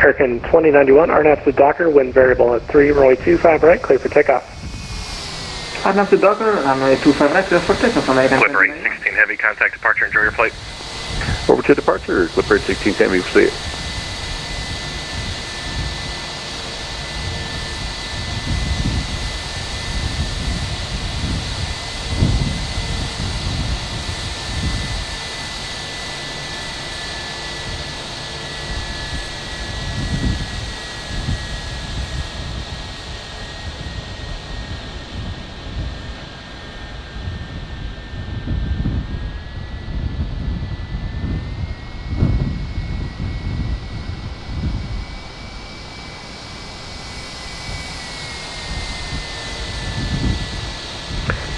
American 2091, RNAV to Docker, wind variable at 3, runway 25 right, clear for takeoff. RNAV to Docker, runway 25 right, clear for takeoff, American Clipper 816 Heavy, contact departure, enjoy your flight. Over to departure, Clipper 16 Heavy, see it.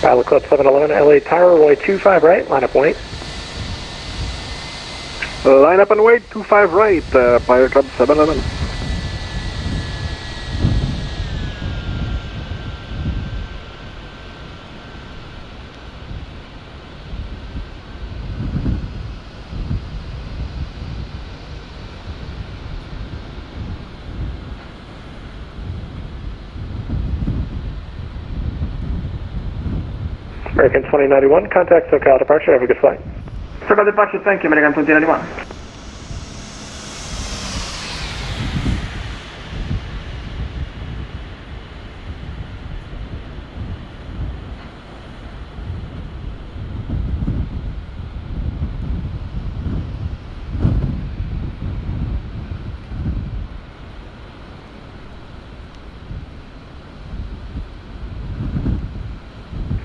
Pilot Club 711, LA Tower, runway 25 right, line up and wait. Line up and wait, 25 right, Pilot Club 711. American 2091, contact SoCal departure, have a good flight. SoCal departure, thank you, American 2091.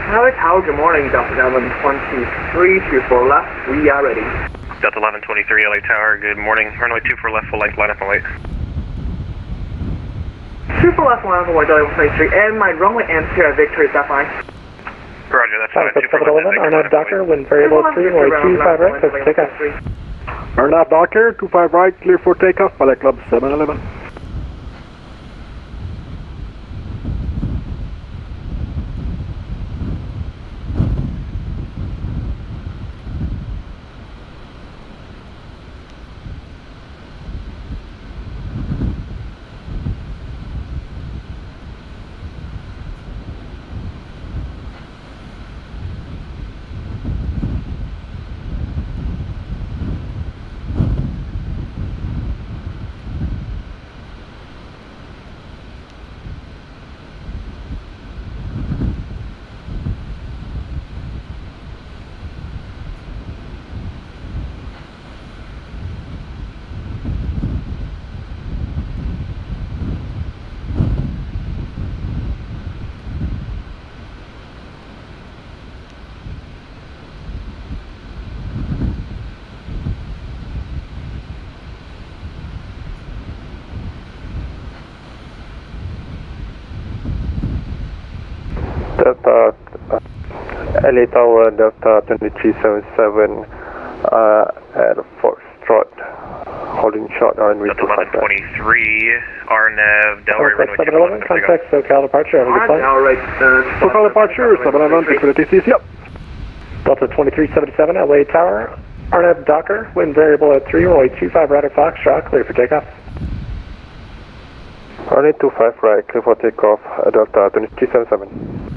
Alex Howell, good morning, Delta 1123, 24 left, we are ready. Delta 1123, LA Tower, good morning. Runway 24 left, full length, line up and wait. 24 left, line up and wait, Delta 1123, and my runway ends here at Victory, is that fine? Roger, that's Pilot fine. Club 711, RNAV Docker, wind variable at 3, runway 25 right, clear for takeoff. RNAV Docker, 25 right, clear for takeoff, Pilot Club 711. Delta LA Tower, Delta 2377, at Foxtrot, holding short on Delta 1123, RNAV, Delaware, runway 711, contact SoCal departure, have a good flight. Alright, SoCal departure, 711, tranquility CC, yep. Delta 2377, LA Tower, RNAV Docker, wind variable at 3, runway 25 right at Foxtrot, clear for takeoff. Runway 25 right, clear for takeoff, Delta 2377.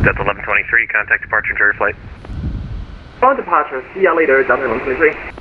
Delta 1123, contact departure, enjoy your flight. On departure, see you later, Delta 1123.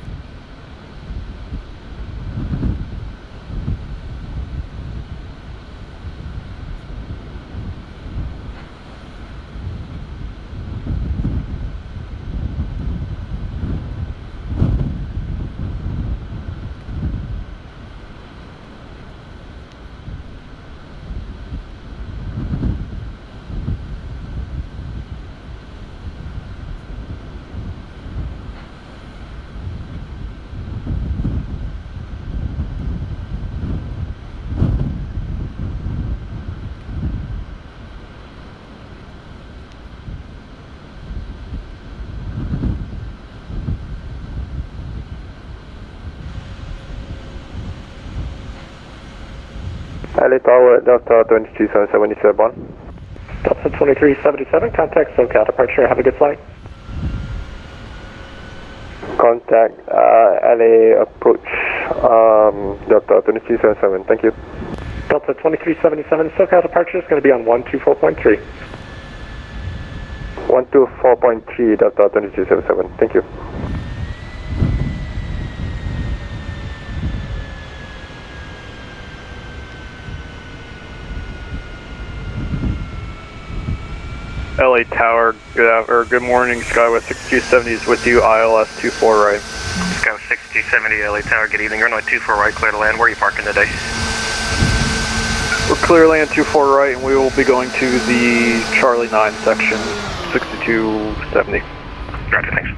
LA Tower, Delta 2377 is airborne. Delta 2377, contact SoCal departure. Have a good flight. Contact LA approach, Delta 2377, thank you. Delta 2377, SoCal departure is going to be on 124.3. 124.3, Delta 2377, thank you. LA Tower, good morning, Skywest 6270 is with you, ILS 24 right. Skywest 6270, LA Tower, good evening. Runway 24 right, clear to land. Where are you parking today? We're clear land 24 right, and we will be going to the Charlie 9 section 6270. Roger, thanks.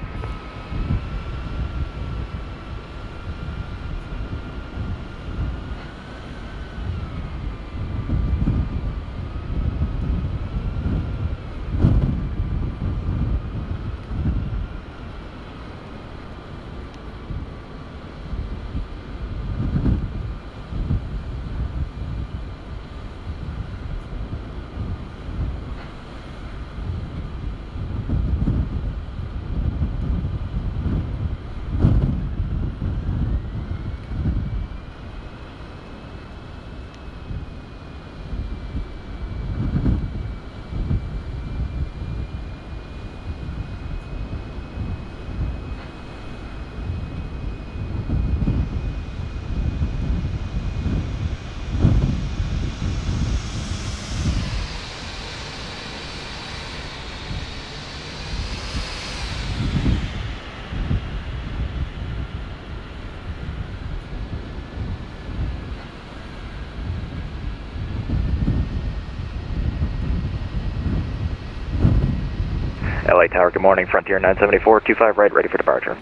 LA Tower, good morning. Frontier 974, 25 right, ready for departure.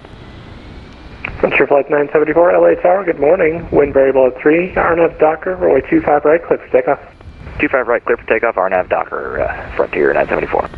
Frontier Flight 974, LA Tower, good morning. Wind variable at 3, RNAV Docker, runway 25 right, clear for takeoff. 25 right, clear for takeoff, RNAV Docker, Frontier 974.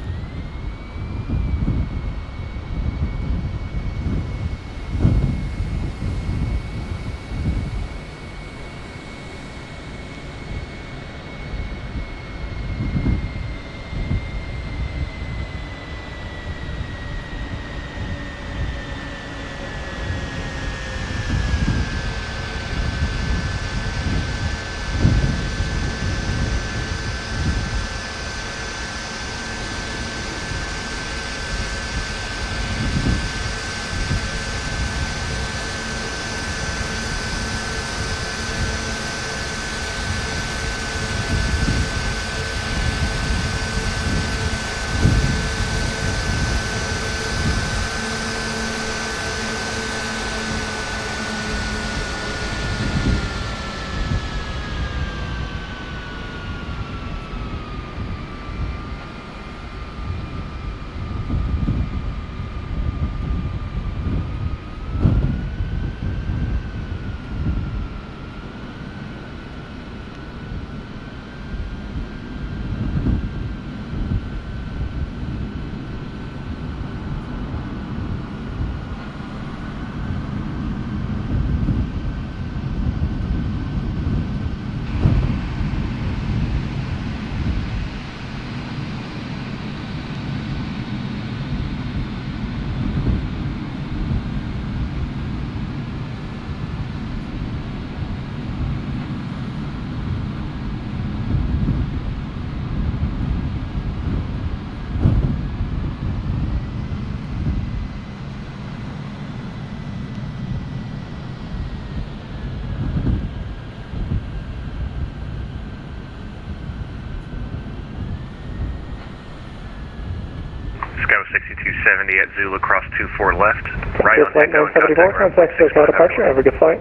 Skywest 6270 at Zulu, cross 24 left. Right Frontier on Flight Echo, 974, contact SoCal departure. Have a good flight.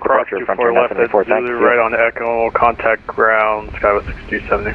Cross 24 left at Zulu, right on Echo, contact ground, Skywest 6270.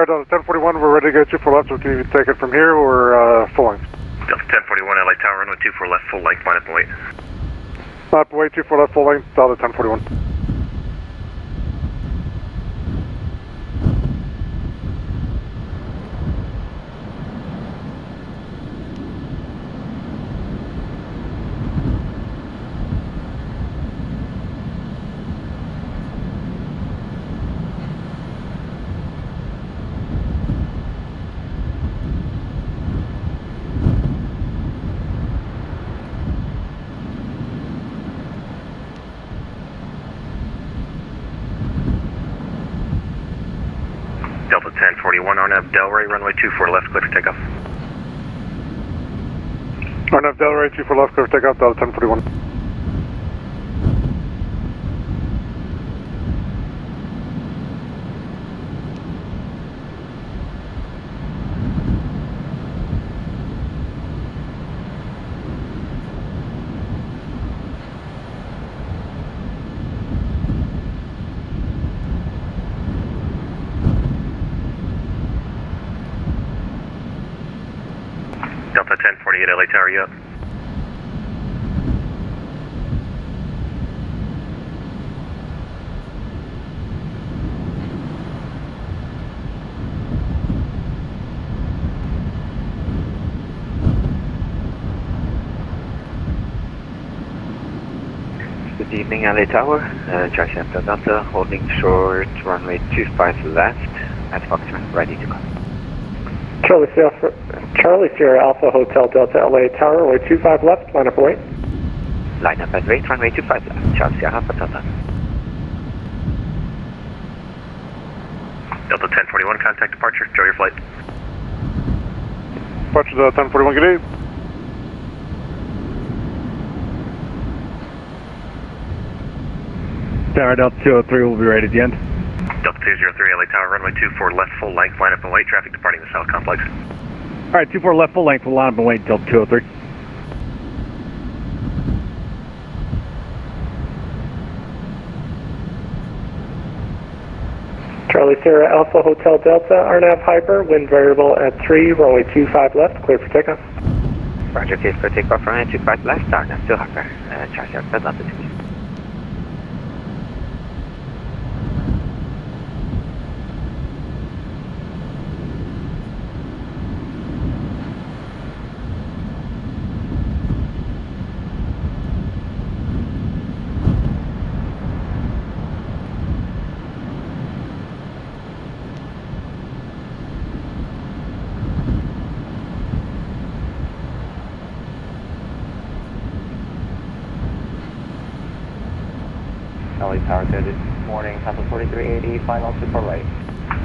Tower Delta 1041, we're ready to get you for left, so can you take it from here or full length? Delta 1041, LA Tower, runway 24 left, full length, line up and wait. Line up and wait, 24 left, full length, Delta 1041. Delta 1041, RNAV Delray, runway 24 left, clear for takeoff. RNAV Delray, 24 left, clear for takeoff, Delta 1041. Delta 1048, LA Tower, you up? Good evening, LA Tower. Charlie Sierra Delta, holding short, runway 25 left, at Foxtrot, ready to go. Charlie Sierra Alpha Hotel Delta LA Tower, runway 25 left, line up and wait. Line up and wait, runway 25 left, Charlie Sierra Alpha Delta. Delta 1041, contact departure, enjoy your flight. Departure Delta 1041, good day. Tower Delta 203 will be ready at the end. Delta 203, LA Tower, runway 24 left, full length, line up and wait, traffic departing the south complex. Alright, 24 left, full length, we'll line up and wait until 203. Charlie Sierra Alpha Hotel Delta, RNAV Hyper, wind variable at 3, runway 25 left, clear for takeoff. Roger, clear for takeoff, runway 25 left, Arnhem to Harper, Charlie Sierra Delta 2. LA Tower, good morning, Delta 4380, final super right.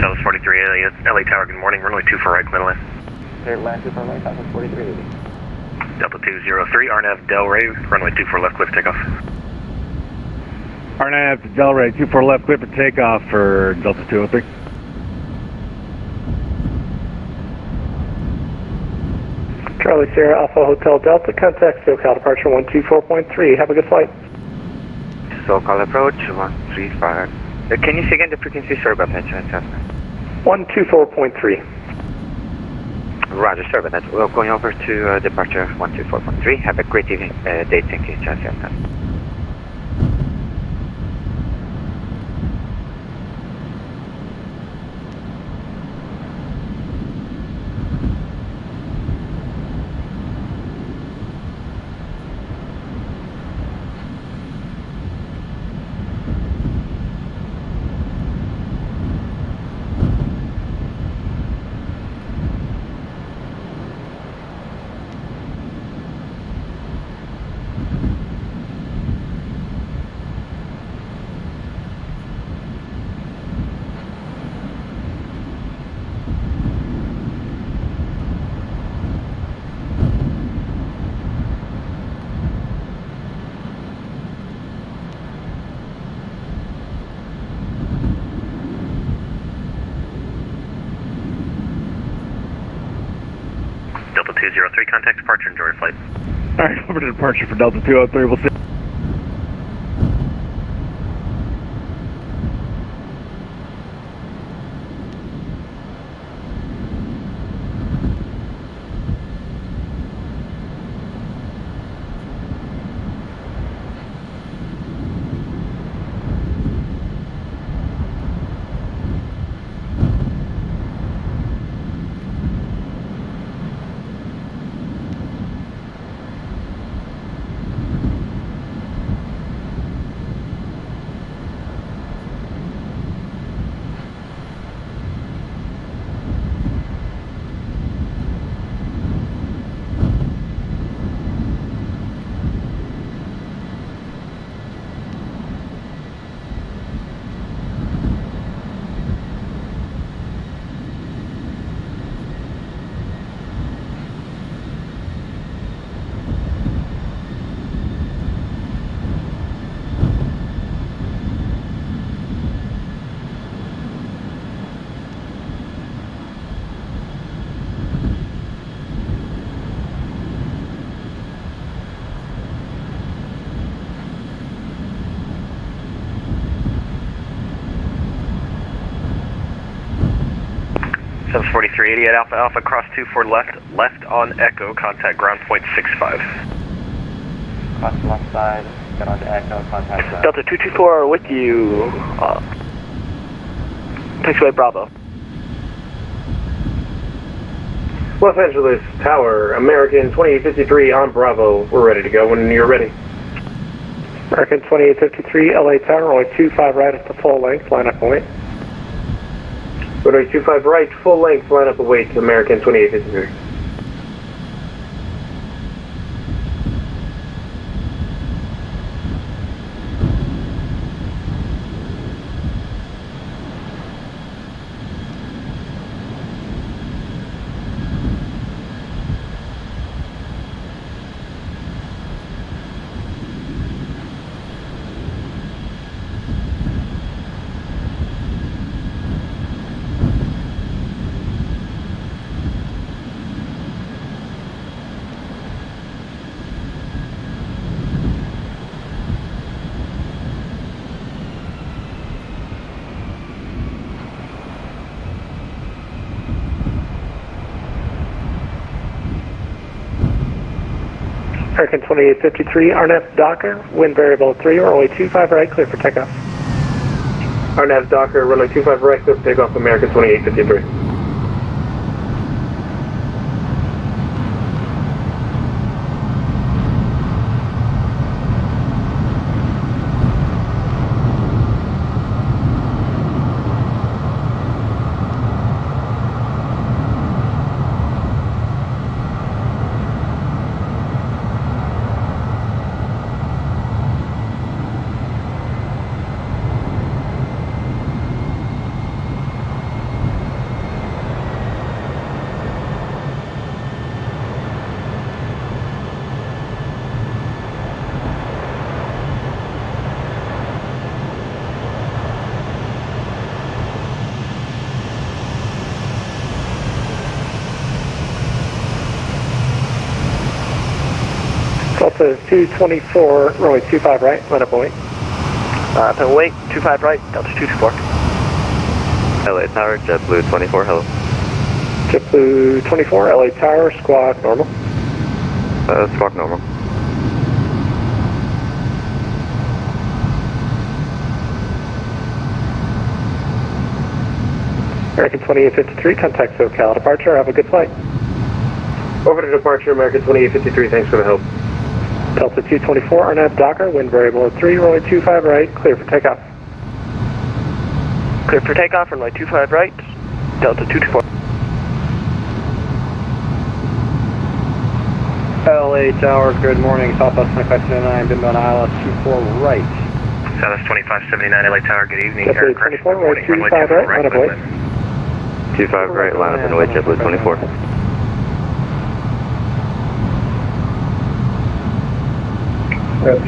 Delta 43, LA Tower, good morning, runway 24 right, clear to land. Clear land super right, Delta 4380. Delta 203, RNAV Delray, runway 24 left, clear for takeoff. RNAV to Delray, 24 left, clear for takeoff for Delta 203. Charlie Sierra Alpha Hotel Delta, contact SoCal departure 124.3, have a good flight. SoCal approach, 135. Can you say again the frequency? Sorry about that, Charlie. 124.3. Roger, sorry about that. We're going over to departure 124.3. Have a great evening, day. Thank you, Charlie. Delta 203, contact departure, enjoy your flight. Alright, over to departure for Delta 203, we'll see. 4380 at Alpha Alpha, cross 24 left on Echo, contact ground point 65. Cross the left side, get onto Echo, contact Delta 224 with you. Taxiway Bravo. Los Angeles Tower, American 2853 on Bravo. We're ready to go when you're ready. American 2853, LA Tower, runway 25 right at the full length, line up and wait. Runway 25 right, full length, line up and wait to American 2853. American 2853, RNAV Docker, wind variable at 3, runway 25 right, clear for takeoff. RNAV Docker, runway 25 right, clear for takeoff, American 2853. Delta 224, runway 25 right, line up and wait. Wait, 25 right, Delta 224. LA Tower, JetBlue 24, hello. JetBlue 24, LA Tower, squawk normal. Squawk normal. American 2853, contact SoCal departure, have a good flight. Over to departure, American 2853, thanks for the help. Delta 224, RNAV Docker, wind variable at 3, runway 25 right, clear for takeoff. Clear for takeoff, runway 25 right, Delta 224. LA Tower, good morning, Southwest 2579, inbound ILS 24 right. Southwest 2579, LA Tower, good evening. JetBlue 24, runway 25 right, line up and wait. 25 right, line up and wait, JetBlue 24.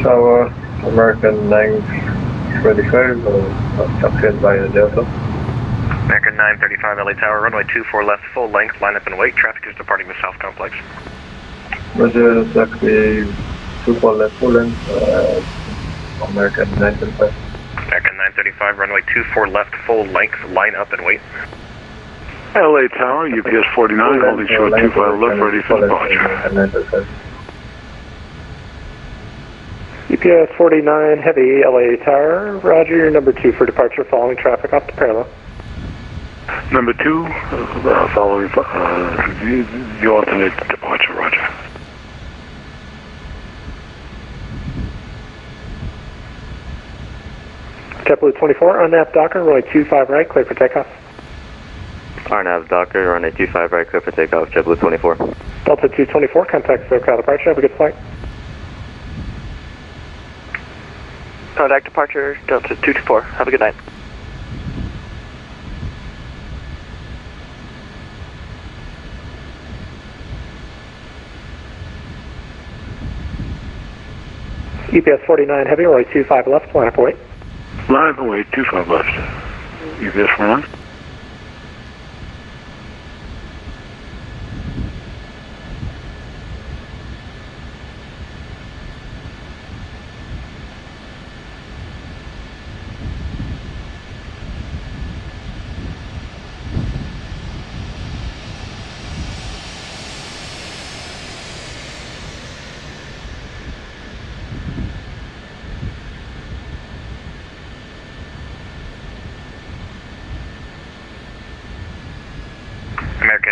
Tower, American 925, captured by Delta. American 935, LA Tower, runway 24 left, full length, line up and wait. Traffic is departing the South Complex. Roger, exactly 24 left, full length, American 935. American 935, runway 24 left, full length, line up and wait. LA Tower, UPS 49, holding short 25 left, ready for departure. UPS 49, heavy, LA Tower, roger, your number 2 for departure, following traffic off the parallel. Number 2, following the alternate departure, roger. JetBlue 24, RNAV Docker, runway 25 right, clear for takeoff. RNAV Docker, runway 25 right, clear for takeoff, JetBlue 24. Delta 224, contact SoCal departure, have a good flight. Contact departure, Delta 224. Have a good night. UPS 49 heavy, runway 25 left, line up and wait. Line up and wait, 25 left. UPS 49.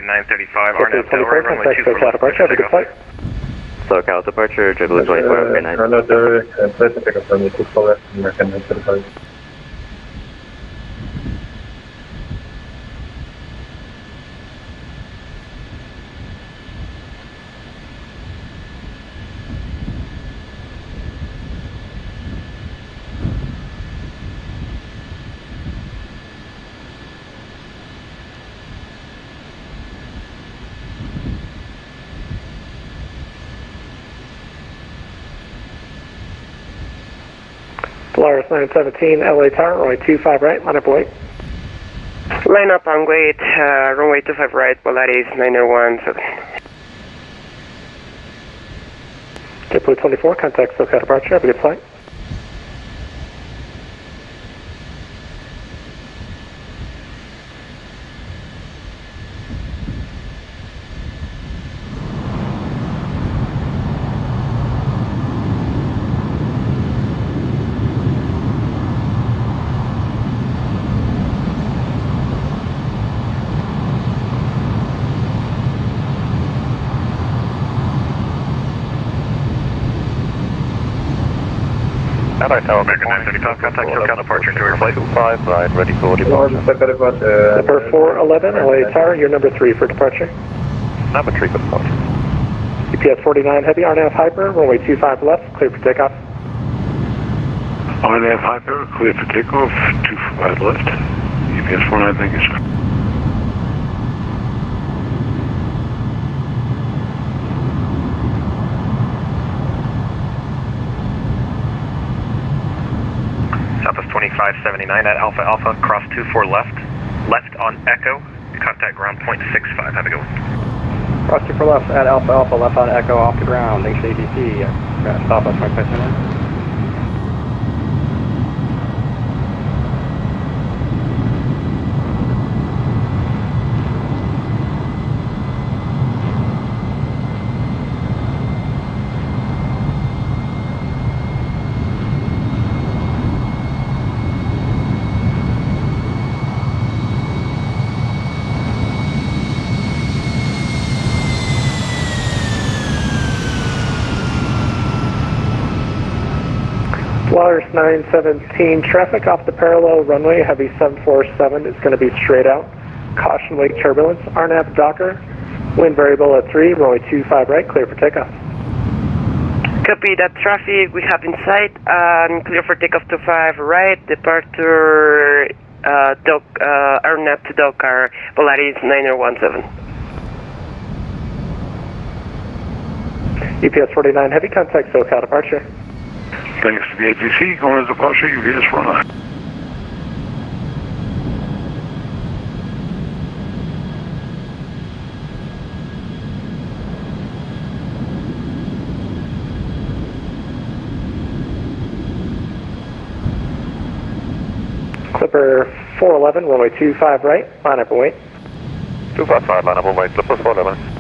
935, RNAV Tower, runway 24 left, departure, have a good flight. SoCal departure, JetBlue 24, American 9. Hello, Derek. Clear to take off runway 24 left, American 935. Polaris 917, LA Tower, runway 25 right, line up wait. Line up and wait, runway 25 right, Polaris 917. JetBlue 24, contact SoCal departure, have a good flight. LA Tower, American 935, contact SoCal departure, enjoy your flight. 25 right, ready for Number departure. 411, LA Tower, you're number 3 for departure. Number 3 for departure. UPS 49 Heavy, RNAV Hyper, runway 25 left, clear for takeoff. RNAV Hyper, clear for takeoff, 25 left. UPS 49, thank you, sir. Southwest 2579 at Alpha Alpha, cross 24 left, left on Echo, contact ground point 65, have a good one. Cross 24 left at Alpha Alpha, left on Echo, off the ground, HATC, Southwest 2579. Polaris 917, traffic off the parallel runway, heavy 747 is going to be straight out. Caution wake turbulence, RNAV Docker, wind variable at 3, runway 25 right, clear for takeoff. Copy that traffic we have in sight, and clear for takeoff to 5 right, departure RNAV to Docker, Polaris 917. UPS 49 Heavy, contact SoCal departure. Thanks to the ATC, going to departure, UPS 49. Clipper 411, runway 25 right, line up and wait. 255, line up and wait, Clipper 411.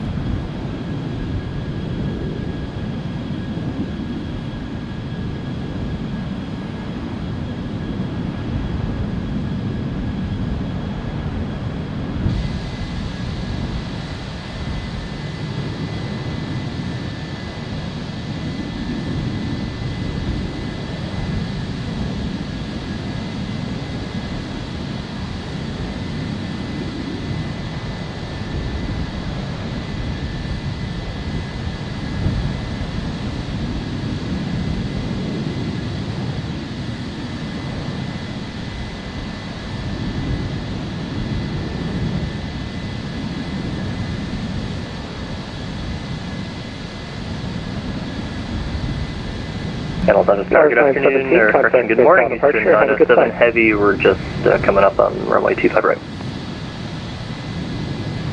Good afternoon, or correction, good morning. Eastern 907 Heavy, we're just coming up on runway 25 right.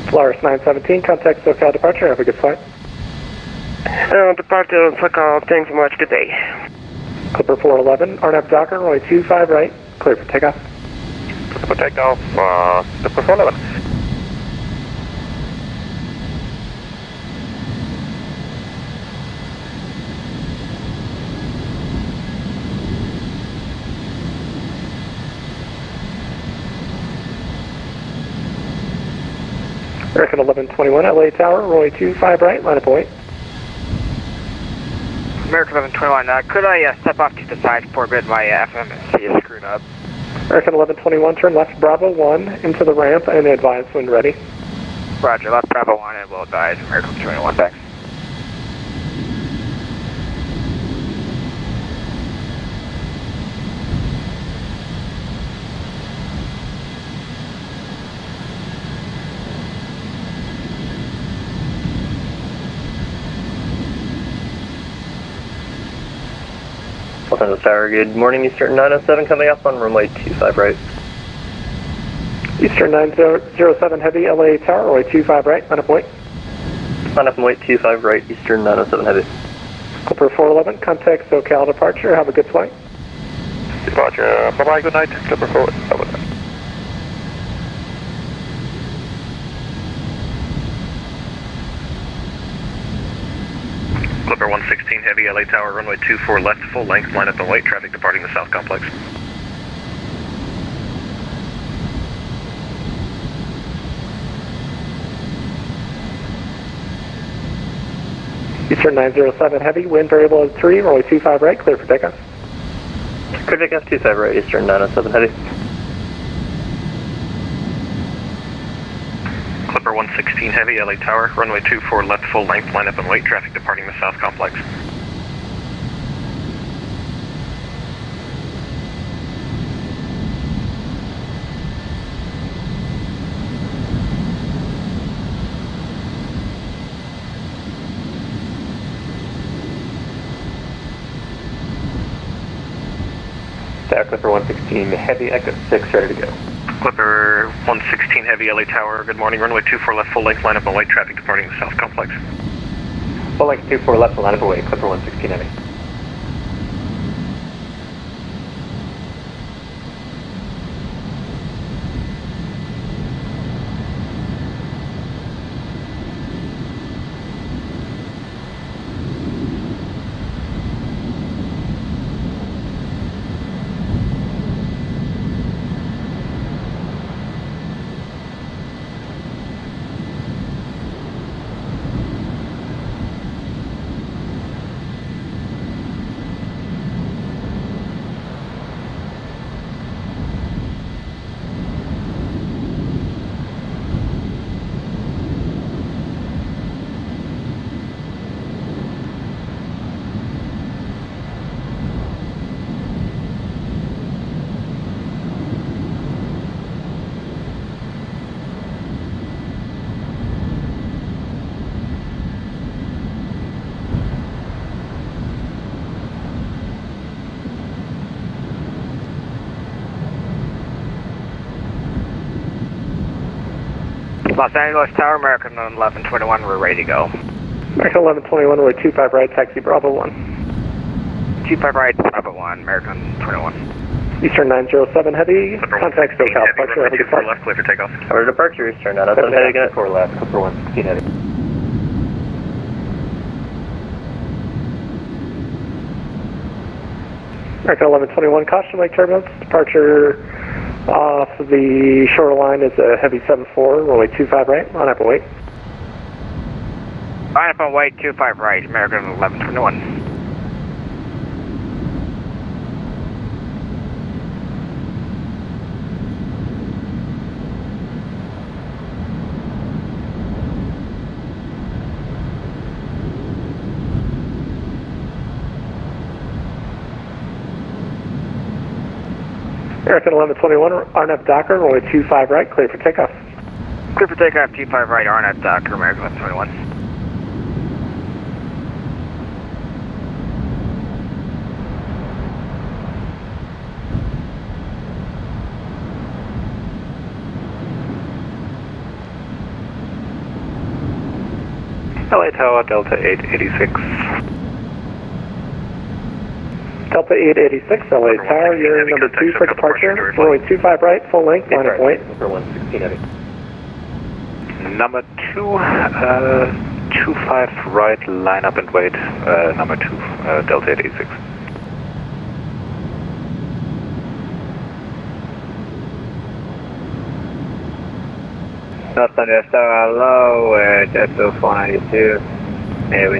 Polaris 917, contact SoCal departure, have a good flight. Departure SoCal, thanks so much, good day. Clipper 411, RNAV Docker, runway 25 right, clear for takeoff. Clear for takeoff, Clipper 411. American 1121, LA Tower, runway 25 right, line up and wait. American 1121, could I step off to the side for a bit? My FMC is screwed up. American 1121, turn left Bravo 1 into the ramp and advise when ready. Roger, left Bravo 1 and we'll advise American 21, thanks. Los Tower, good morning, Eastern 907, coming up on runway 25 right. Eastern 907 Heavy, LA Tower, runway 25 right, line up and wait. Line up and wait, 25 right, Eastern 907 Heavy. Clipper 411, contact SoCal departure, have a good flight. Departure, bye-bye, good night, Clipper 411. Clipper 116 Heavy, LA Tower, runway 24 left, full length, line up and wait, traffic departing the South Complex. Eastern 907 Heavy, wind variable at 3, runway 25 right, clear for takeoff. Clear takeoff, 25 right, Eastern 907 Heavy. Clipper 116 Heavy, LA Tower, runway 24 left, full length, line up and wait, traffic departing the South Complex. Tower, Clipper 116 Heavy, Echo 6, ready to go. Clipper 116 Heavy, LA Tower, good morning, runway 24 left, full length, line up and wait, traffic departing the South Complex. Full length 24 left, line up and wait, Clipper 116 Heavy. Los Angeles Tower, American 1121, we're ready to go. American 1121, runway 25 right, taxi Bravo 1. 25 right, Bravo 1, American 21. Eastern 907 Heavy, contact SoCal departure, have a good flight. Left, clear for takeoff. Tower departure, Eastern 907 Heavy, got 4 left, Clipper 116 Heavy. American 1121, caution Lake turbulence, departure off the shoreline is a Heavy 74, runway 25 right, line up and wait. Line up and wait, 25 right, American 1121. American 1121, RNF Docker, runway 25 right, clear for takeoff. Clear for takeoff, 25 right, RNF Docker, American 1121. LA Tower, Delta 886. Delta 886, LA Tower, you're number 2 for departure, runway 25 right, full length, line up and wait. Clipper 116 Heavy. Number 2, 25 right, line up and wait, number 2, Delta 886. North Thunder Star low, JetBlue 492. Hey, we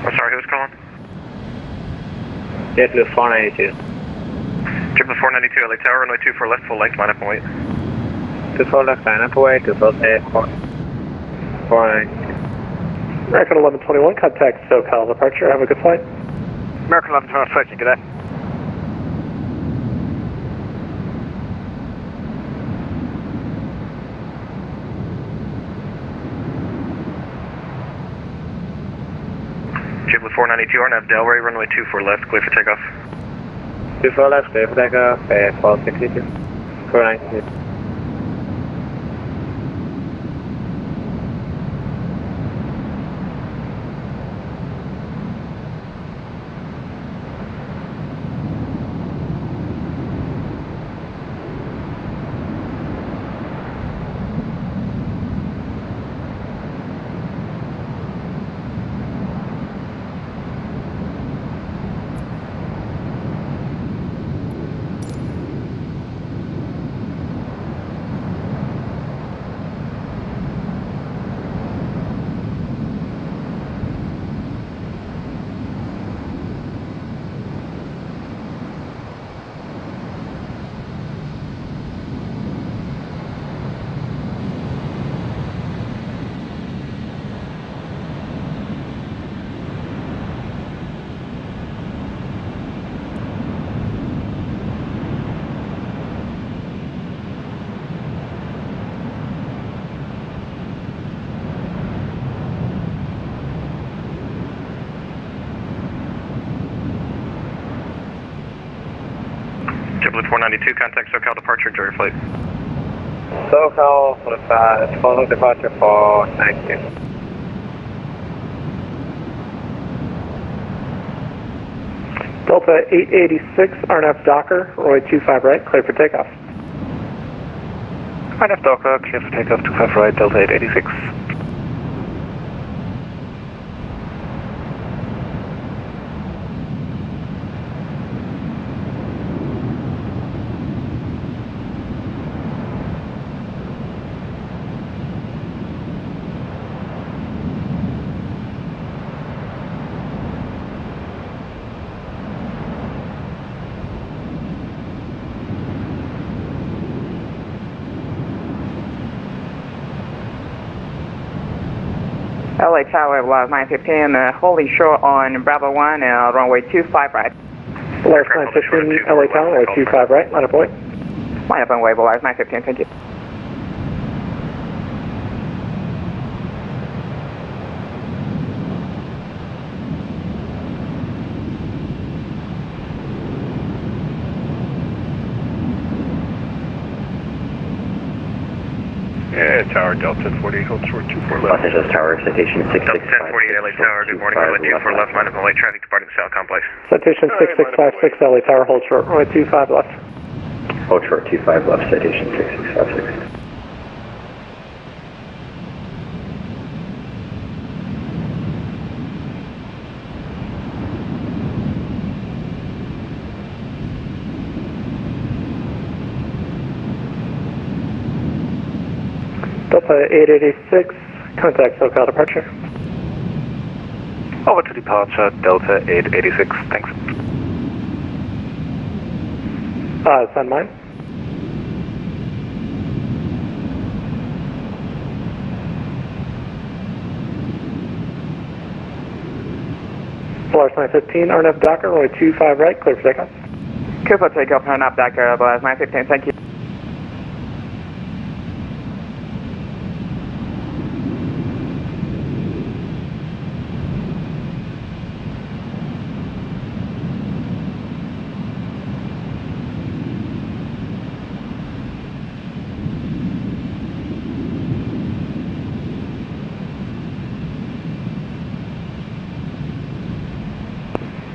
I'm sorry, who's calling? JetBlue 492. JetBlue 492, LA Tower, runway 24 left, full length, line up and wait. 24 left, line up away, 24 left, 492. American 1121, contact SoCal departure. Have a good flight. American 1121, switching, good day. JetBlue 492, RNAV Delray, runway 24 left, clear for takeoff. 24 left, clear for takeoff, 462. 492. JetBlue 492, contact SoCal departure, enjoy your flight. SoCal, follow departure 492. Delta 886, RNF Docker, runway 25 right, clear for takeoff. RNF Docker, clear for takeoff, 25 right, Delta 886. LA Tower, 915, holding short on Bravo 1, runway 25 right. Volaris 915, LA Tower, runway 25 right, line up and wait. Line up and wait, Volaris 915, thank you. Tower Delta 1048, hold short 24 Los left. Angeles Tower, citation 665. Delta 1048, LA Tower, good morning, runway 24 left, line up and wait, traffic departing the South Complex. Citation 6656, LA Tower, hold short, runway 25 left. Hold short 25 left, citation 6656. Delta 886, contact SoCal departure. Over to departure, Delta 886, thanks. Send mine. Volaris 915, RNF Docker, runway 25 right, clear for takeoff. Clear for takeoff, RNF Docker, Volaris 915, thank you.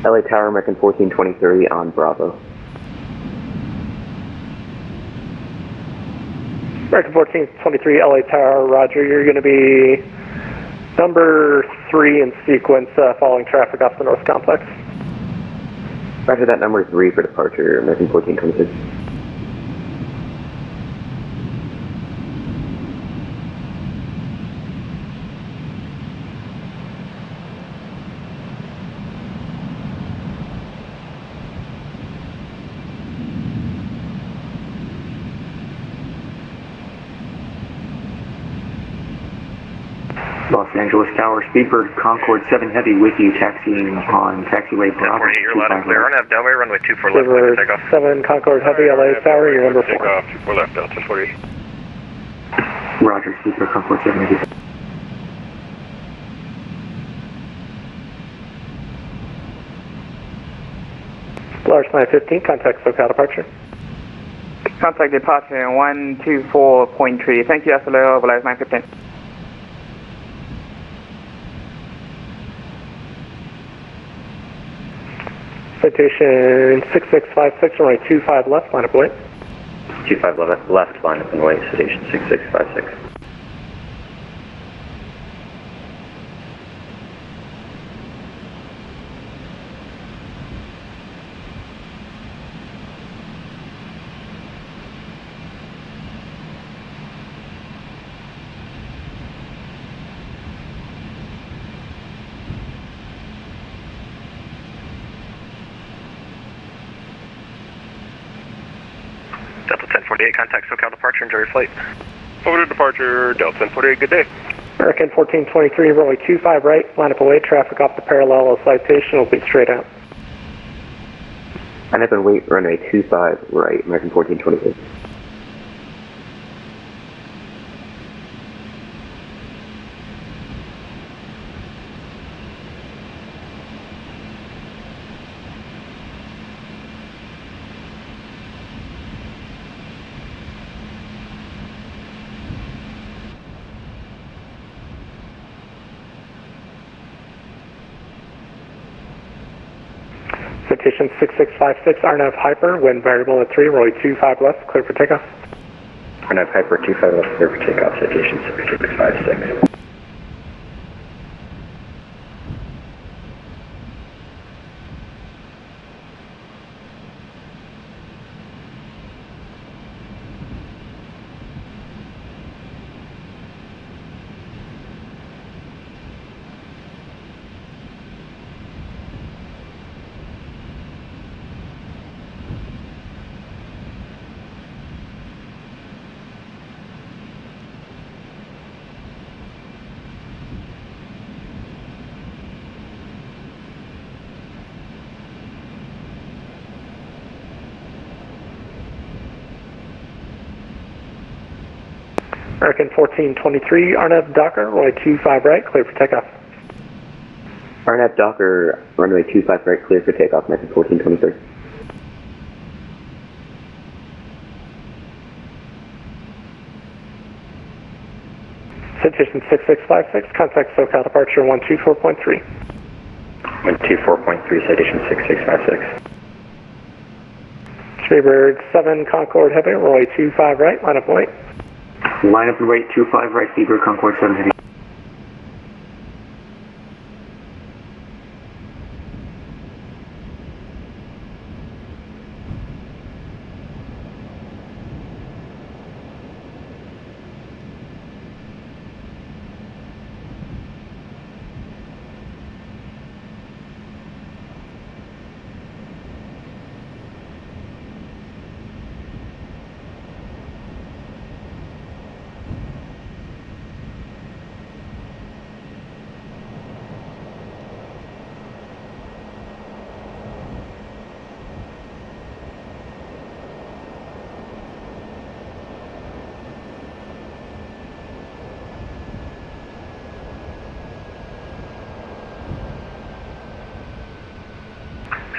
LA Tower, American 1423 on Bravo. American 1423, LA Tower, roger. You're going to be number 3 in sequence following traffic off the North Complex. Roger that, number 3 for departure, American 1426. Los Angeles Tower, Speedbird, Concorde 7 Heavy with you, taxiing on taxiway Bravo. 1048, you're loud and clear. RNAV downway, runway 24 left, Speedbird take off. 7 Concorde Heavy, LA Tower, you're number 4. Take off, 24 left, Delta 1048. Roger, Speedbird, Concorde 7 Heavy. Large 915, contact SoCal departure. Contact departure 124.3. Thank you, SLO, Large 915. Citation 6656, runway 25 left, line up and wait. 25 left, line up and wait, citation 6656. Delta 1048, contact SoCal departure, enjoy your flight. Over to departure, Delta 1048, good day. American 1423, runway 25 right, line up and wait, traffic off the parallel citation will be straight out. Line up and wait, runway 25 right, American 1426. Citation 6656, RNAV Hyper, wind variable at 3, runway 25 left, clear for takeoff. RNAV Hyper 25 left, clear for takeoff, citation 6656. American 1423, RNAV Docker, runway 25 right, clear for takeoff. RNAV Docker, runway 25 right, clear for takeoff, American 1423. Citation 6656, contact SoCal departure 124.3. 124.3, citation 6656. Speedbird 7 Concorde Heavy, runway 25 right, line up and wait. Line up and wait, 25 right, Speedbird, Concorde 7 Heavy.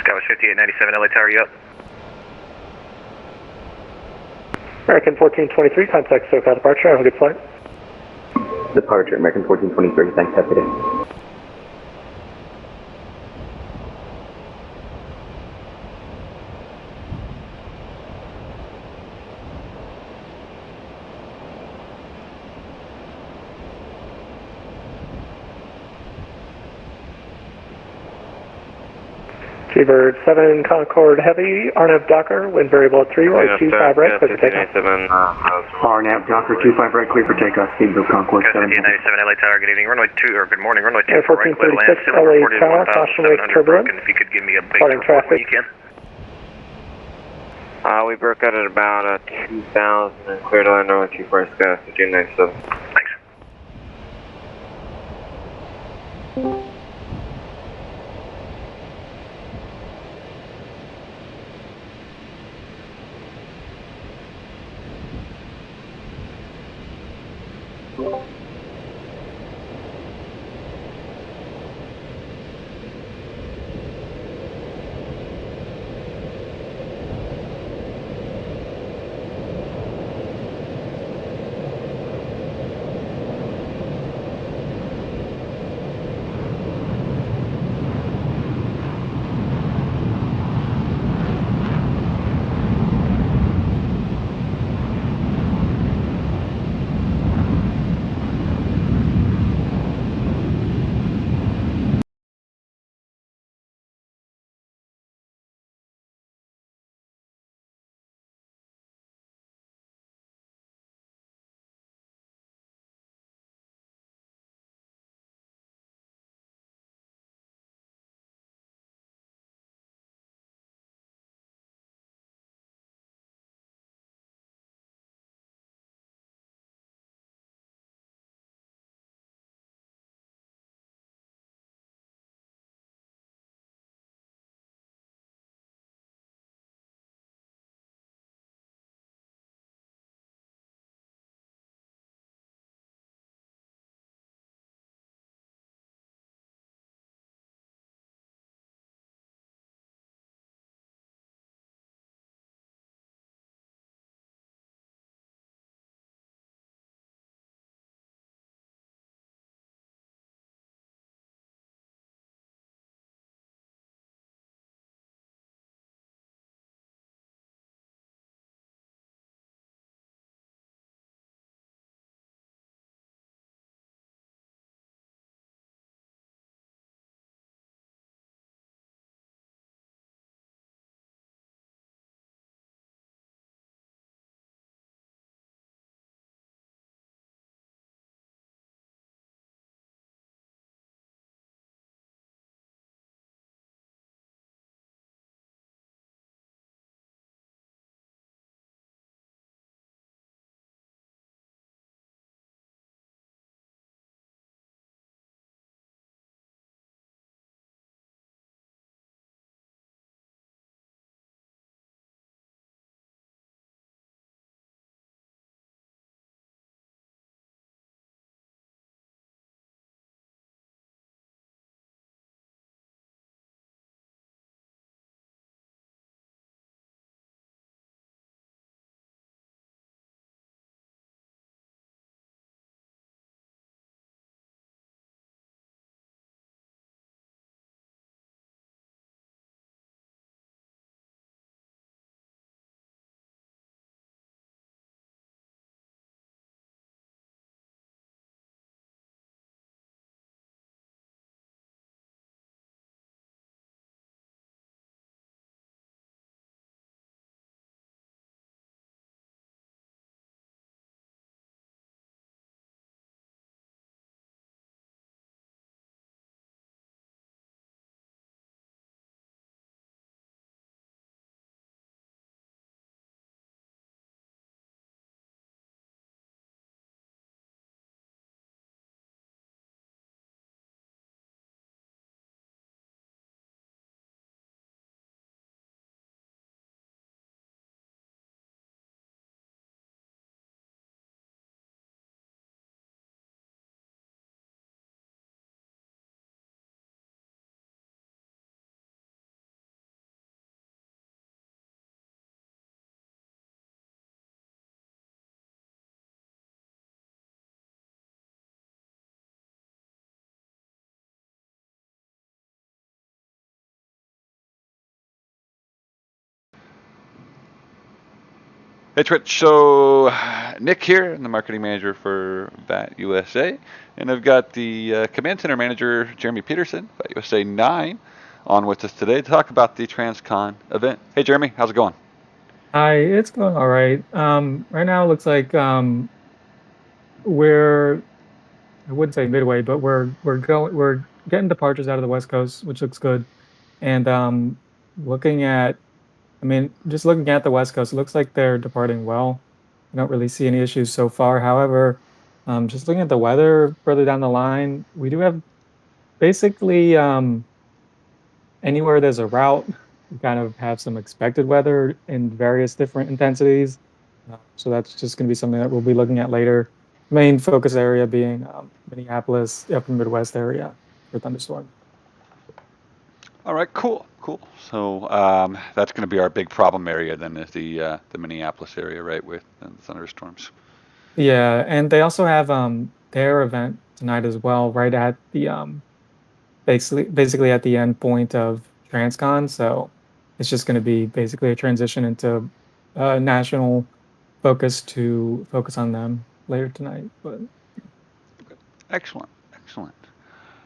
Skywest 5897, LA Tower, you up? American 1423, contact SoCal departure, have a good flight. Departure, American 1423, thanks, have a good day. Seabird 7 Concord Heavy, RNAV Docker, wind variable at 3, right 25 right, clear for takeoff. RNAV Docker 25 right, clear for takeoff. Seabird Concord 7. 97 LA Tower, good evening. Runway 2, or good morning, runway 2 Air for right, clear to land. 1436 LA Tower, caution wave turbulence. If you could give me a base Starting report when traffic. you can. We broke out at about 2,000 and cleared to land runway 24 sky, 1597. Thanks. Hey Twitch, so Nick here, I'm the marketing manager for VAT USA, and I've got the command center manager, Jeremy Peterson, VAT USA 9, on with us today to talk about the Transcon event. Hey, Jeremy, how's it going? Hi, it's going all right. Right now it looks like we're I wouldn't say midway, but we're getting departures out of the West Coast, which looks good. And looking at I mean, just looking at the West Coast, it looks like they're departing well. I don't really see any issues so far. However, just looking at the weather further down the line, we do have basically anywhere there's a route, we kind of have some expected weather in various different intensities. So that's just going to be something that we'll be looking at later. Main focus area being Minneapolis, the upper Midwest area for thunderstorms. All right, cool. So that's going to be our big problem area then, is the Minneapolis area, right, with the thunderstorms. Yeah, and they also have their event tonight as well, right at the basically at the end point of Transcon. So it's just going to be basically a transition into national focus on them later tonight. But Excellent.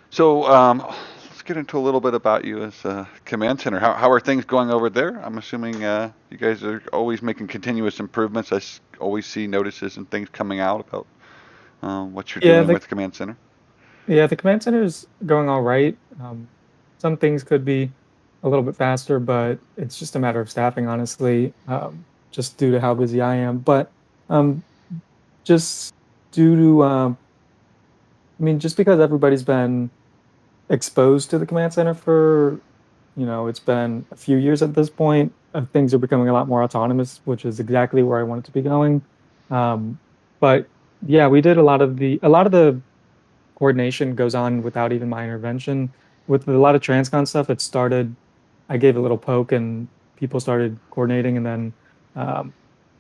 So let's get into a little bit about you as a command center. How are things going over there? I'm assuming you guys are always making continuous improvements. I always see notices and things coming out about what you're doing with the command center. Yeah, the command center is going all right. Some things could be a little bit faster, but it's just a matter of staffing, honestly, just due to how busy I am. But um, just due to, just because everybody's been exposed to the command center for, it's been a few years at this point, things are becoming a lot more autonomous, which is exactly where I want it to be going. Um, but yeah, we did a lot of the coordination goes on without even my intervention. With a lot of Transcon stuff, it started, I gave a little poke and people started coordinating and then um,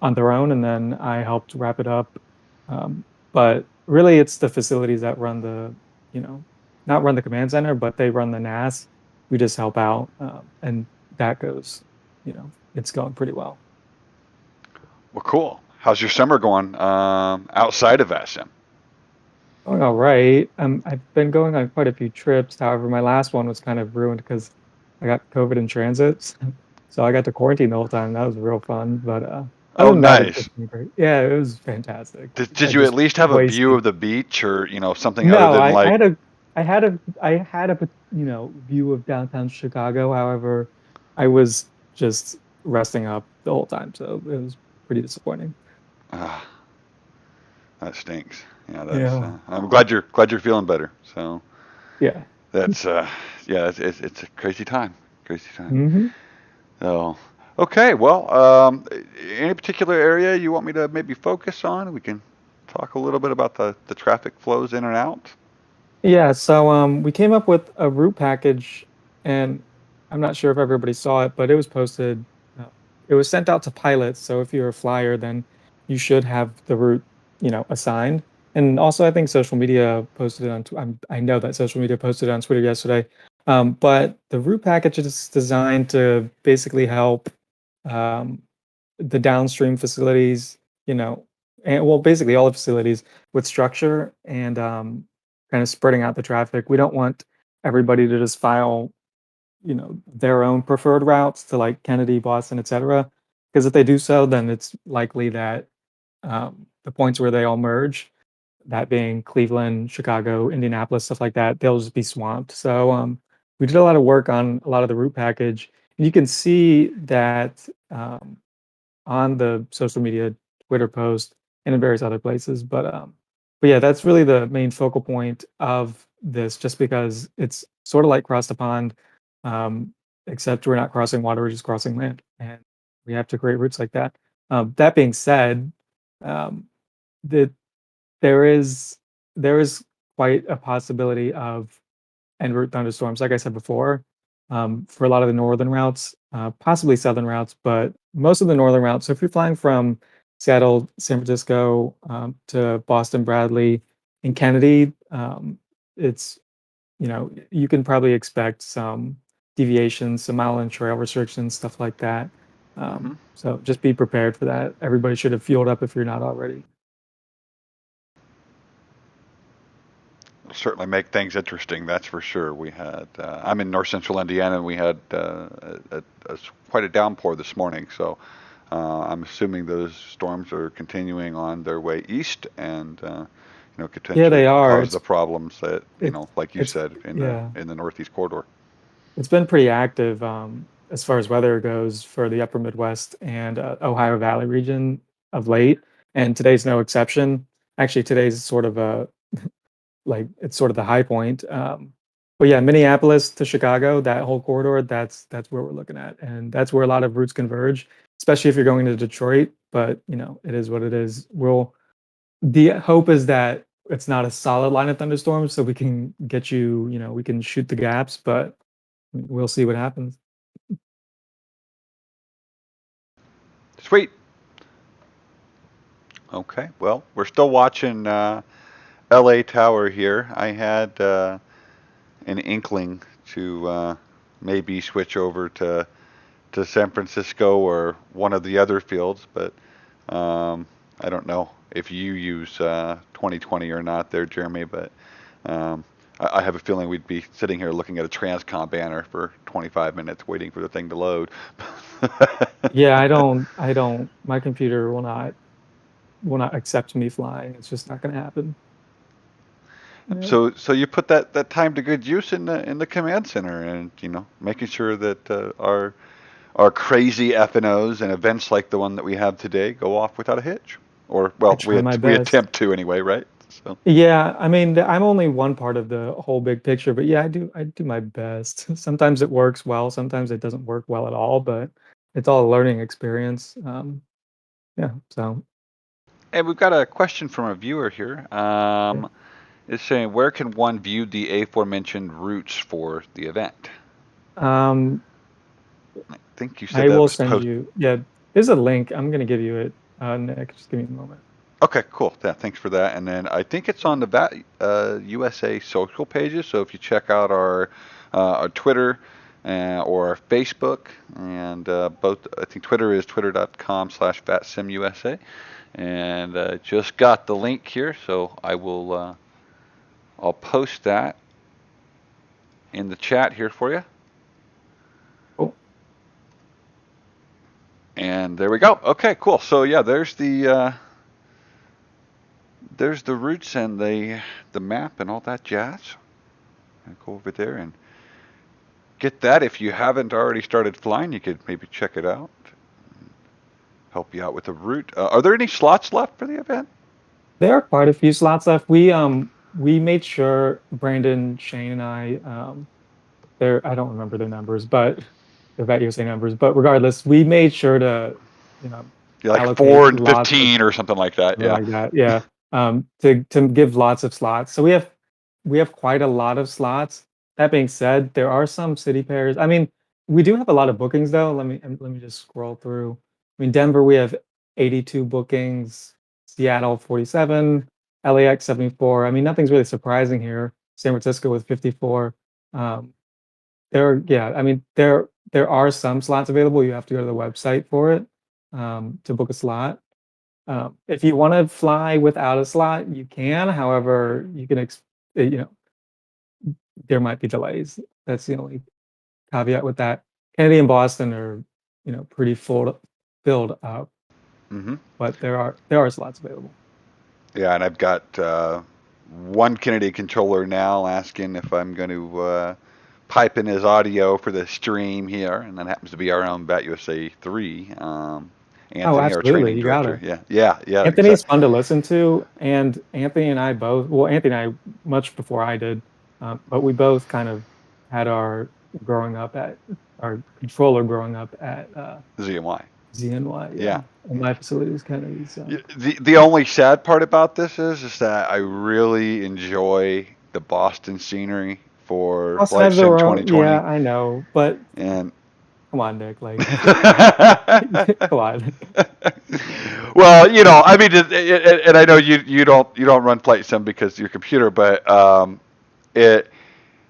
on their own, and then I helped wrap it up. But really, it's the facilities that run not run the command center, but they run the NAS. We just help out, and that goes, it's going pretty well. Well, cool. How's your summer going outside of ASM? Going all right. I've been going on quite a few trips. However, my last one was kind of ruined because I got COVID in transit. So I got to quarantine the whole time. That was real fun. But other than that, it's been great. Yeah, it was fantastic. Did you at least have a view of the beach or something No, other than like? I had a view of downtown Chicago. However, I was just resting up the whole time, so it was pretty disappointing. That stinks. Yeah, that's. I'm glad you're feeling better. So. Yeah. That's it's a crazy time. Mm-hmm. So, okay, well, any particular area you want me to maybe focus on? We can talk a little bit about the traffic flows in and out. Yeah, so we came up with a route package, and I'm not sure if everybody saw it, but it was posted. It was sent out to pilots. So if you're a flyer, then you should have the route, assigned. And also, I think social media posted it on. I know that social media posted it on Twitter yesterday. But the route package is designed to basically help um, the downstream facilities, and well, basically all the facilities with structure and kind of spreading out the traffic. We don't want everybody to just file, their own preferred routes to like Kennedy, Boston, etc. Because if they do so, then it's likely that the points where they all merge, that being Cleveland, Chicago, Indianapolis, stuff like that, they'll just be swamped. So we did a lot of work on a lot of the route package. And you can see that on the social media, Twitter post, and in various other places. But yeah, that's really the main focal point of this, just because it's sort of like cross the pond, except we're not crossing water, we're just crossing land, and we have to create routes like that. That being said, that there is quite a possibility of en route thunderstorms, like I said before, for a lot of the northern routes, possibly southern routes, but most of the northern routes. So if you're flying from Seattle, San Francisco, to Boston, Bradley, and Kennedy, it's you can probably expect some deviations, some island trail restrictions, stuff like that. So just be prepared for that. Everybody should have fueled up if you're not already. certainly make things interesting. That's for sure. We had I'm in north central Indiana, and we had quite a downpour this morning. So I'm assuming those storms are continuing on their way east, and Yeah, potentially they are. cause the problems that like you It's said, yeah. in the northeast corridor. It's been pretty active as far as weather goes for the upper Midwest and Ohio Valley region of late, and today's no exception. Actually, today's sort of a it's sort of the high point. But yeah, Minneapolis to Chicago, that whole corridor, that's where we're looking at, and that's where a lot of routes converge, especially if you're going to Detroit. But it is what it is. The hope is that it's not a solid line of thunderstorms, so we can get you. We can shoot the gaps, but we'll see what happens. Sweet. Okay. Well, we're still watching LA Tower here. I had an inkling to maybe switch over to San Francisco or one of the other fields, but I don't know if you use 2020 or not there, Jeremy, but I have a feeling we'd be sitting here looking at a Transcon banner for 25 minutes waiting for the thing to load. Yeah, I don't. My computer will not accept me flying. It's just not going to happen. Yeah. So you put that time to good use in the command center, and making sure that our crazy FNOs and events like the one that we have today go off without a hitch, or well, we attempt to anyway, right? So yeah, I mean, I'm only one part of the whole big picture, but yeah, I do my best. Sometimes it works well, sometimes it doesn't work well at all, but it's all a learning experience. Yeah, so. And we've got a question from a viewer here. It's saying, where can one view the aforementioned routes for the event? I think you said I that will was send you. Yeah, there's a link. I'm gonna give you it, Nick. Just give me a moment. Okay, cool. Yeah, thanks for that. And then I think it's on the USA social pages. So if you check out our Twitter or our Facebook, and both, I think Twitter is twitter.com/VatSimUSA. And just got the link here, so I will I'll post that in the chat here for you. Cool. And there we go. Okay, cool. So yeah, there's the routes and the map and all that jazz. I'll go over there and get that. If you haven't already started flying, you could maybe check it out. Help you out with the route. Are there any slots left for the event? There are quite a few slots left. We made sure Brandon, Shane, and I I don't remember the numbers, but they're VatUSA numbers. But regardless, we made sure to like 4 and 15 or something like that. Yeah. Like that. Yeah. To give lots of slots. So we have quite a lot of slots. That being said, there are some city pairs. I mean, we do have a lot of bookings though. Let me just scroll through. I mean, Denver, we have 82 bookings. Seattle, 47. LAX, 74. I mean, nothing's really surprising here. San Francisco with 54. I mean, there are some slots available. You have to go to the website for it to book a slot. If you want to fly without a slot, you can. However, you can there might be delays. That's the only caveat with that. Kennedy and Boston are pretty filled up. Mm-hmm. But there are slots available. Yeah, and I've got one Kennedy controller now asking if I'm going to pipe in his audio for the stream here, and that happens to be our own VatUSA 3. Anthony, absolutely. Our training director. Yeah. Anthony's fun to listen to, and Anthony and I both. Well, Anthony and I much before I did, but we both kind of had our controller growing up at ZNY. Yeah. And my facility was Kennedy. So. The only sad part about this is that I really enjoy the Boston scenery for Flight Sim 2020. Yeah, I know, but come on, Nick. Like, come on. Well, I mean, and I know you don't run Flight Sim because of your computer, but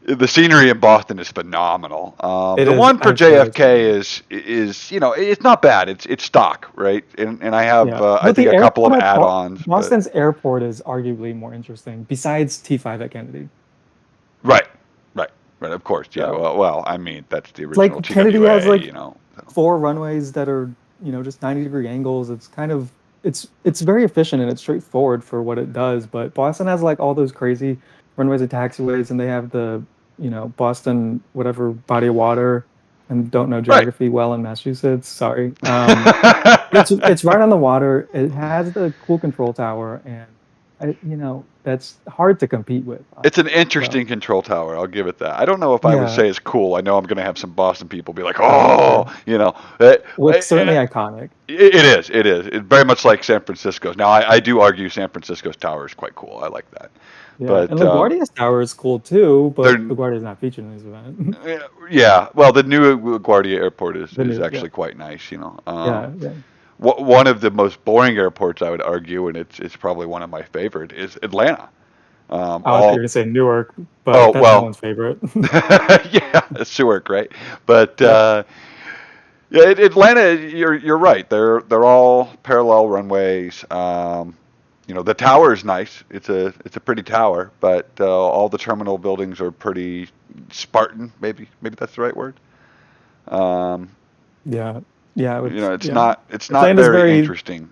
the scenery in Boston is phenomenal. It The is one for actually really JFK is it's not bad. It's stock, right? And I have Yeah. I But think the a couple of airport at add-ons. But Boston's airport is arguably more interesting, besides T5 at Kennedy. right. Of course, yeah. So- Well, I mean that's the It's like original Kennedy TWA, has like you know. 4 runways that are, just 90-degree angles. It's kind of it's very efficient and it's straightforward for what it does. But Boston has like all those crazy runways and taxiways, and they have the Boston whatever body of water. And don't know geography well in Massachusetts. Sorry. It's right on the water. It has the cool control tower, and that's hard to compete with. It's an interesting control tower. I'll give it that. I don't know if I would Yeah. say it's cool. I know I'm going to have some Boston people be like, "Oh, Well, it's certainly iconic. It is. It's very much like San Francisco's. Now, I do argue San Francisco's tower is quite cool. I like that. Yeah, But and LaGuardia's tower is cool too, but LaGuardia's not featured in this event. yeah, well, the new LaGuardia Airport is actually quite nice. Yeah. One of the most boring airports, I would argue, and it's probably one of my favorite, is Atlanta. I was going to say Newark, but that's no one's favorite. Yeah, Newark, right? But Atlanta, you're right. They're all parallel runways. The tower is nice. It's a pretty tower, but all the terminal buildings are pretty Spartan. Maybe that's the right word. Yeah. It's not very interesting.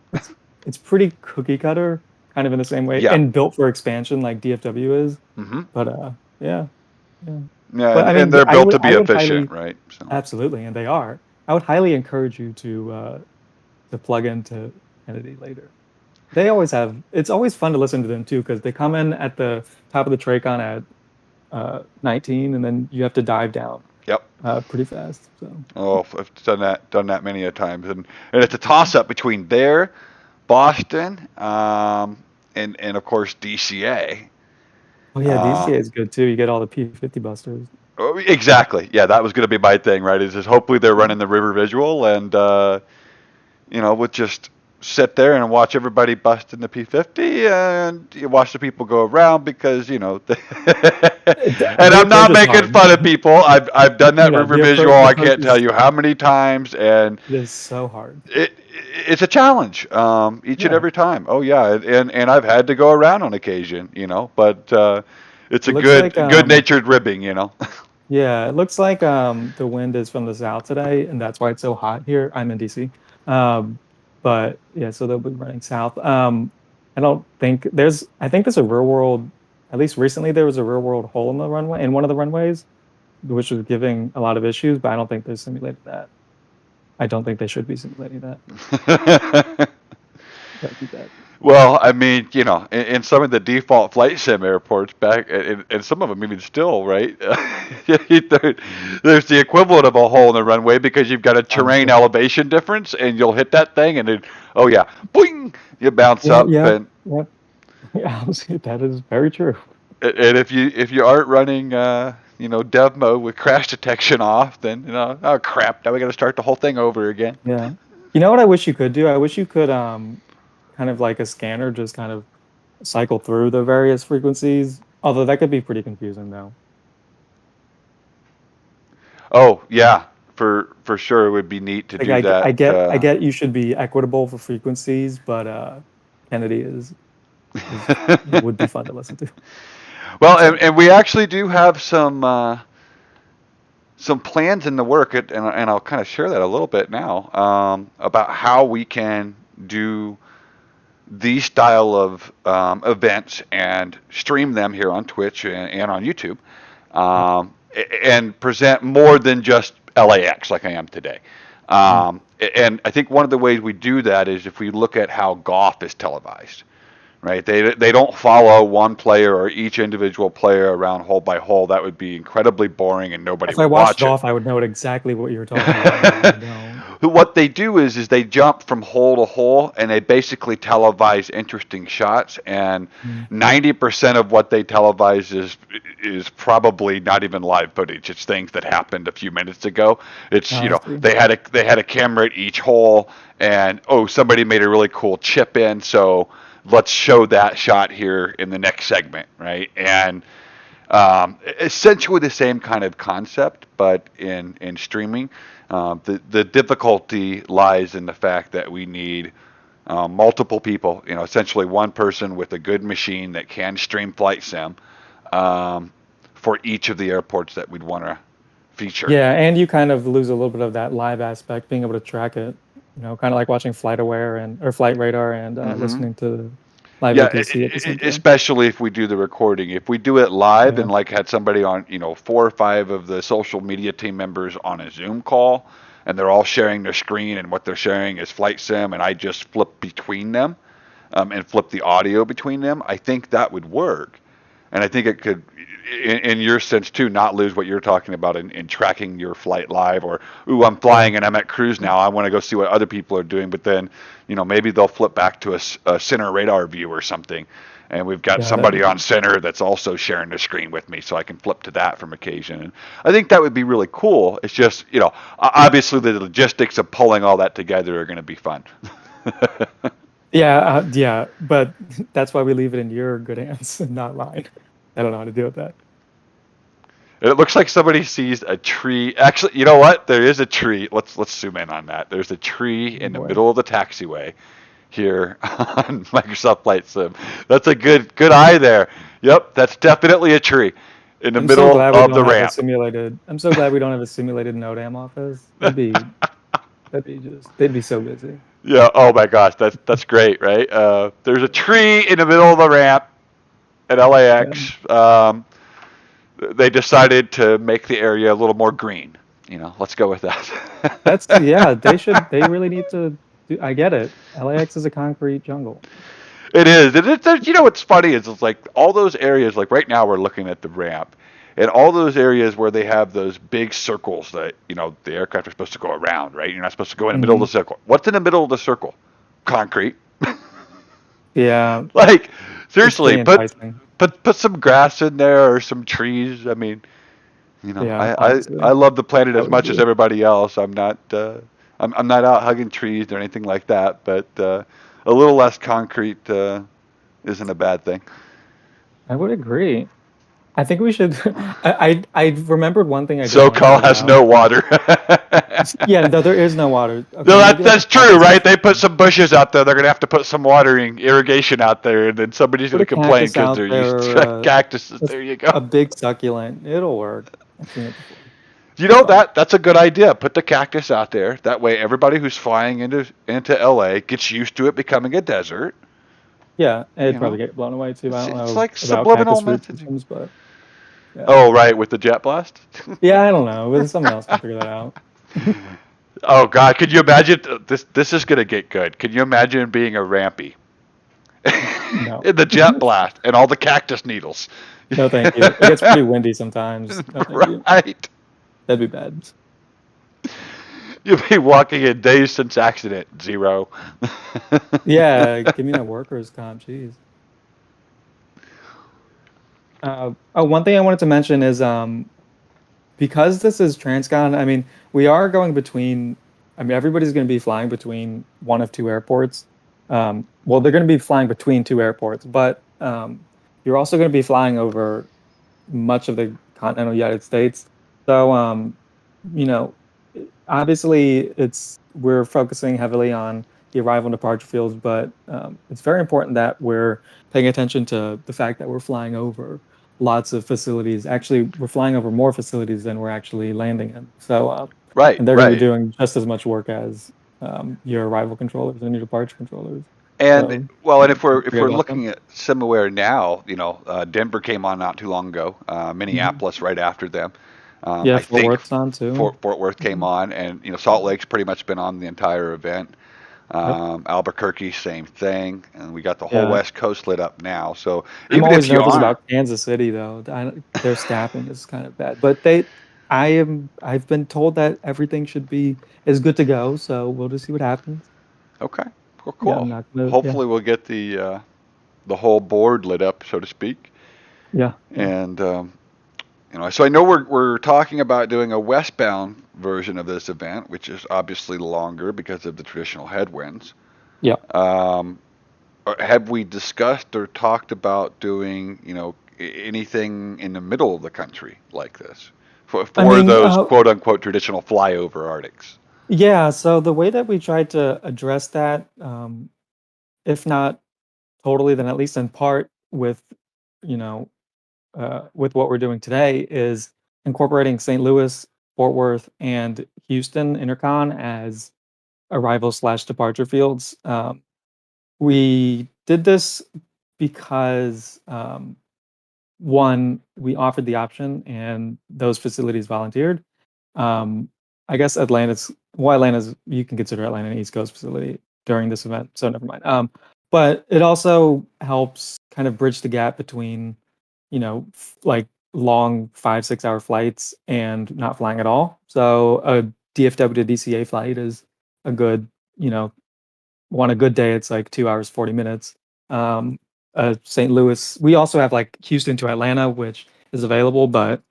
It's pretty cookie cutter, kind of in the same way, and built for expansion like DFW is. Mm-hmm. But yeah, but, and they're built to be efficient, right? So. Absolutely, and they are. I would highly encourage you to plug into Kennedy later. They always have. It's always fun to listen to them too, because they come in at the top of the Transcon at 19, and then you have to dive down. Yep. Pretty fast. So. Oh, I've done that many a times, and it's a toss up between there, Boston, and of course DCA. Oh yeah, DCA is good too. You get all the P50 busters. Oh, exactly. Yeah, that was going to be my thing, right? Is hopefully they're running the river visual, and we'll just sit there and watch everybody bust in the P50, and you watch the people go around because and I'm not making fun of people. I've done that river visual. I can't tell you how many times, and it is so hard. It's a challenge each and every time. Oh yeah, and I've had to go around on occasion, but it's a good-natured ribbing, Yeah, it looks like the wind is from the south today, and that's why it's so hot here. I'm in DC. But yeah, so they'll be running south. I don't think I think there's a real world, at least recently there was a real world hole in the runway, in one of the runways, which was giving a lot of issues, but I don't think they simulated that. I don't think they should be simulating that. That'd be bad. Well, I mean, in some of the default flight sim airports back, and some of them even still, right? There's the equivalent of a hole in the runway because you've got a terrain elevation difference, and you'll hit that thing, and then, boing, you bounce up. Yeah, that is very true. And if you aren't running, dev mode with crash detection off, then oh crap, now we got to start the whole thing over again. Yeah. You know what I wish you could do? I wish you could kind of like a scanner, just kind of cycle through the various frequencies. Although that could be pretty confusing, though. Oh yeah, for sure, it would be neat to do that. I get you should be equitable for frequencies, but Kennedy it would be fun to listen to. Well, and we actually do have some plans in the work, and I'll kind of share that a little bit now about how we can do these style of events and stream them here on Twitch and on YouTube, and present more than just LAX like I am today. And I think one of the ways we do that is if we look at how golf is televised. Right, they don't follow one player or each individual player around hole by hole. That would be incredibly boring, and nobody would watch it. If I watched golf, I would know exactly what you're talking about. What they do is they jump from hole to hole, and they basically televise interesting shots. And 90% of what they televise is probably not even live footage. It's things that happened a few minutes ago. It's they had a camera at each hole, and somebody made a really cool chip in, so let's show that shot here in the next segment, right? And Essentially the same kind of concept, but in streaming. The difficulty lies in the fact that we need multiple people, essentially one person with a good machine that can stream flight sim for each of the airports that we'd want to feature. Yeah, and you kind of lose a little bit of that live aspect, being able to track it. Kind of like watching FlightAware or Flight Radar and listening to live APC at the same time. Especially if we do the recording. If we do it live and like had somebody on, 4 or 5 of the social media team members on a Zoom call, and they're all sharing their screen, and what they're sharing is flight sim, and I just flip between them and flip the audio between them, I think that would work. And I think it could, in your sense too, not lose what you're talking about in tracking your flight live, or, ooh, I'm flying and I'm at cruise now, I want to go see what other people are doing, but then, maybe they'll flip back to a center radar view or something, and we've got somebody on center that's also sharing the screen with me, so I can flip to that from occasion. And I think that would be really cool. It's just, obviously the logistics of pulling all that together are going to be fun. Yeah, but that's why we leave it in your good hands and not mine. I don't know how to deal with that. It looks like somebody sees a tree. Actually, you know what? There is a tree. Let's zoom in on that. There's a tree in the middle of the taxiway here on Microsoft Flight Sim. That's a good eye there. Yep, that's definitely a tree in the middle of the ramp. I'm so glad we don't have a simulated NODAM office. They'd be so busy. Yeah. Oh my gosh, that's great, right? There's a tree in the middle of the ramp at LAX. They decided to make the area a little more green. Let's go with that. They really need to. I get it. LAX is a concrete jungle. It is. What's funny is it's like all those areas. Like right now, we're looking at the ramp, and all those areas where they have those big circles that the aircraft are supposed to go around. Right? You're not supposed to go in the middle of the circle. What's in the middle of the circle? Concrete. Yeah. Like seriously, put some grass in there or some trees. I mean, I love the planet as much as everybody else. I'm not I'm not out hugging trees or anything like that, but a little less concrete isn't a bad thing. I would agree. I think we should. I remembered one thing. SoCal has no water. Yeah, no, there is no water. Okay, no, that's true, right? They put some bushes out there. They're gonna have to put some irrigation out there, and then somebody's gonna complain because they're used to cactuses. There you go. A big succulent. It'll work. I've seen it before. That's a good idea. Put the cactus out there. That way, everybody who's flying into LA gets used to it becoming a desert. Yeah, it'd probably get blown away too. I don't know. It's like subliminal messaging. But yeah. Oh, right, with the jet blast? Yeah, I don't know. Someone else can figure that out. Oh God, could you imagine? This is gonna get good. Can you imagine being a rampy in the jet blast and all the cactus needles? No, thank you. It gets pretty windy sometimes. No, right. That'd be bad. You'll be walking in days since accident, 0. Yeah, give me that workers' comp. Jeez. One thing I wanted to mention is because this is Transcon, I mean, we are going between, everybody's going to be flying between one of 2 airports. Well, they're going to be flying between 2 airports, but you're also going to be flying over much of the continental United States. So, obviously we're focusing heavily on the arrival and departure fields, but it's very important that we're paying attention to the fact that we're flying over lots of facilities. Actually, we're flying over more facilities than we're actually landing in. So, and they're going to be doing just as much work as your arrival controllers and your departure controllers. And and if we're looking at SimAware now, Denver came on not too long ago. Minneapolis right after them. I Fort Worth's on too. Fort Worth came on, and Salt Lake's pretty much been on the entire event. Albuquerque, same thing, and we got the whole West Coast lit up now. So I'm always nervous about Kansas City, though. Their staffing is kind of bad, but I've been told that everything should be is good to go. So we'll just see what happens. Okay, cool. Yeah, hopefully we'll get the whole board lit up, so to speak. Yeah. And so I know we're talking about doing a westbound version of this event, which is obviously longer because of the traditional headwinds. Yeah. Have we discussed or talked about doing, anything in the middle of the country like this for I mean, those quote unquote traditional flyover Arctics? yeah. So the way that we tried to address that, if not totally, then at least in part with, you know, with what we're doing today, is incorporating St. Louis, Fort Worth, and Houston Intercon as arrival / departure fields. We did this because one, we offered the option and those facilities volunteered. I guess Atlanta's, you can consider Atlanta an East Coast facility during this event, so never mind. But it also helps kind of bridge the gap between, like long 5-6 hour flights and not flying at all. So a DFW to DCA flight is a good, you know, on a good day, it's like 2 hours, 40 minutes. St. Louis, we also have like Houston to Atlanta, which is available, but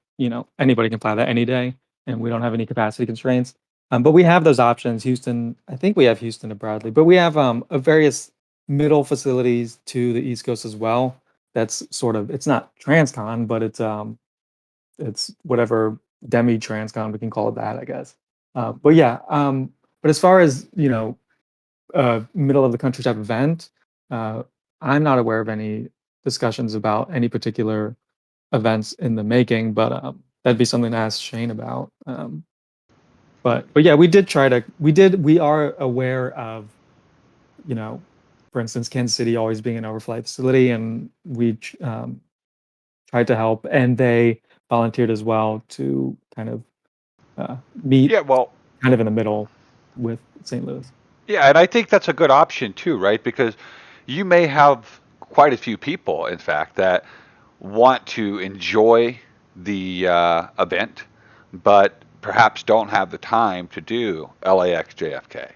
anybody can fly that any day, and we don't have any capacity constraints. But we have those options. Houston, I think we have Houston to Bradley, but we have a various middle facilities to the East Coast as well. That's sort of, it's not Transcon, but it's whatever demi Transcon, we can call it that, I guess. But yeah, but as far as middle of the country type event, I'm not aware of any discussions about any particular events in the making, but that'd be something to ask Shane about. But yeah, we are aware of, for instance, Kansas City always being an overflight facility, and we tried to help, and they volunteered as well to kind of meet kind of in the middle with St. Louis. Yeah, and I think that's a good option too, right? Because you may have quite a few people, in fact, that want to enjoy the event, but perhaps don't have the time to do LAX JFK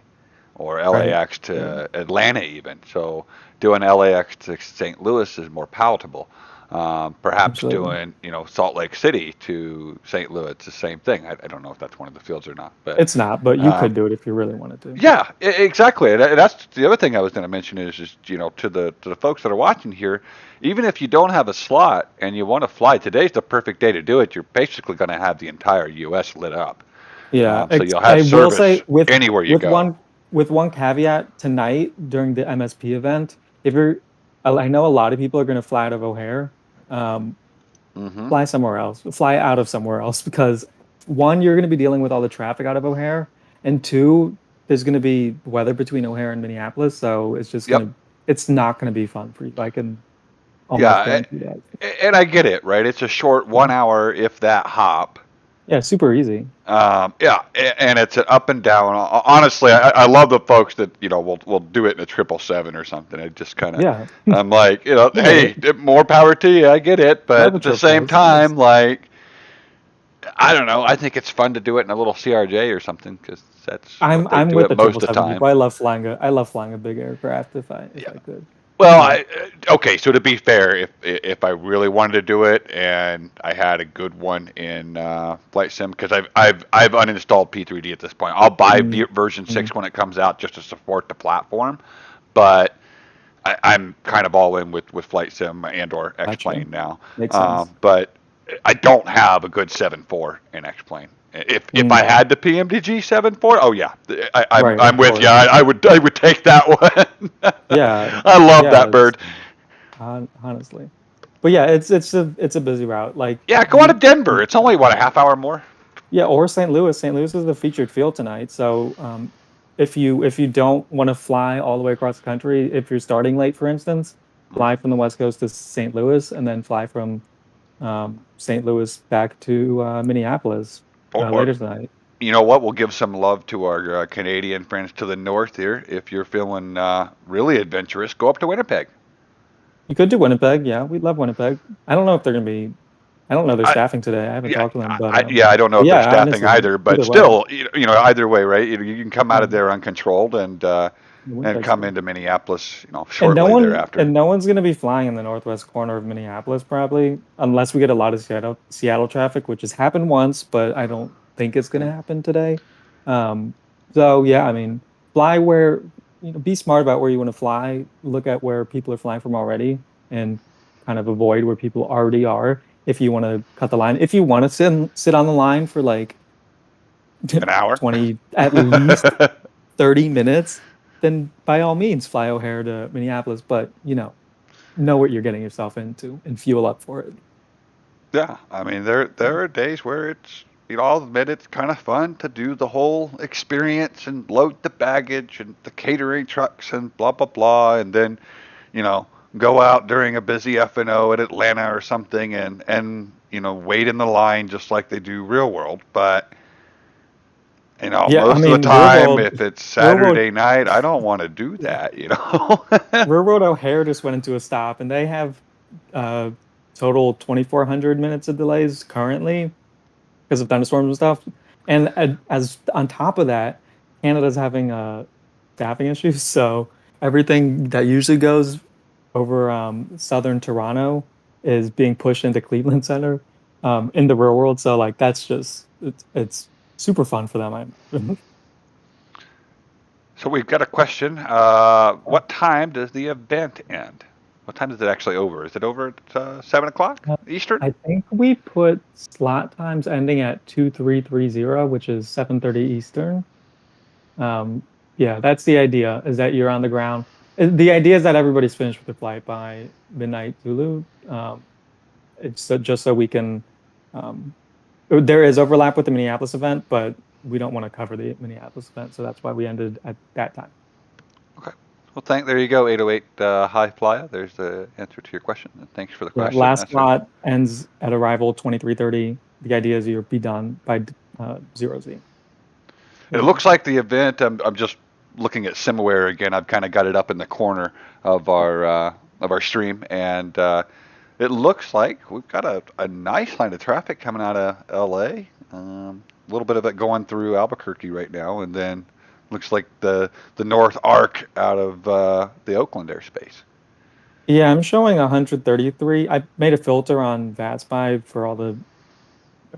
or LAX to Atlanta even. So doing LAX to St. Louis is more palatable. Perhaps doing, Salt Lake City to St. Louis, it's the same thing. I don't know if that's one of the fields or not, but it's not. But you could do it if you really wanted to. Yeah, exactly. And that's the other thing I was going to mention is to the folks that are watching here, even if you don't have a slot and you want to fly, today's the perfect day to do it. You're basically going to have the entire U.S. lit up. Yeah, so you'll have service anywhere you go. With one caveat, tonight during the MSP event, I know a lot of people are going to fly out of O'Hare. Fly somewhere else. Fly out of somewhere else, because one, you're going to be dealing with all the traffic out of O'Hare, and two, there's going to be weather between O'Hare and Minneapolis, so it's just it's not going to be fun for you. I can almost guarantee that. And I get it, right? It's a short 1 hour, if that, hop. Yeah, super easy. Yeah, and it's an up and down. Honestly, I love the folks that will do it in a 777 or something. It just kind of I'm like, hey, more power to you. I get it, but at the same time, like, I don't know. I think it's fun to do it in a little CRJ or something, because that's I'm do with it the most of the time. I love flying a big aircraft if I could. Well, okay. So to be fair, if I really wanted to do it and I had a good one in Flight Sim, because I've uninstalled P3D at this point. I'll buy version 6 when it comes out just to support the platform, but I'm kind of all in with Flight Sim and/or X-Plane now. Makes sense. But I don't have a good 7.4 in X-Plane. If I had the PMDG 7.4, oh yeah, I'm with you. I would take that one. Yeah, I love that bird. Honestly, but yeah, it's a busy route. Like, go out of Denver. It's only a half hour more. Yeah, or St. Louis. St. Louis is the featured field tonight. So if you don't want to fly all the way across the country, if you're starting late, for instance, fly from the West Coast to St. Louis and then fly from St. Louis back to Minneapolis later tonight. You know what? We'll give some love to our Canadian friends to the north here. If you're feeling really adventurous, go up to Winnipeg. You could do Winnipeg. Yeah, we love Winnipeg. I don't know if they're going to be. I don't know their staffing today. I haven't talked to them. But I don't know if they're staffing either. But still, either way, right? You can come out of there uncontrolled and come into Minneapolis, shortly thereafter. And no one's going to be flying in the northwest corner of Minneapolis probably, unless we get a lot of Seattle traffic, which has happened once, but I don't think it's going to happen today. So yeah, I mean, fly where be smart about where you want to fly. Look at where people are flying from already, and kind of avoid where people already are if you want to cut the line. If you want to sit on the line for like an hour, 20, at least 30 minutes, then by all means fly O'Hare to Minneapolis. But know what you're getting yourself into and fuel up for it. Yeah, I mean there are days where it's I'll admit it's kind of fun to do the whole experience and load the baggage and the catering trucks and blah blah blah, and then go out during a busy F&O at Atlanta or something and wait in the line just like they do real world. But Yeah, I most of the mean, time, if it's Saturday night, I don't want to do that. Railroad O'Hare just went into a stop, and they have total 2,400 minutes of delays currently because of thunderstorms and stuff. And as on top of that, Canada's having staffing issues, so everything that usually goes over southern Toronto is being pushed into Cleveland Center in the real world. So like that's just it's super fun for them. I So we've got a question. What time does the event end? What time is it actually over? Is it over at 7 o'clock Eastern? I think we put slot times ending at 2330, which is 7:30 Eastern. Yeah, that's the idea, is that you're on the ground. The idea is that everybody's finished with their flight by midnight Zulu. It's just so we can. There is overlap with the Minneapolis event, but we don't want to cover the Minneapolis event, so that's why we ended at that time. Okay. Well, there you go, 808 High Playa. There's the answer to your question. And thanks for the question. Last slot ends at arrival 2330. The idea is you'll be done by 0Z. It looks like the event. I'm just looking at Simaware again. I've kind of got it up in the corner of our stream, and it looks like we've got a nice line of traffic coming out of LA. A little bit of it going through Albuquerque right now, and then looks like the north arc out of the Oakland airspace. Yeah, I'm showing 133. I made a filter on VATSPY for all the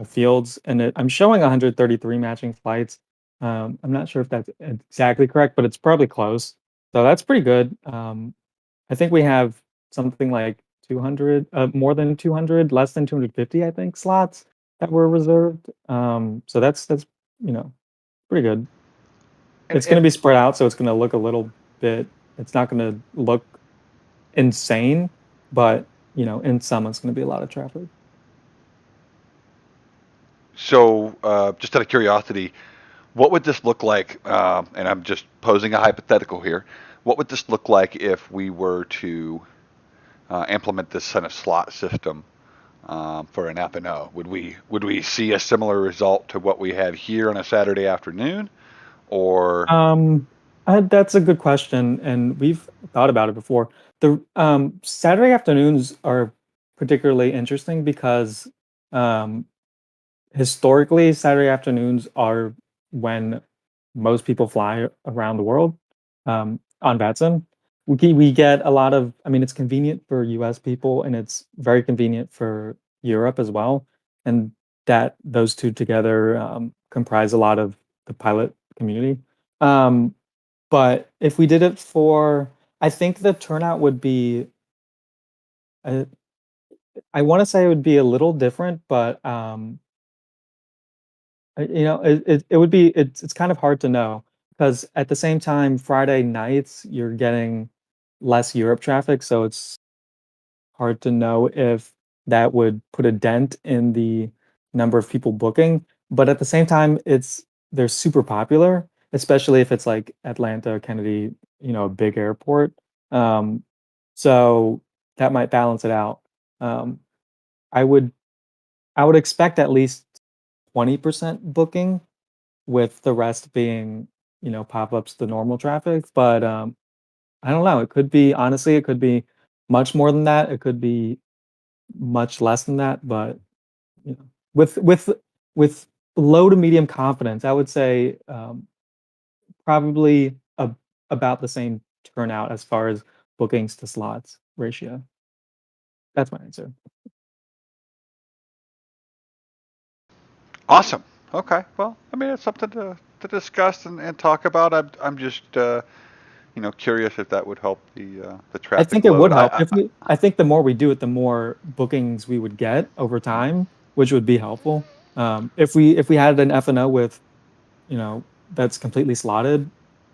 fields, and I'm showing 133 matching flights. I'm not sure if that's exactly correct, but it's probably close. So that's pretty good. I think we have something like 200, more than 200, less than 250, I think, slots that were reserved. So that's pretty good. It's going to be spread out, so it's going to look a little bit. It's not going to look insane, but in some, it's going to be a lot of traffic. So, just out of curiosity, what would this look like? And I'm just posing a hypothetical here. What would this look like if we were to implement this kind of slot system for an F&O? Would we see a similar result to what we had here on a Saturday afternoon, or? That's a good question, and we've thought about it before. The Saturday afternoons are particularly interesting because historically, Saturday afternoons are when most people fly around the world on VATSIM. We get a lot of, I mean, it's convenient for US people and it's very convenient for Europe as well. And those two together comprise a lot of the pilot community. But if we did it I think the turnout would be, I want to say it would be a little different, but it would be, it's kind of hard to know because at the same time, Friday nights, you're getting less Europe traffic. So it's hard to know if that would put a dent in the number of people booking. But at the same time, they're super popular, especially if it's like Atlanta, Kennedy, a big airport. So that might balance it out. I would expect at least 20% booking, with the rest being, pop-ups to normal traffic. But I don't know. It could be, honestly, it could be much more than that. It could be much less than that. But with low to medium confidence, I would say probably about the same turnout as far as bookings to slots ratio. That's my answer. Awesome. Okay. Well, I mean, it's something to discuss and talk about. I'm just curious if that would help the I traffic think it load. would help. I think the more we do it, the more bookings we would get over time, which would be helpful. If we had an F&O with, that's completely slotted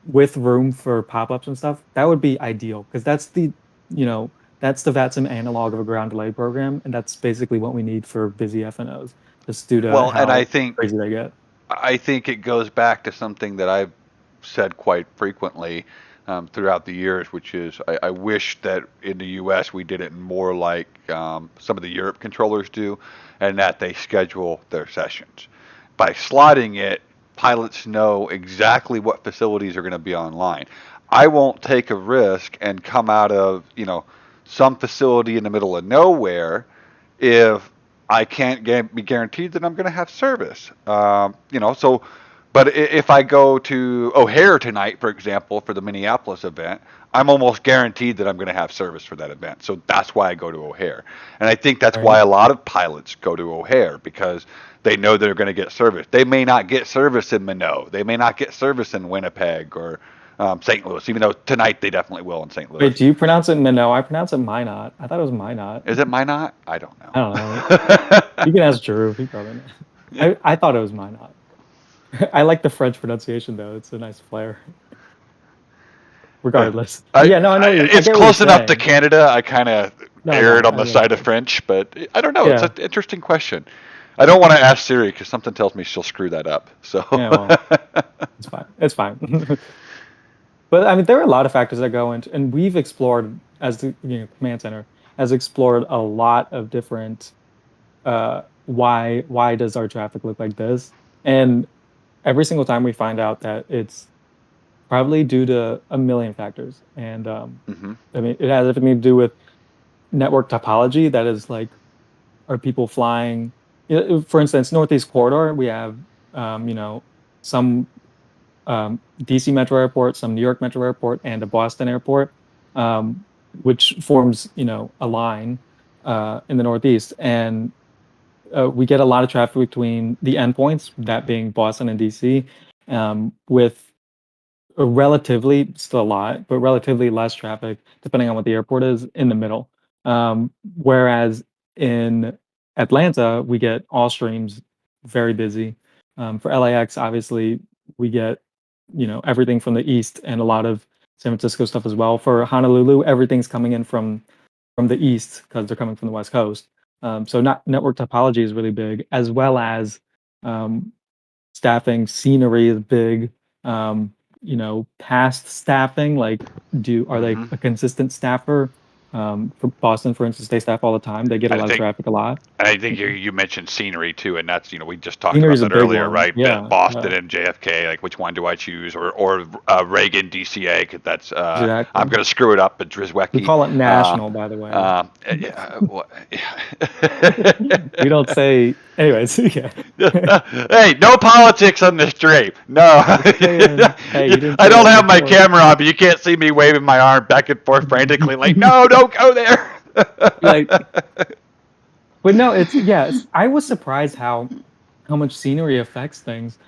with room for pop-ups and stuff, that would be ideal because you know, that's the VATSIM analog of a ground delay program, and that's basically what we need for busy F&Os, just due to Well, and I how think crazy they get. it goes back to something that I've said quite frequently throughout the years, which is I wish that in the U.S. we did it more like some of the Europe controllers do, and that they schedule their sessions. By slotting it, pilots know exactly what facilities are going to be online. I won't take a risk and come out of some facility in the middle of nowhere if I can't be guaranteed that I'm going to have service. So, but if I go to O'Hare tonight, for example, for the Minneapolis event, I'm almost guaranteed that I'm going to have service for that event. So that's why I go to O'Hare. And I think that's why a lot of pilots go to O'Hare, because they know they're going to get service. They may not get service in Minot. They may not get service in Winnipeg or St. Louis, even though tonight they definitely will in St. Louis. Wait, do you pronounce it Minot? I pronounce it Minot. I thought it was Minot. Is it Minot? I don't know. I don't know. You can ask Drew. He probably knows. I thought it was Minot. I like the French pronunciation though. It's a nice flair. Regardless. I know. It's close enough to Canada. I kind of erred on the side of French, but I don't know. Yeah. It's an interesting question. I don't want to ask Siri because something tells me she'll screw that up. So it's fine. It's fine. But I mean, there are a lot of factors that go into, and we've explored as the command center has explored a lot of different. Why does our traffic look like this? And every single time we find out that it's probably due to a million factors. And I mean, it has everything to do with network topology. That is like, are people flying? For instance, Northeast Corridor, we have some DC Metro Airport, some New York Metro Airport, and a Boston Airport, which forms a line in the Northeast. And we get a lot of traffic between the endpoints, that being Boston and DC, with a relatively, still a lot, but relatively less traffic, depending on what the airport is, in the middle. Whereas in Atlanta, we get all streams, very busy. For LAX, obviously, we get everything from the east and a lot of San Francisco stuff as well. For Honolulu, everything's coming in from the east because they're coming from the west coast. So network topology is really big, as well as staffing. Scenery is big. Past staffing, like are they a consistent staffer? For Boston, for instance, they staff all the time. They get a lot of traffic a lot. And I think you mentioned scenery too, and that's we just talked Scenery's about that earlier, one. right? Yeah, Boston and JFK, like which one do I choose, or Reagan DCA? Because that's exactly. I'm going to screw it up, but Drizwecki. We call it national, by the way. We don't say. Anyways, yeah. Hey, no politics on this stream. No. Hey, I don't have my camera on, but you can't see me waving my arm back and forth frantically, like, no, don't go there. But no, I was surprised how much scenery affects things.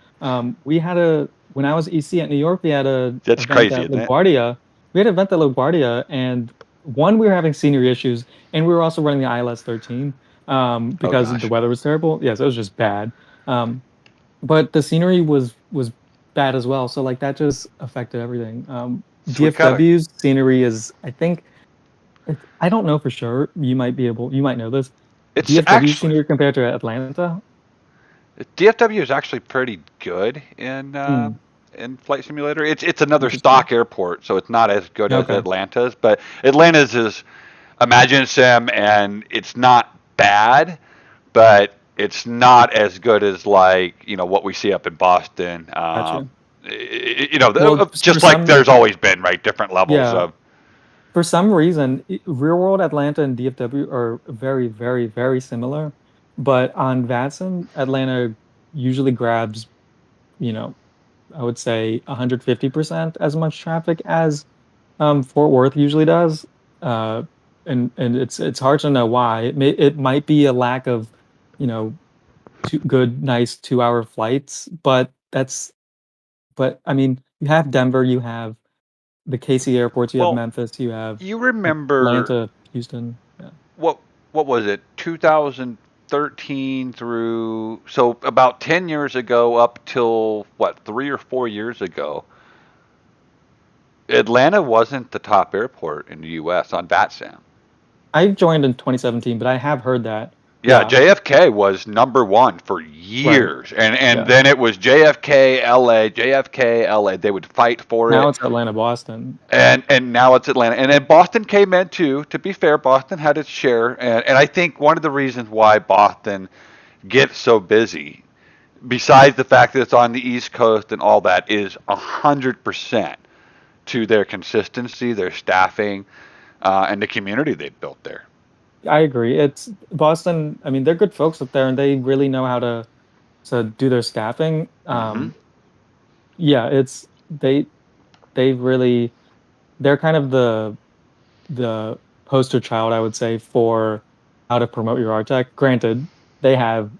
We had when I was EC at New York, we had that's crazy, isn't LaGuardia. We had an event at LaGuardia, and we were having scenery issues, and we were also running the ILS 13 because the weather was terrible. Yes, it was just bad. But the scenery was bad as well. So that just affected everything. DFW's scenery is, I think, I don't know for sure. You might know this. It's DFW scenery compared to Atlanta. DFW is actually pretty good in Flight Simulator. It's another stock airport, so it's not as good as Atlanta's. But Atlanta's is Imagine Sim, and it's not bad, but it's not as good as what we see up in Boston. Gotcha. Just like there's always been, right? Different levels of. For some reason, real world Atlanta and DFW are very, very, very similar, but on VATSIM, Atlanta usually grabs, I would say 150% as much traffic as Fort Worth usually does, and it's hard to know why. It might be a lack of, nice 2-hour flights, but I mean, you have Denver, you have the KC airports. You have Well, Memphis. You have You remember Atlanta, Houston. Yeah. what was it? 2013 through so about 10 years ago up till what 3 or 4 years ago. Atlanta wasn't the top airport in the U.S. on VATSAM. I joined in 2017, but I have heard that. Yeah, JFK was number one for years, and Yeah. then it was JFK LA, JFK LA. They would fight for Now it. it's Atlanta, Boston. And now it's Atlanta. And then Boston came in too. To be fair, Boston had its share. And I think one of the reasons why Boston gets so busy, besides the fact that it's on the East Coast and all that, is 100% to their consistency, their staffing, and the community they've built there. I agree. It's Boston. I mean, they're good folks up there, and they really know how to do their staffing. Yeah, it's they really they're kind of the poster child, I would say, for how to promote your architect. Granted, they have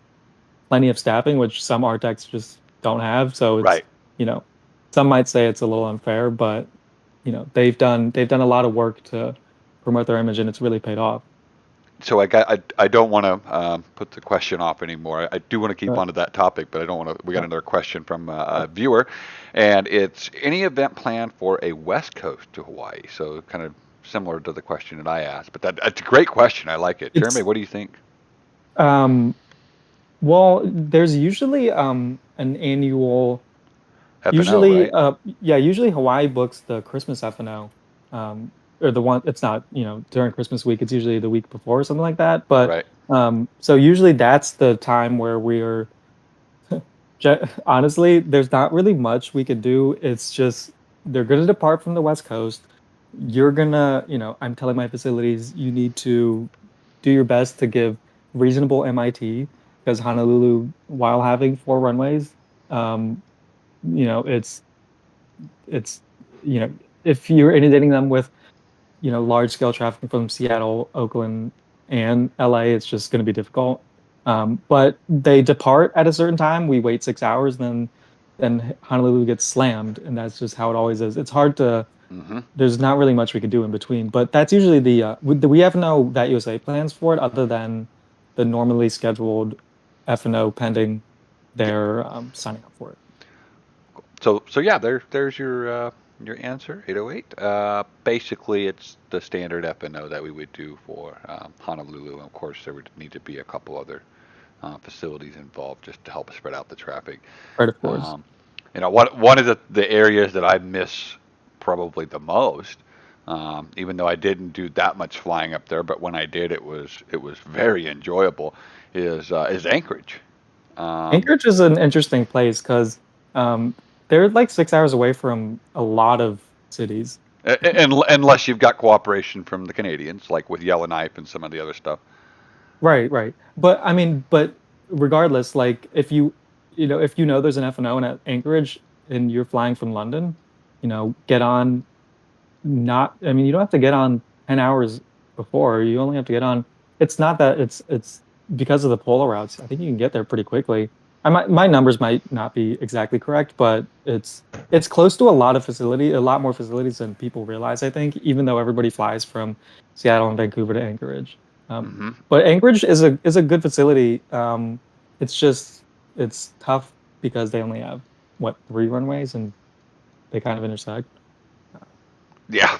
plenty of staffing, which some architects just don't have. So it's some might say it's a little unfair, but they've done a lot of work to promote their image, and it's really paid off. So I don't want to put the question off anymore. I do want to keep on to that topic, but I don't want to. We got another question from a viewer, and it's any event planned for a West Coast to Hawaii. So kind of similar to the question that I asked, but that's a great question. I like it. Jeremy, what do you think? Well, there's usually an annual. F&O, usually, right? usually Hawaii books the Christmas F&O. Or the one, it's not, during Christmas week, it's usually the week before or something like that. But so usually that's the time where we're, honestly, there's not really much we could do. It's just, they're going to depart from the West Coast. You're going to, I'm telling my facilities, you need to do your best to give reasonable MIT, because Honolulu, while having 4 runways, it's, if you're inundating them with, large scale traffic from Seattle, Oakland, and LA, it's just going to be difficult. But they depart at a certain time. We wait 6 hours, then Honolulu gets slammed, and that's just how it always is. It's hard to. There's not really much we can do in between, but that's usually we have no that USA plans for it other than the normally scheduled F&O pending their signing up for it. So yeah, there's your answer, 808. Basically, it's the standard F&O that we would do for Honolulu. And of course, there would need to be a couple other facilities involved just to help spread out the traffic. Right, of course. One of the areas that I miss probably the most, even though I didn't do that much flying up there, but when I did, it was very enjoyable. Is Anchorage. Anchorage is an interesting place because they're like 6 hours away from a lot of cities. Unless you've got cooperation from the Canadians, like with Yellowknife and some of the other stuff. Right. But I mean, regardless, like if you know there's an F&O in Anchorage and you're flying from London, get on. You don't have to get on 10 hours before. You only have to get on. It's not that it's because of the polar routes. I think you can get there pretty quickly. My numbers might not be exactly correct, but it's close to a lot more facilities than people realize, I think, even though everybody flies from Seattle and Vancouver to Anchorage. But Anchorage is a good facility. It's tough because they only have 3 runways and they kind of intersect. Yeah.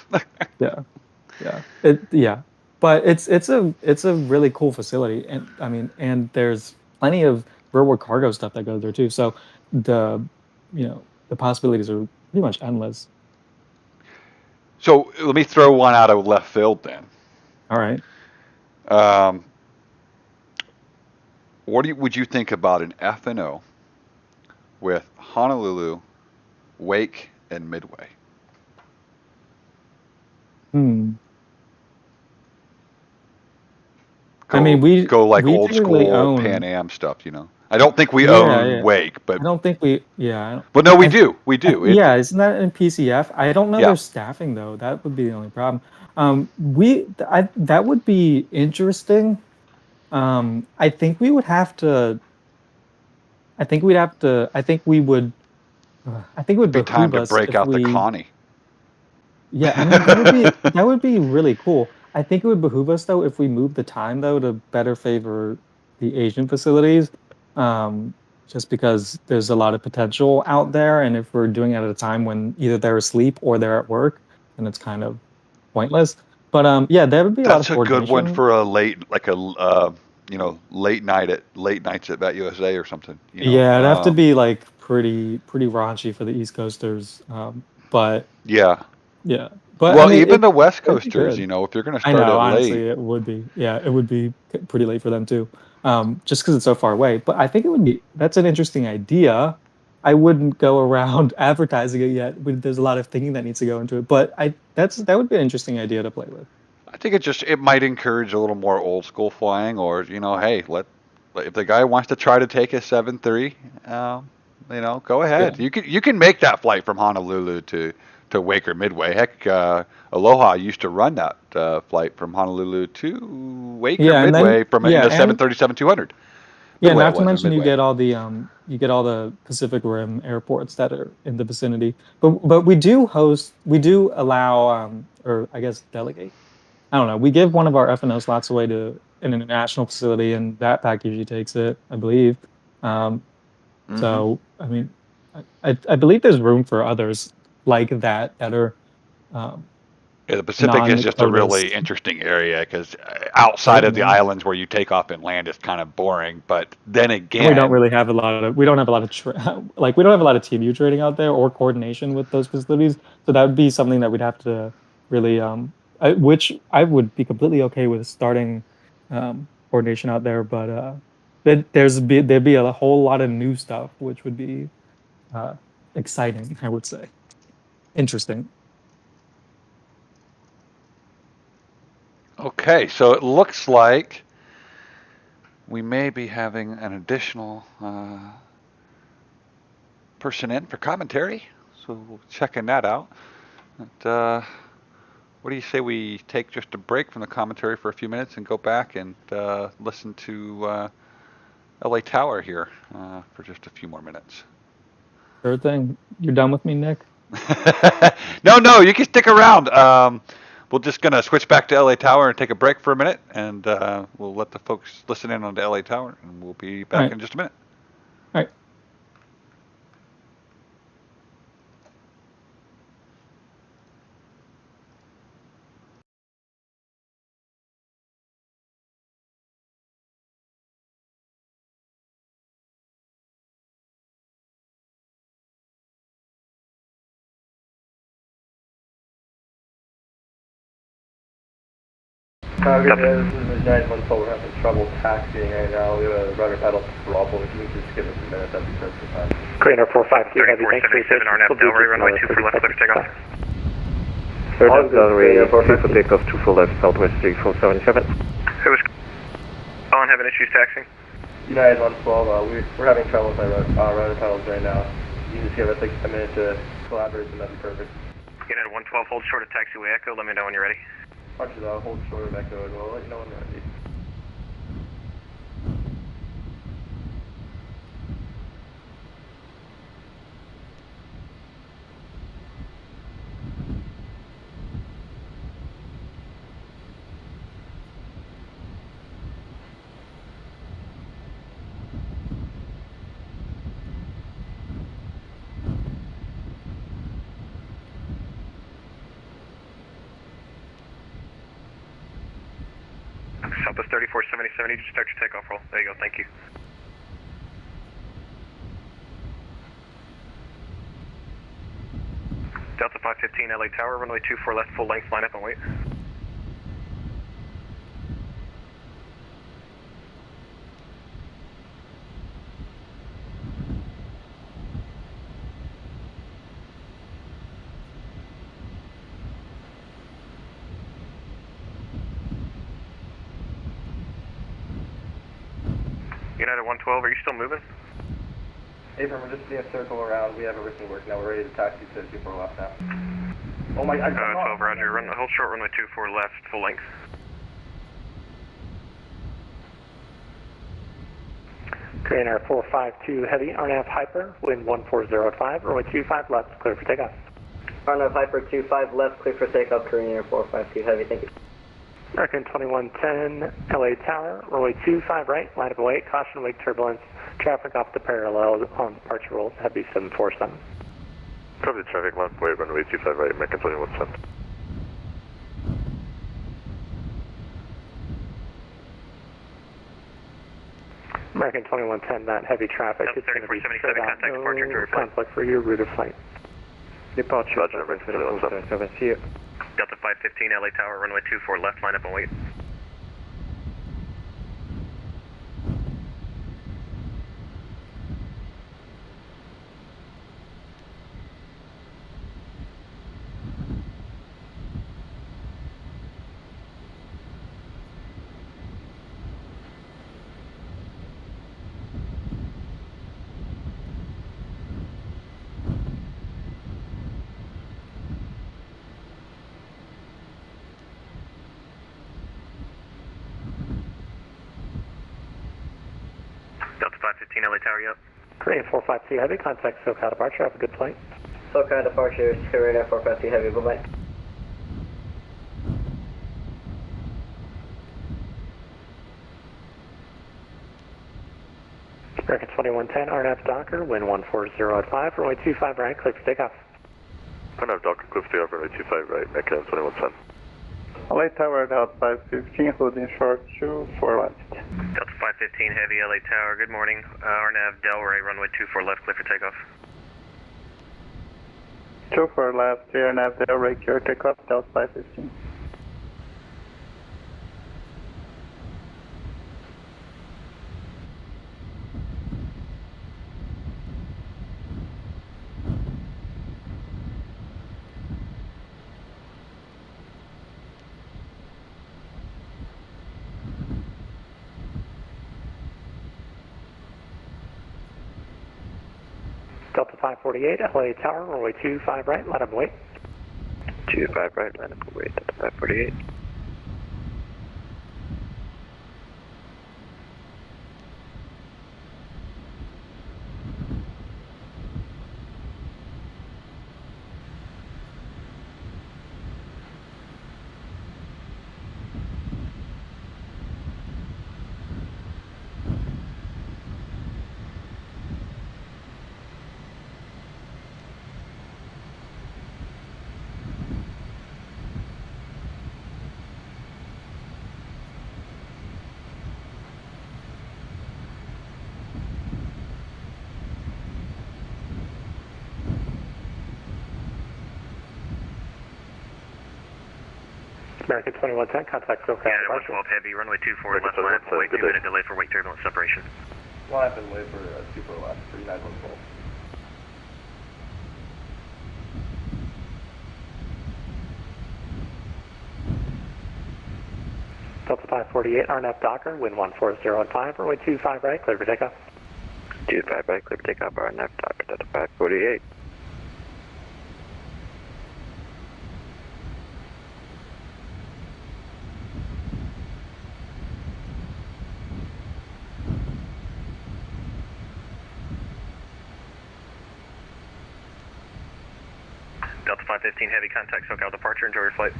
But it's a really cool facility, and there's plenty of rearward cargo stuff that goes there too. So the possibilities are pretty much endless. So let me throw one out of left field then. All right. What would you think about an F&O with Honolulu, Wake, and Midway? We old school Pan Am stuff, I don't think we own Wake, but I don't think we. Yeah. But no, we do. We do. Isn't that in PCF? I don't know their staffing though. That would be the only problem. That would be interesting. I think we would have to. I think we would. I think it would be time to break out the Connie. Yeah, I mean that would be really cool. I think it would behoove us though if we move the time though to better favor the Asian facilities, just because there's a lot of potential out there, and if we're doing it at a time when either they're asleep or they're at work, then it's kind of pointless. But yeah, there would be a lot of That's a good one coordination. for a late, like a late nights at Bat USA or something. Yeah, it'd have to be like pretty raunchy for the East Coasters, but Yeah. yeah. But I Well, mean, even the West it'd be Coasters, good. if you're going to I start know, it honestly, late. it would be. Yeah, it would be pretty late for them too, just because it's so far away. But I think it would be. That's an interesting idea. I wouldn't go around advertising it yet. There's a lot of thinking that needs to go into it. But that would be an interesting idea to play with. I think it might encourage a little more old school flying, or hey, if the guy wants to try to take a 7-3, go ahead. Yeah. You can make that flight from Honolulu to Wake or Midway. Heck, Aloha used to run that flight from Honolulu to Wake or Yeah, and then Midway from in yeah, a and 737-200. yeah, Midway it not to was, or mention Midway. you get all the Pacific Rim airports that are in the vicinity. But we do allow or I guess delegate. I don't know. We give one of our F&O slots away to an international facility, and that pack usually takes it, I believe. So I mean, I believe there's room for others like that are Yeah, the Pacific is just a really interesting area because outside of the islands where you take off and land is kind of boring. But then again, and we don't really have a lot of we don't have a lot of TMU trading out there or coordination with those facilities. So that would be something that we'd have to really which I would be completely okay with starting coordination out there, but there'd be a whole lot of new stuff which would be exciting, I would say. Interesting. Okay, so it looks like we may be having an additional person in for commentary, so we'll checking that out. And, what do you say we take just a break from the commentary for a few minutes and go back and listen to LA Tower here for just a few more minutes? Sure thing. You're done with me, Nick? No, you can stick around. We're just going to switch back to LA Tower and take a break for a minute, and we'll let the folks listen in on the LA Tower, and we'll be back in just a minute. All right. This is 914. We're having trouble taxiing right now. We have a rudder pedal throttle. If you could just give us a minute, that'd be perfect. Craner 452 Heavy, thanks for your 3477 RNAV Delray, runway 2 for left, clear for takeoff. RNAV Delray, 2 for takeoff, 2 for left, Southwest 3477. Who was on having issues taxiing? United 112, we're having trouble with our rudder pedals right now. You can just give us like a minute to collaborate and that'd be perfect. United 112, hold short of taxiway Echo, let me know when you're ready. Roger that, hold short of Echo as well, let you know when we're ready. Southwest 3477, you just start your takeoff roll. There you go, thank you. Delta 515 LA Tower, runway 24 left, full length, line up and wait. United 112, are you still moving? Abram, we're just doing a circle around. We have everything working now. We're ready to taxi to 24 left now. Oh my God. 12, roger. Hold short, runway 24 left, full length. Craner 452 Heavy, RNAV Hyper, wind 1405, runway 25 left, clear for takeoff. RNAV Hyper 25 left, clear for takeoff, Korean Air 452 Heavy, thank you. American 2110, LA Tower, runway 25 right, line of await, caution wake turbulence, traffic off the parallel on departure rules, Heavy 747. Copy traffic, line of await, runway 25 right, American 2110. American 2110, that heavy traffic is going to be straight out, no conflict for your route of flight. Departure. Roger, American 2110. See you. Delta 515, LA Tower, runway 24 left, line up and wait. Delta 515, LA Tower, yep. Korean 452 Heavy, contact SoCal departure, have a good flight. SoCal departure, Korean Air 452 Heavy, bye-bye. American 2110, RNAV Docker, wind 140 at 5, runway 25 right, clear for takeoff. RNAV Docker, clear for takeoff, runway 25 right, American 2110. LA Tower, Delta 515, holding short 24 left. Delta 515 Heavy, LA Tower, good morning. RNAV Delray, runway 24 left, clear for takeoff. 24 left, RNAV Delray, clear takeoff, Delta 515. Delta 548, LA Tower, runway 25 right, line up and wait. 25 right, line up and wait, Delta 548. American 2110, contact SoCal Yeah, departure. 112 Heavy, runway 24 left, line up and wait, 2-minute delay for wake turbulence separation. Line up and wait for 24 left, 3912. Delta 548, RNAV Docker, wind 140 at 5, runway 25 right, clear for takeoff. 25 right, clear for takeoff, RNAV Docker, Delta 548. Delta 515 Heavy, contact SoCal departure, enjoy your flight.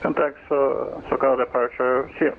Contact SoCal departure, see you.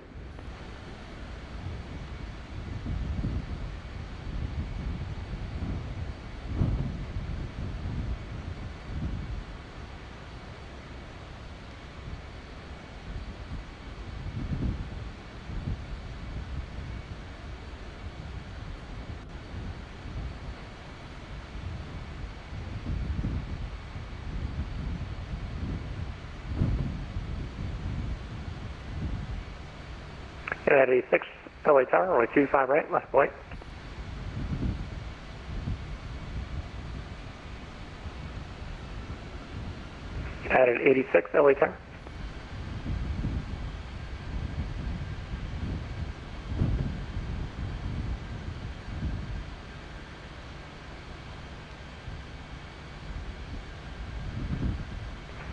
At 86, LA Tower, runway 25 right, left wait. At 86, LA Tower.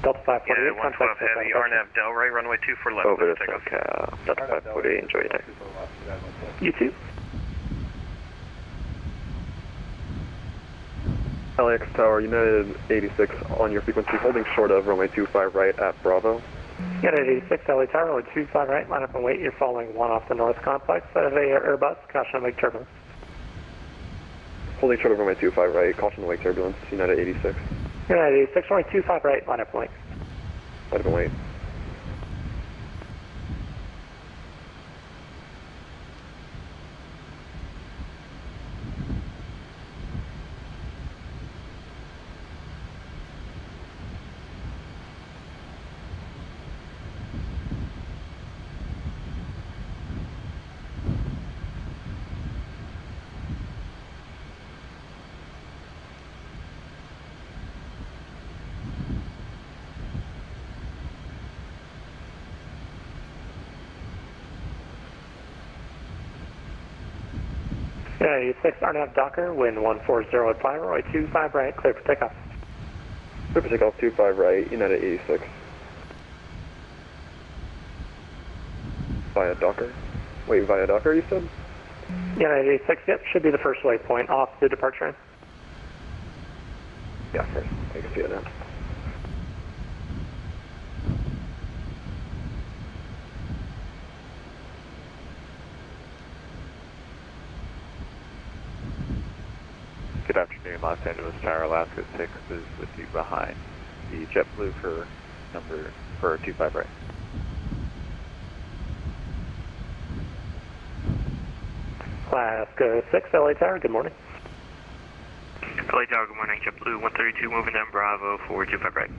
Delta 548, Yeah, 112 Heavy, RNAV Delray, runway 24 left, Over clear to for takeoff. SoCal, Delta 548, enjoy your day. You too. LAX Tower, United 86 on your frequency, holding short of runway 25 right at Bravo. United 86, LA Tower, runway 25 right, line up and wait. You're falling 1 off the north complex of a Airbus, caution on wake turbulence. Holding short of runway 25 right, caution wake turbulence, United 86. United 86, runway 25 right, line up and wait. Line up and wait. United 86, RNAV Docker, wind 140 at 5, runway 25 right, clear for takeoff. Clear for takeoff 25 right, United 86. Via Docker. Wait, via Docker you said? United 86, yep, should be the first waypoint off the departure end. Yeah, first. I can see it now. Good afternoon, Los Angeles Tower, Alaska 6 is with you behind the JetBlue for 25 right. Alaska 6, LA Tower, good morning. LA Tower, good morning. JetBlue 132 moving down Bravo for 25 right.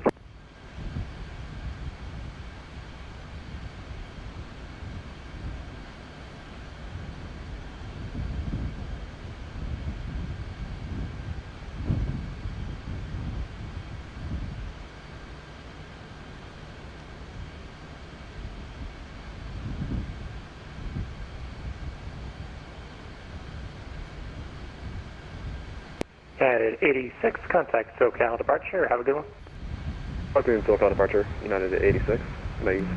United 86, contact SoCal departure, have a good one. Afternoon, SoCal departure, United 86. Amazing.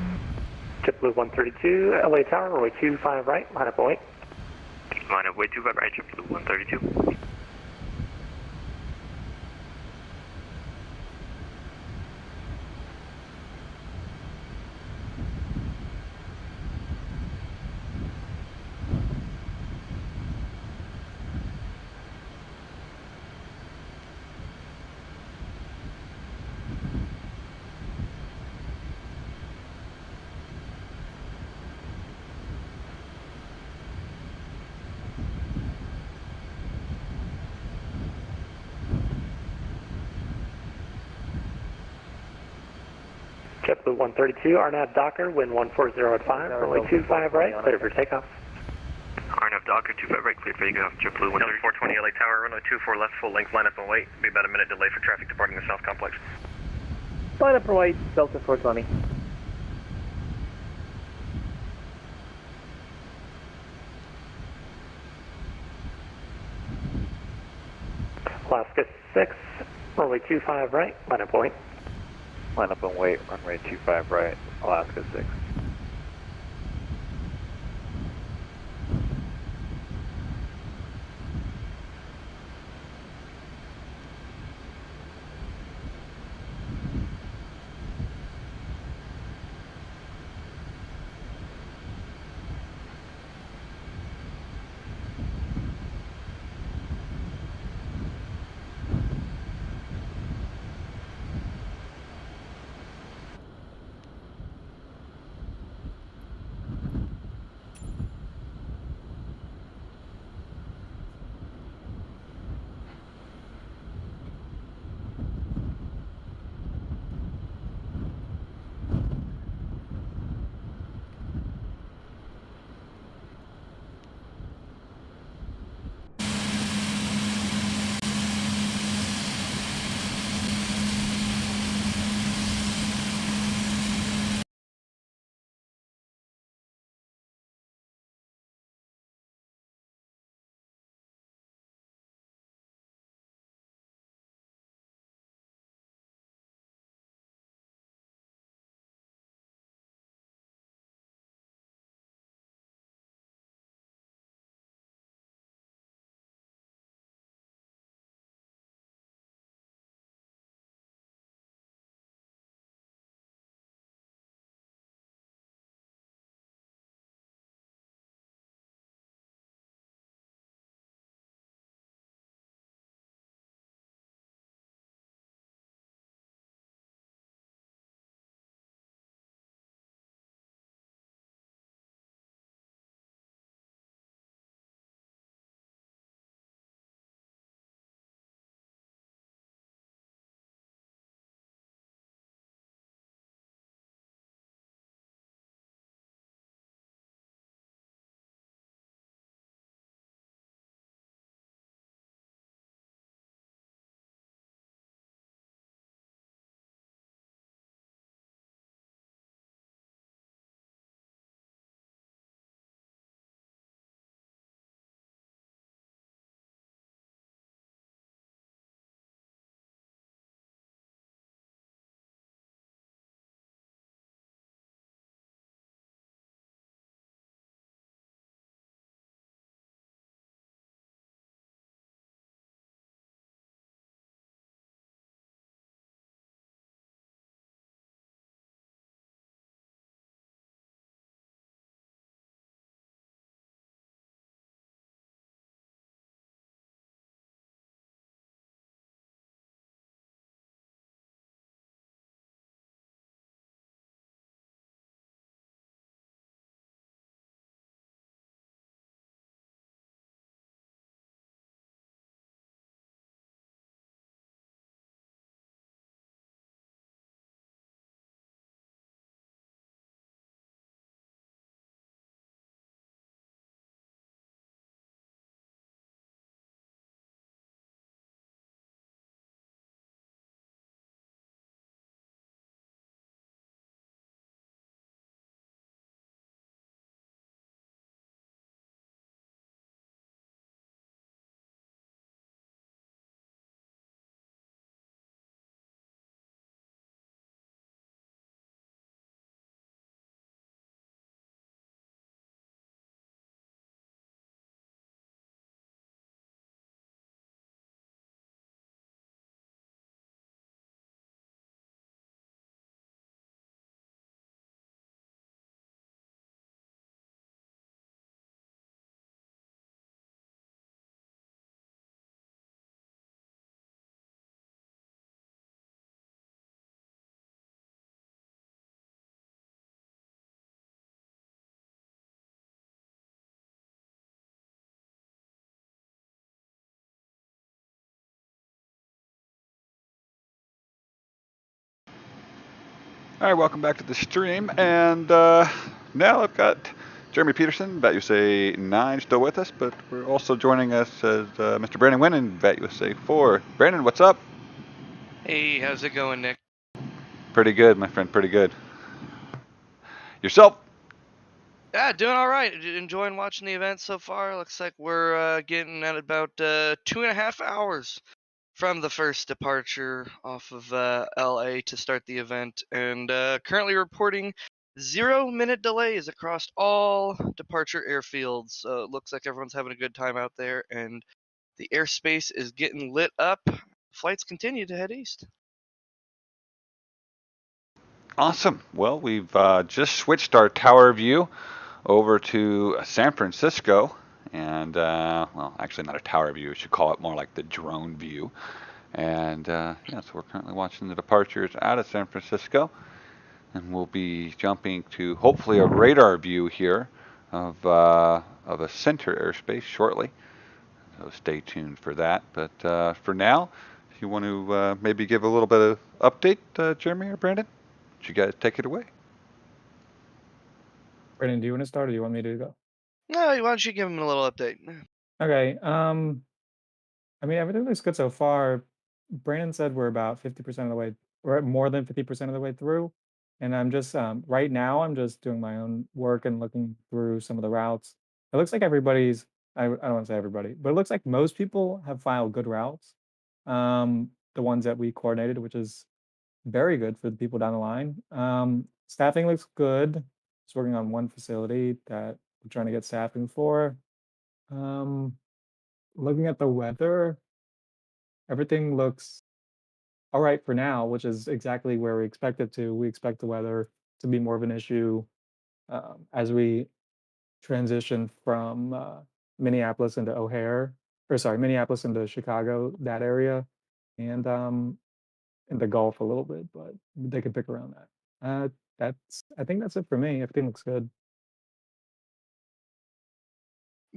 JetBlue 132, LA Tower, runway 25 right, line up and wait. Line up, way 25 right, JetBlue 132. JetBlue 132, RNAV Docker, wind 140 at 5, runway 25 right, clear for takeoff. RNF Docker 25 right, clear for takeoff. JetBlue 420 LA Tower, runway 24 left, full length, line up and wait. Be about a minute delay for traffic departing the south complex. Line up and wait, Delta 420. Alaska 6, runway 25 right, line up and wait. Line up and wait, runway 25 right, Alaska 6. All right, welcome back to the stream, and now I've got Jeremy Peterson, VATUSA 9, still with us, but we're also joining us as Mr. Brandon Wynn in VATUSA 4. Brandon, what's up? Hey, how's it going, Nick? Pretty good, my friend, pretty good. Yourself? Yeah, doing all right. Enjoying watching the event so far. Looks like we're getting at about 2.5 hours from the first departure off of LA to start the event, and currently reporting 0-minute delays across all departure airfields. So it looks like everyone's having a good time out there, and the airspace is getting lit up. Flights continue to head east. Awesome. Well, we've just switched our tower view over to San Francisco, and well, actually not a tower view. We should call it more like the drone view. And yeah, so we're currently watching the departures out of San Francisco, and we'll be jumping to hopefully a radar view here of a center airspace shortly. So stay tuned for that. But for now, if you want to maybe give a little bit of update, Jeremy or Brandon, you guys take it away. Brandon, do you want to start or do you want me to go? No, why don't you give him a little update? Okay. I mean, everything looks good so far. Brandon said we're about 50% of the way, or more than 50% of the way through. And I'm just, right now, I'm just doing my own work and looking through some of the routes. It looks like everybody's, I don't want to say everybody, but it looks like most people have filed good routes. The ones that we coordinated, which is very good for the people down the line. Staffing looks good. Just working on one facility that we're trying to get staffing for. Looking at the weather, everything looks all right for now, which is exactly where we expect it to. We expect the weather to be more of an issue as we transition from Minneapolis into O'Hare, or sorry, Minneapolis into Chicago, that area, and in the Gulf a little bit, but they can pick around that. I think that's it for me. Everything looks good.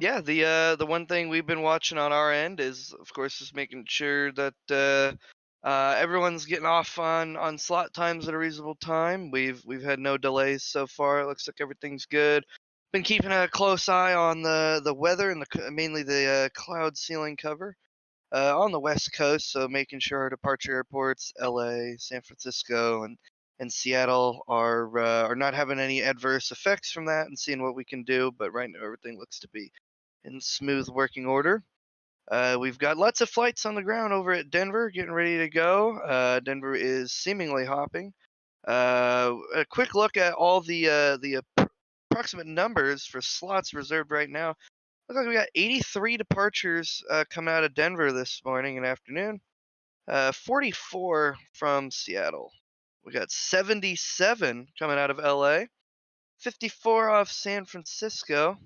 Yeah, the one thing we've been watching on our end is, of course, just making sure that everyone's getting off on slot times at a reasonable time. We've had no delays so far. It looks like everything's good. Been keeping a close eye on the weather and mainly the cloud ceiling cover on the West Coast. So making sure our departure airports, LA, San Francisco, and Seattle are not having any adverse effects from that, and seeing what we can do. But right now everything looks to be in smooth working order. We've got lots of flights on the ground over at Denver, getting ready to go. Denver is seemingly hopping. A quick look at all the approximate numbers for slots reserved right now. Looks like we got 83 departures coming out of Denver this morning and afternoon. 44 from Seattle. We got 77 coming out of LA. 54 off San Francisco,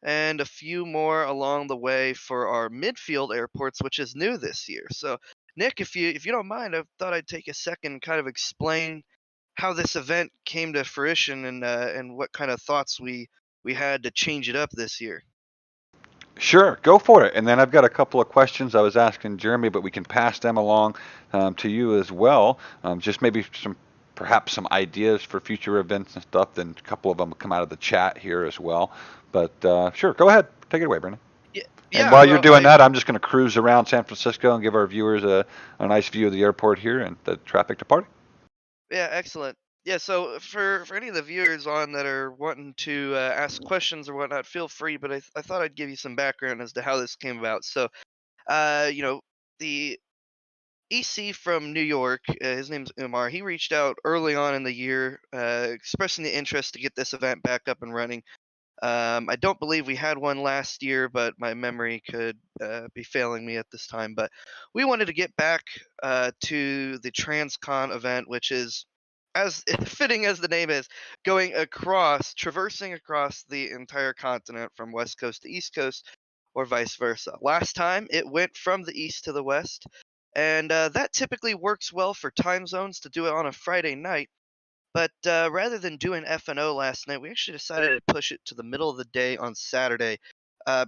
and a few more along the way for our midfield airports, which is new this year. So, Nick, if you don't mind, I thought I'd take a second and kind of explain how this event came to fruition and what kind of thoughts we had to change it up this year. Sure, go for it. And then I've got a couple of questions I was asking Jeremy, but we can pass them along to you as well. Just maybe perhaps some ideas for future events and stuff. Then a couple of them come out of the chat here as well. But sure, go ahead. Take it away, Brandon. Yeah, and while you're doing that, I'm just going to cruise around San Francisco and give our viewers a nice view of the airport here and the traffic departing. Yeah, excellent. Yeah, so for any of the viewers on that are wanting to ask questions or whatnot, feel free. But I thought I'd give you some background as to how this came about. So, the EC from New York, his name's Umar. He reached out early on in the year, expressing the interest to get this event back up and running. I don't believe we had one last year, but my memory could be failing me at this time. But we wanted to get back to the Transcon event, which is, as fitting as the name is, traversing across the entire continent from West Coast to East Coast, or vice versa. Last time it went from the East to the West, and that typically works well for time zones to do it on a Friday night. But rather than doing F&O last night, we actually decided to push it to the middle of the day on Saturday,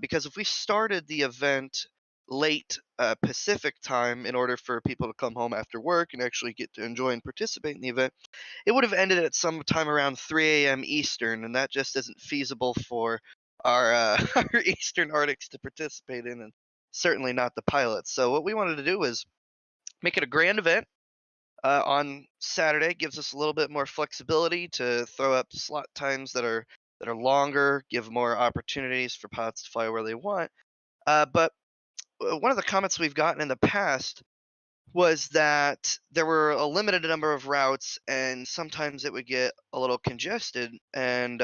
because if we started the event late Pacific time in order for people to come home after work and actually get to enjoy and participate in the event, it would have ended at some time around 3 a.m. Eastern, and that just isn't feasible for our, our Eastern Arctics to participate in, and certainly not the pilots. So what we wanted to do was make it a grand event on Saturday. Gives us a little bit more flexibility to throw up slot times that are longer, give more opportunities for pilots to fly where they want. But one of the comments we've gotten in the past was that there were a limited number of routes and sometimes it would get a little congested. And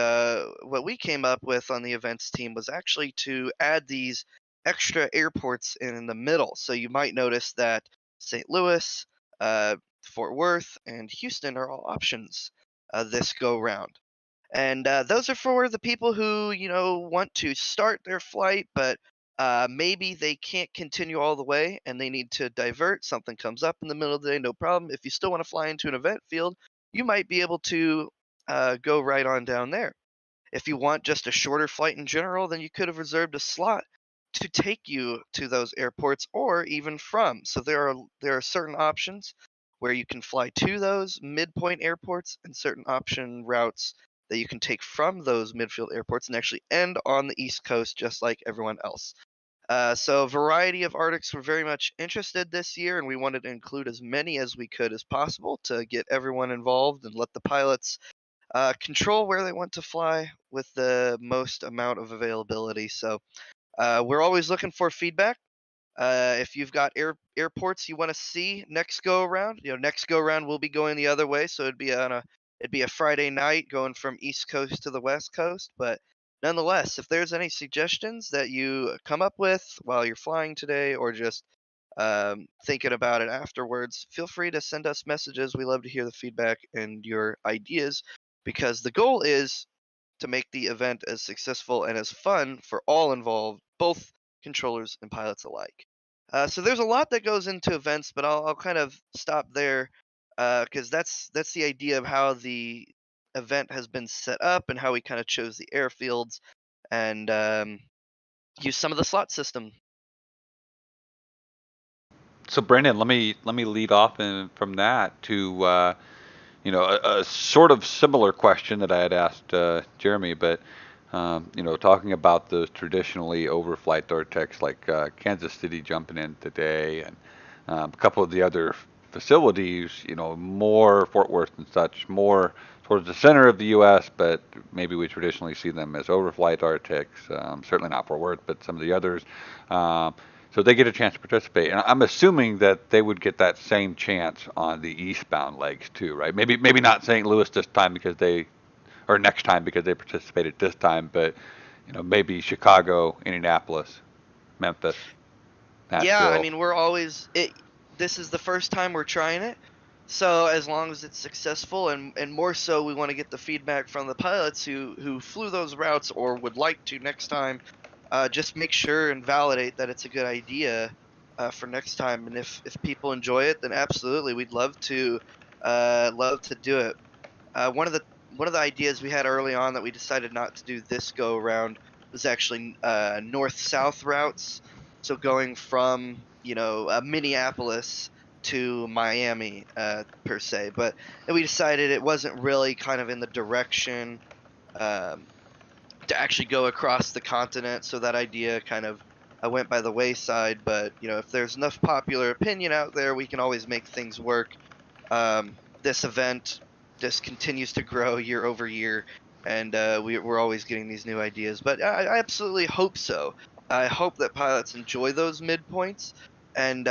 what we came up with on the events team was actually to add these extra airports in the middle. So you might notice that St. Louis, Fort Worth, and Houston are all options this go round. And those are for the people who, want to start their flight, but maybe they can't continue all the way and they need to divert. Something comes up in the middle of the day, no problem. If you still want to fly into an event field, you might be able to go right on down there. If you want just a shorter flight in general, then you could have reserved a slot to take you to those airports or even from. So there are certain options where you can fly to those midpoint airports and certain option routes that you can take from those midfield airports and actually end on the East Coast just like everyone else. So a variety of Arctics were very much interested this year, and we wanted to include as many as we could as possible to get everyone involved and let the pilots control where they want to fly with the most amount of availability. So we're always looking for feedback. If you've got airports you want to see next go around, next go around we'll be going the other way, so it'd be a Friday night going from East Coast to the West Coast. But nonetheless, if there's any suggestions that you come up with while you're flying today, or just thinking about it afterwards, feel free to send us messages. We love to hear the feedback and your ideas, because the goal is to make the event as successful and as fun for all involved, both controllers and pilots alike. So there's a lot that goes into events, but I'll kind of stop there because that's the idea of how the event has been set up and how we kind of chose the airfields and use some of the slot system. So Brendan, let me lead off from that to a sort of similar question that I had asked Jeremy, but talking about those traditionally overflight Arctics like Kansas City jumping in today, and a couple of the other facilities, more Fort Worth and such, more towards the center of the U.S., but maybe we traditionally see them as overflight Arctics, certainly not Fort Worth, but some of the others. So they get a chance to participate, and I'm assuming that they would get that same chance on the eastbound legs too, right? Maybe not St. Louis this time or next time because they participated this time, but maybe Chicago, Indianapolis, Memphis, Nashville. Yeah, I mean this is the first time we're trying it, so as long as it's successful, and more so, we want to get the feedback from the pilots who flew those routes or would like to next time. Just make sure and validate that it's a good idea for next time. And if people enjoy it, then absolutely, we'd love to do it. One of the ideas we had early on that we decided not to do this go around was actually north-south routes. So going from Minneapolis to Miami per se, but we decided it wasn't really kind of in the direction to actually go across the continent, so that idea kind of went by the wayside. But if there's enough popular opinion out there, we can always make things work. This event just continues to grow year over year, and we're always getting these new ideas. But I absolutely hope so. I hope that pilots enjoy those midpoints, and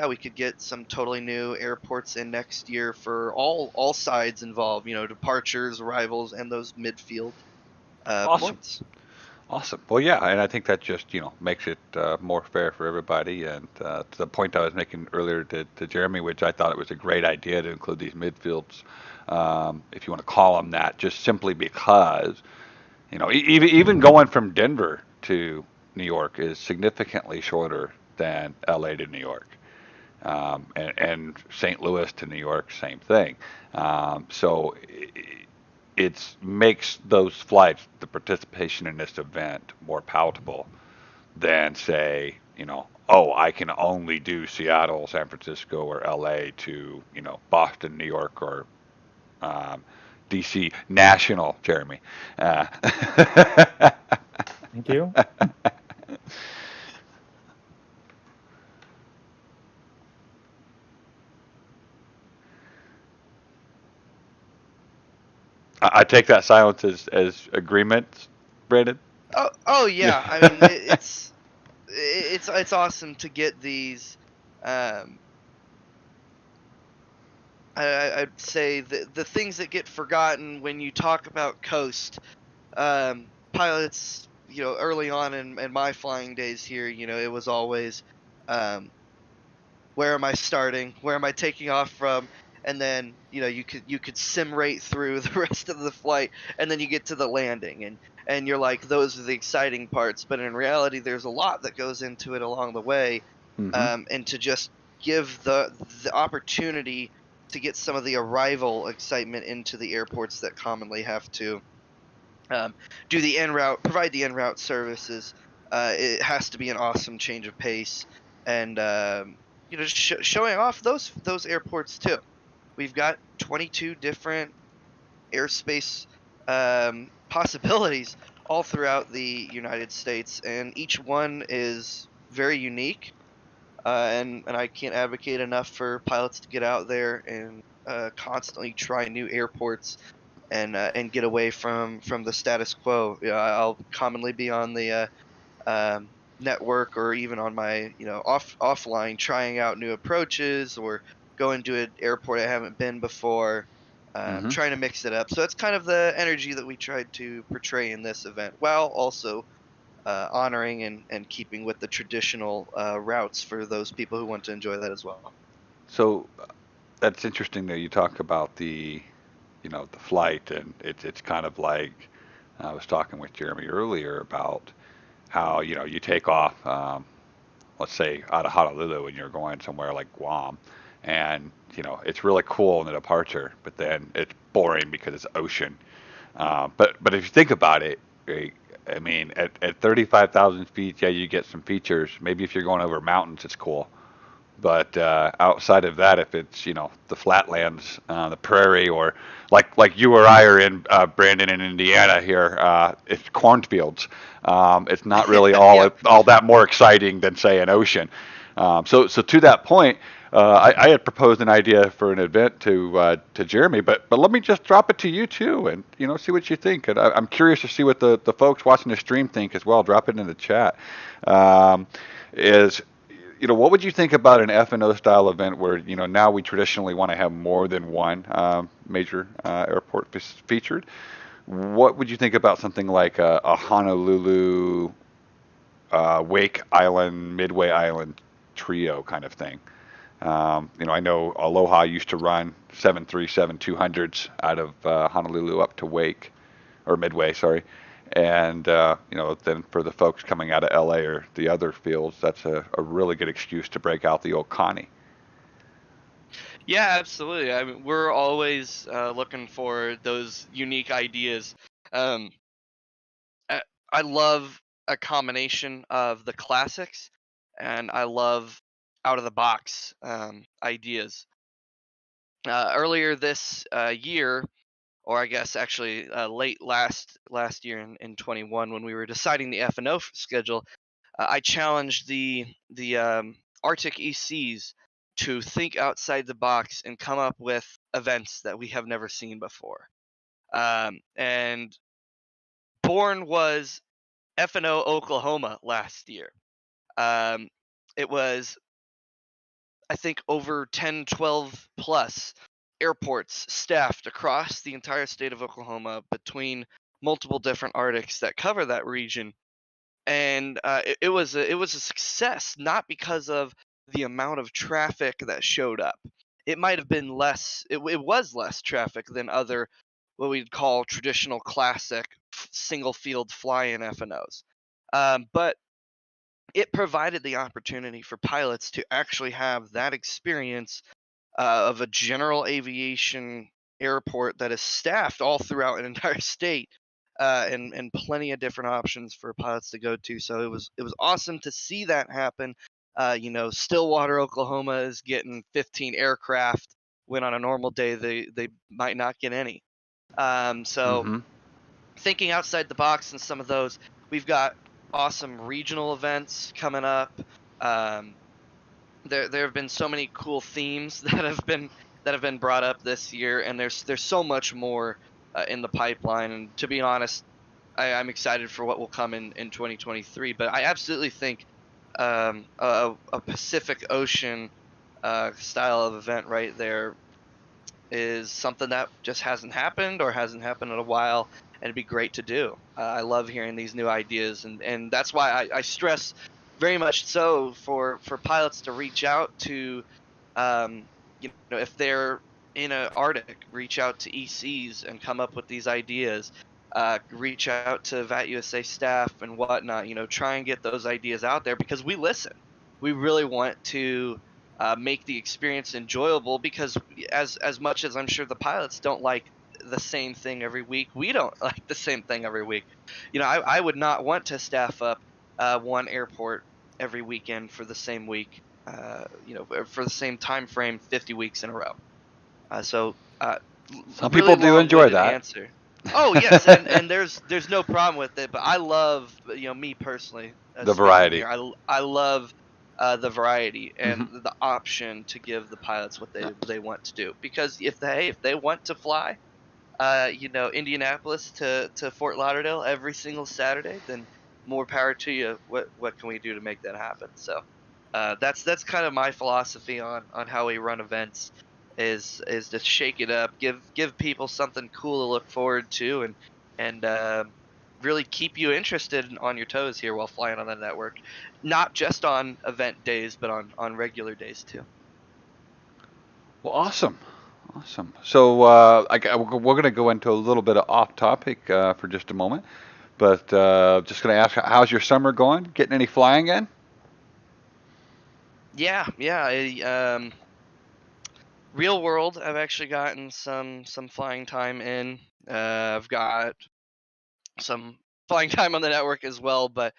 we could get some totally new airports in next year for all sides involved. Departures, arrivals, and those midfield points. Awesome. Well, yeah, and I think that just makes it more fair for everybody. And to the point I was making earlier to Jeremy, which I thought it was a great idea to include these midfields, if you want to call them that, just simply because even going from Denver to New York is significantly shorter than LA to New York. And St. Louis to New York, same thing. So it makes those flights, the participation in this event, more palatable than, say, oh, I can only do Seattle, San Francisco, or LA to, Boston, New York, or DC National, Jeremy. Thank you. I take that silence as agreement, Brandon. Oh yeah. I mean, it's awesome to get these. I'd say the things that get forgotten when you talk about coast. Pilots, early on in my flying days here, it was always, where am I starting? Where am I taking off from? And then, you could sim rate through the rest of the flight, and then you get to the landing, and you're like, those are the exciting parts. But in reality, there's a lot that goes into it along the way, and to just give the opportunity to get some of the arrival excitement into the airports that commonly have to do the en route, provide the en route services. It has to be an awesome change of pace, and showing off those airports too. We've got 22 different airspace possibilities all throughout the United States, and each one is very unique. And I can't advocate enough for pilots to get out there and constantly try new airports and get away from the status quo. I'll commonly be on the network or even on my offline trying out new approaches or going to an airport I haven't been before. Trying to mix it up. So that's kind of the energy that we tried to portray in this event, while also honoring and keeping with the traditional routes for those people who want to enjoy that as well. So that's interesting that you talk about the flight, and it's kind of like I was talking with Jeremy earlier about how you take off, let's say out of Honolulu, and you're going somewhere like Guam, and it's really cool in the departure, but then it's boring because it's ocean. But if you think about it, I mean, at 35,000 feet, yeah, you get some features. Maybe if you're going over mountains, it's cool. But outside of that, if it's the flatlands, the prairie, or like you or I are in Brandon in Indiana here, it's cornfields. It's not really all that more exciting than say an ocean. So to that point, I had proposed an idea for an event to Jeremy, but let me just drop it to you too, and see what you think. And I'm curious to see what the folks watching the stream think as well. Drop it in the chat. Is what would you think about an F&O style event where, now we traditionally want to have more than one major airport featured? What would you think about something like a Honolulu, Wake Island, Midway Island trio kind of thing? I know Aloha used to run 737-200s out of Honolulu up to Wake, or Midway, sorry. And, then for the folks coming out of LA or the other fields, that's a really good excuse to break out the old Connie. Yeah, absolutely. I mean, we're always looking for those unique ideas. I love a combination of the classics, and I love out of the box ideas. Earlier this year, or I guess actually late last year in 21, when we were deciding the F&O schedule, I challenged the Arctic ECs to think outside the box and come up with events that we have never seen before. And born was F&O Oklahoma last year. It was, I think, over 10, 12 plus airports staffed across the entire state of Oklahoma between multiple different Arctics that cover that region. And it was a success, not because of the amount of traffic that showed up. It might have been less. It was less traffic than other what we'd call traditional classic single field fly-in F&Os. But it provided the opportunity for pilots to actually have that experience of a general aviation airport that is staffed all throughout an entire state, and plenty of different options for pilots to go to. So it was awesome to see that happen, Stillwater, Oklahoma is getting 15 aircraft when on a normal day they might not get any. So thinking outside the box in some of those, we've got awesome regional events coming up. There have been so many cool themes that have been brought up this year, and there's so much more in the pipeline. And to be honest, I'm excited for what will come in 2023. But I absolutely think a Pacific Ocean style of event right there is something that just hasn't happened or hasn't happened in a while, and it'd be great to do. I love hearing these new ideas, and that's why I stress very much so for pilots to reach out to, if they're in a Arctic, reach out to ECs and come up with these ideas. Reach out to VATUSA staff and whatnot. Try and get those ideas out there because we listen. We really want to make the experience enjoyable because as much as I'm sure the pilots don't like the same thing every week, we don't like the same thing every week. I would not want to staff up one airport every weekend for the same week, for the same time frame 50 weeks in a row. Some really people do enjoy that. Answer. Oh yes, and there's no problem with it, but I love me personally the variety. Here, I love the variety and the option to give the pilots what they want to do, because if they want to fly Indianapolis to Fort Lauderdale every single Saturday, then more power to you. What can we do to make that happen? So that's kind of my philosophy on how we run events, is to shake it up, give people something cool to look forward to, and really keep you interested and on your toes here while flying on the network, not just on event days, but on regular days too. Well, awesome. So we're going to go into a little bit of off topic for just a moment, but just going to ask, how's your summer going? Getting any flying in? Yeah. Real world, I've actually gotten some flying time in. I've got some flying time on the network as well, but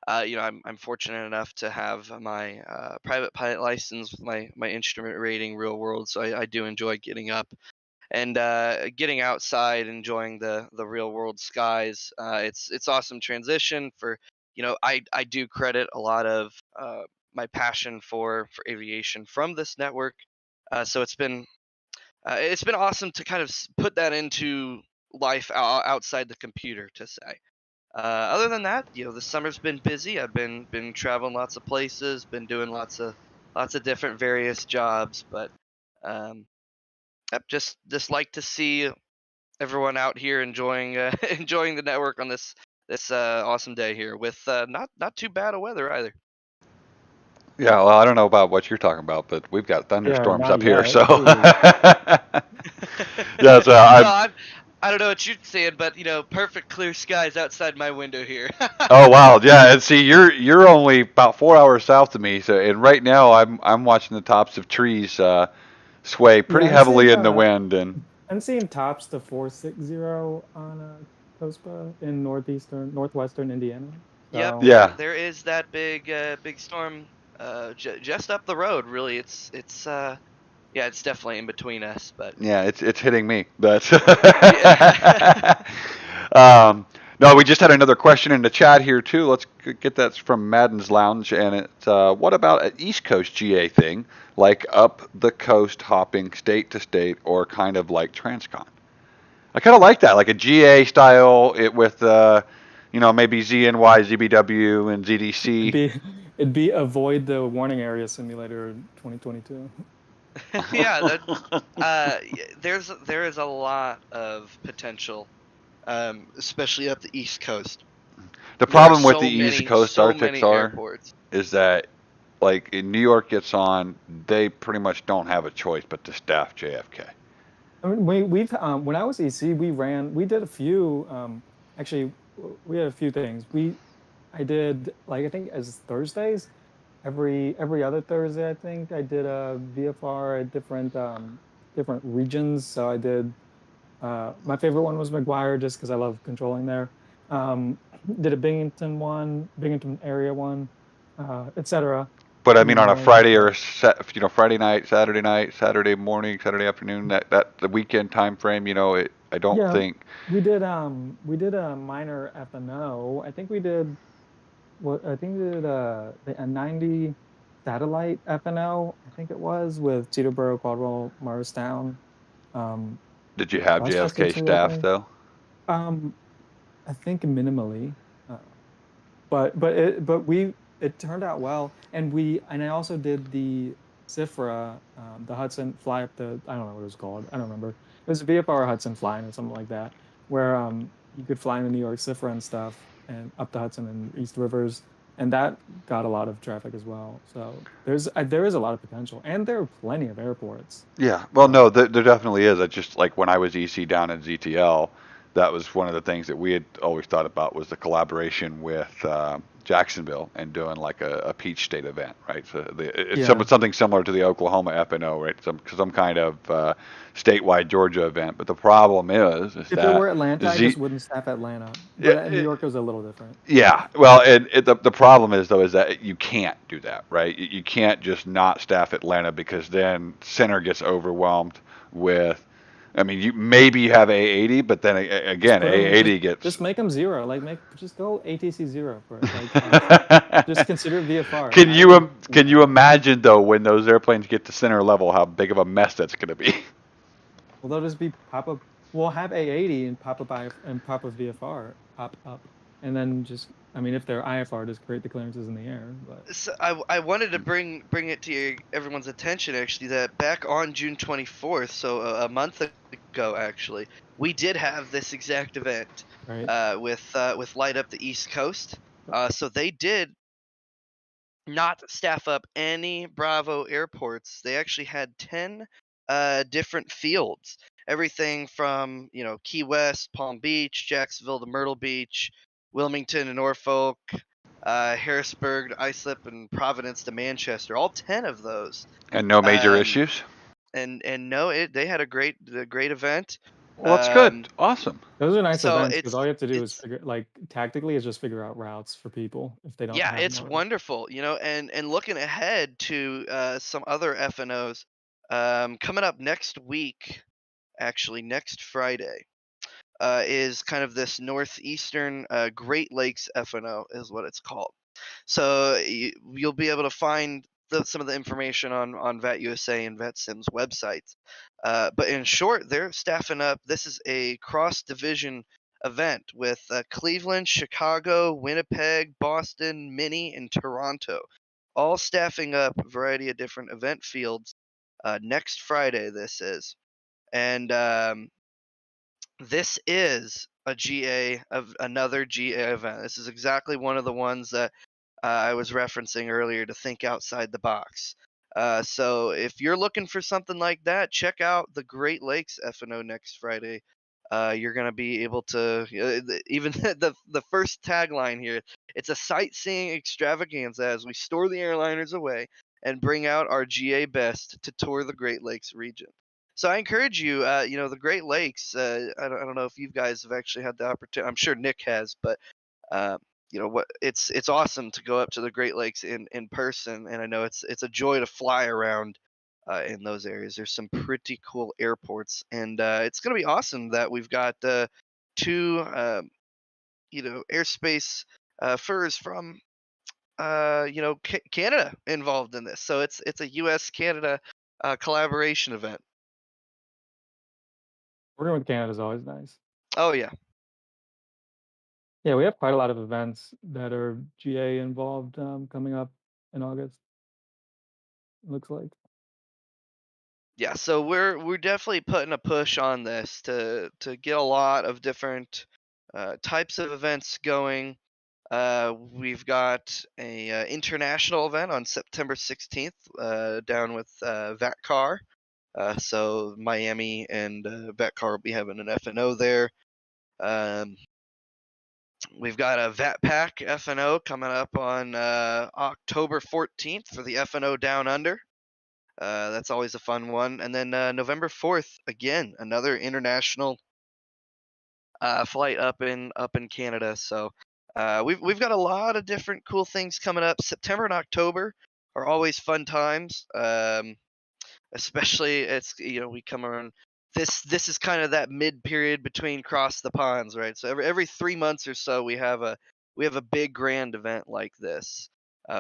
I'm fortunate enough to have my private pilot license with my instrument rating real world, so I do enjoy getting up and getting outside, enjoying the real world skies. It's awesome transition for I do credit a lot of my passion for aviation from this network. So it's been awesome to kind of put that into life outside the computer, to say. Other than that, the summer's been busy. I've been traveling lots of places, been doing lots of different various jobs, but I just like to see everyone out here enjoying enjoying the network on this awesome day here with not too bad of weather either. Yeah, well, I don't know about what you're talking about, but we've got thunderstorms up here, so. Yeah, so I don't know what you're saying, but perfect clear skies outside my window here. Oh wow, yeah, and see, you're only about 4 hours south of me, so and right now I'm watching the tops of trees sway pretty heavily in the wind, and I'm seeing tops to 460 on COSPA in northwestern Indiana. So. Yep. Yeah. There is that big storm just up the road. Really, it's definitely in between us, but yeah, it's hitting me. But no, we just had another question in the chat here too. Let's get that from Madden's Lounge, and it's what about an East Coast GA thing, like up the coast hopping state to state, or kind of like Transcon? I kind of like that, like a GA style, with maybe ZNY, ZBW, and ZDC. It'd be avoid the warning area simulator 2022. Yeah, there is a lot of potential, especially up the East Coast. The problem with the East Coast Arctics is that, like, in New York gets on, they pretty much don't have a choice but to staff JFK. I mean, we've when I was EC, we did a few. Actually, we had a few things. I did, like, I think as Thursdays, every other Thursday, I think I did a VFR at different regions. So I did. My favorite one was McGuire, just because I love controlling there. Did a Binghamton area one, etc. But I mean, on a noise, Friday but- or Friday night, Saturday morning, Saturday afternoon, that the weekend time frame, I don't think. we did a minor FNO. I think we did a 90 satellite FNO. I think it was with Teterboro, Caldwell, Morristown. Did you have Westchester JFK too, I staff think. though? I think minimally, but it turned out well, and I also did the CIFRA, the Hudson fly up the, I don't know what it was called, I don't remember. It was VFR Hudson flying or something like that, where you could fly in the New York CIFRA and stuff, and up the Hudson and East Rivers, and that got a lot of traffic as well. So there is a lot of potential, and there are plenty of airports. Yeah, well, no, there definitely is. It's just like when I was EC down in ZTL, that was one of the things that we had always thought about was the collaboration with Jacksonville and doing like a Peach State event, right? So it's something similar to the Oklahoma FNO, right? Some kind of statewide Georgia event. But the problem is If that it were Atlanta, I just wouldn't staff Atlanta. But New York was a little different. Yeah, well, the problem is though is that you can't do that, right? You can't just not staff Atlanta because then center gets overwhelmed with. I mean, you have A80, but then again, A80 gets. Just make them zero. Just go ATC 0 for it. Just consider VFR. Can you imagine though when those airplanes get to center level how big of a mess that's going to be? Well, they'll just be pop up. We'll have A80 and pop up VFR pop up, and then if they're IFR, just create the clearances in the air. But So I wanted to bring it to everyone's attention actually that back on June 24th, so a month ago actually, we did have this exact event with Light Up the East Coast. So they did not staff up any Bravo airports. They actually had 10 different fields. Everything from, Key West, Palm Beach, Jacksonville to Myrtle Beach, Wilmington and Norfolk, Harrisburg to Islip, and Providence to Manchester. All 10 of those. And no major issues? And no, they had a great event. Well, that's good. Awesome. Those are nice events because all you have to do is tactically is just figure out routes for people if they don't. Yeah, it's wonderful, and looking ahead to some other FNOs coming up next week, actually next Friday, is kind of this northeastern Great Lakes FNO is what it's called. So you'll be able to find some of the information on VATUSA and VetSim's websites. But in short, they're staffing up. This is a cross-division event with Cleveland, Chicago, Winnipeg, Boston, Minnie, and Toronto, all staffing up a variety of different event fields next Friday. This is, and this is another GA event. This is exactly one of the ones that I was referencing earlier to think outside the box. So if you're looking for something like that, check out the Great Lakes FNO next Friday. You're going to be able to, even the first tagline here, it's a sightseeing extravaganza as we store the airliners away and bring out our GA best to tour the Great Lakes region. So I encourage you, the Great Lakes, I don't know if you guys have actually had the opportunity, I'm sure Nick has, but it's awesome to go up to the Great Lakes in person, and I know it's a joy to fly around in those areas. There's some pretty cool airports, and it's going to be awesome that we've got two airspace furs from Canada involved in this. So it's a U.S. Canada collaboration event. Working with Canada is always nice. Oh yeah. Yeah, we have quite a lot of events that are GA involved coming up in August. Looks like. Yeah, so we're definitely putting a push on this to get a lot of different types of events going. We've got a international event on September 16th down with VATCAR. So Miami and VATCAR will be having an FNO there. We've got a VATPAC FNO coming up on October 14th for the FNO Down Under. That's always a fun one. And then November 4th, again, another international flight up in Canada. So we've got a lot of different cool things coming up. September and October are always fun times. Especially we come around. This is kind of that mid period between cross the ponds, right? So every 3 months or so we have a big grand event like this,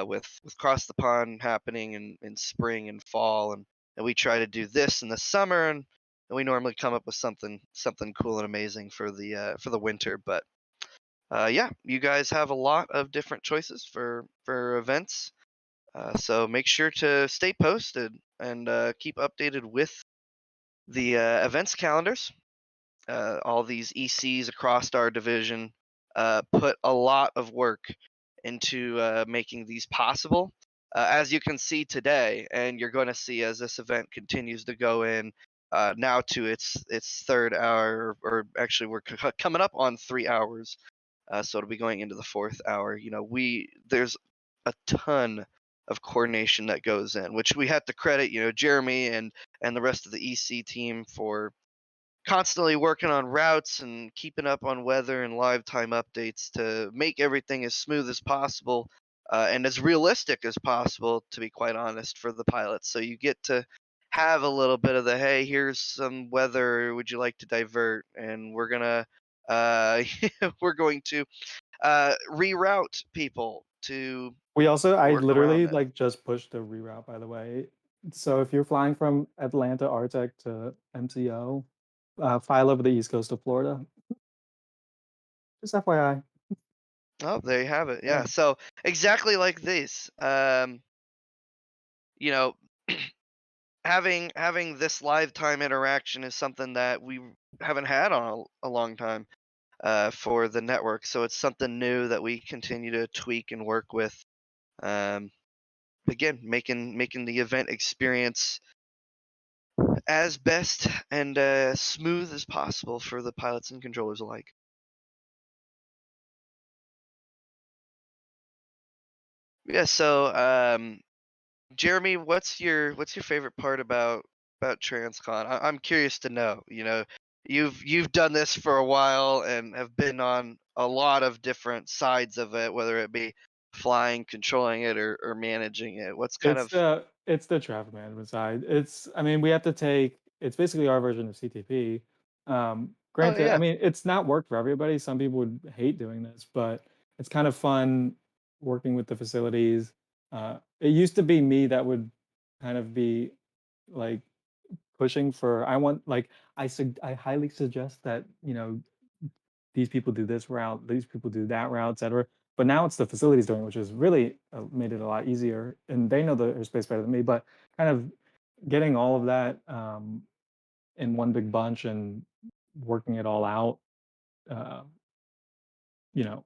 with cross the pond happening in spring and fall, and we try to do this in the summer, and we normally come up with something cool and amazing for the winter. But yeah, you guys have a lot of different choices for events. So make sure to stay posted and keep updated with the events calendars. All these ECs across our division put a lot of work into making these possible. As you can see today, and you're going to see as this event continues to go in now to its third hour, or actually we're coming up on 3 hours, so it'll be going into the 4th hour. There's a ton of coordination that goes in, which we have to credit, Jeremy and the rest of the EC team for constantly working on routes and keeping up on weather and live time updates to make everything as smooth as possible, and as realistic as possible, to be quite honest, for the pilots. So you get to have a little bit of the, hey, here's some weather, would you like to divert? And we're gonna we're going to reroute people to I work around literally this. just pushed the reroute, by the way. So if you're flying from Atlanta Artec to MCO, fly over the east coast of Florida. Just FYI. Oh, there you have it. Yeah. Yeah. So exactly like this, you know, having this live time interaction is something that we haven't had on a long time for the network. So it's something new that we continue to tweak and work with. Again, making the event experience as best and smooth as possible for the pilots and controllers alike. Yeah. So, Jeremy, what's your favorite part about Transcon? I'm curious to know. You've done this for a while and have been on a lot of different sides of it, whether it be flying, controlling it, or managing it. What's kind of It's the traffic management side. We have to take it's basically our version of CTP. Oh Granted, yeah. it's not worked for everybody. Some people would hate doing this, but it's kind of fun working with the facilities. It used to be me that would kind of be like pushing for I highly suggest that these people do this route, these people do that route, etc. But now it's the facilities doing, which has really made it a lot easier, and they know the airspace better than me. But kind of getting all of that in one big bunch and working it all out, uh, you know,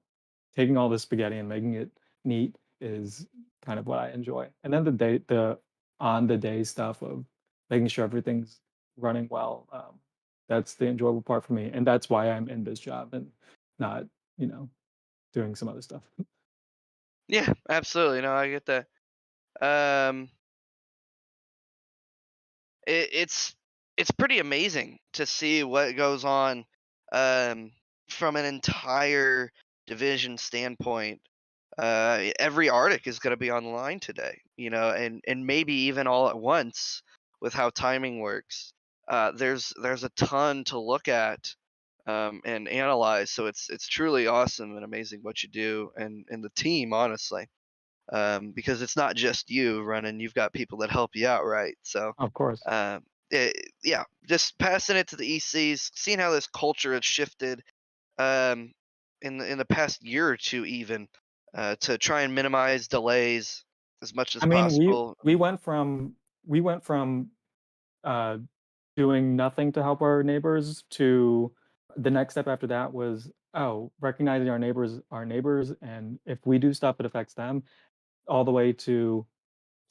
taking all the spaghetti and making it neat is kind of what I enjoy. And then the on the day stuff of making sure everything's running well. That's the enjoyable part for me, and that's why I'm in this job and not, doing some other stuff. Yeah, absolutely. No, I get that. Um, it's pretty amazing to see what goes on from an entire division standpoint. Every Arctic is going to be online today, and maybe even all at once with how timing works. There's a ton to look at and analyze. So it's truly awesome and amazing what you do, and the team, honestly, because it's not just you running. You've got people that help you out, right? So Of course. yeah, just passing it to the ECs, seeing how this culture has shifted um, in the past year or two, even to try and minimize delays as much as possible. We went from uh, doing nothing to help our neighbors to the next step after that was recognizing our neighbors, and if we do stuff it affects them, all the way to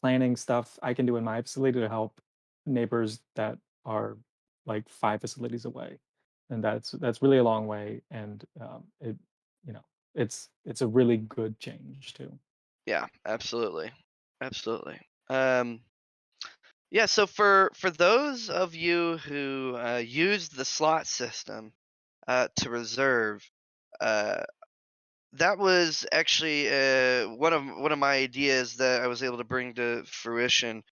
planning stuff I can do in my facility to help neighbors that are like 5 facilities away, and that's really a long way, and it's a really good change too. Yeah, absolutely, absolutely. Yeah, so for those of you who use the slot system to reserve, uh, that was actually one of my ideas that I was able to bring to fruition,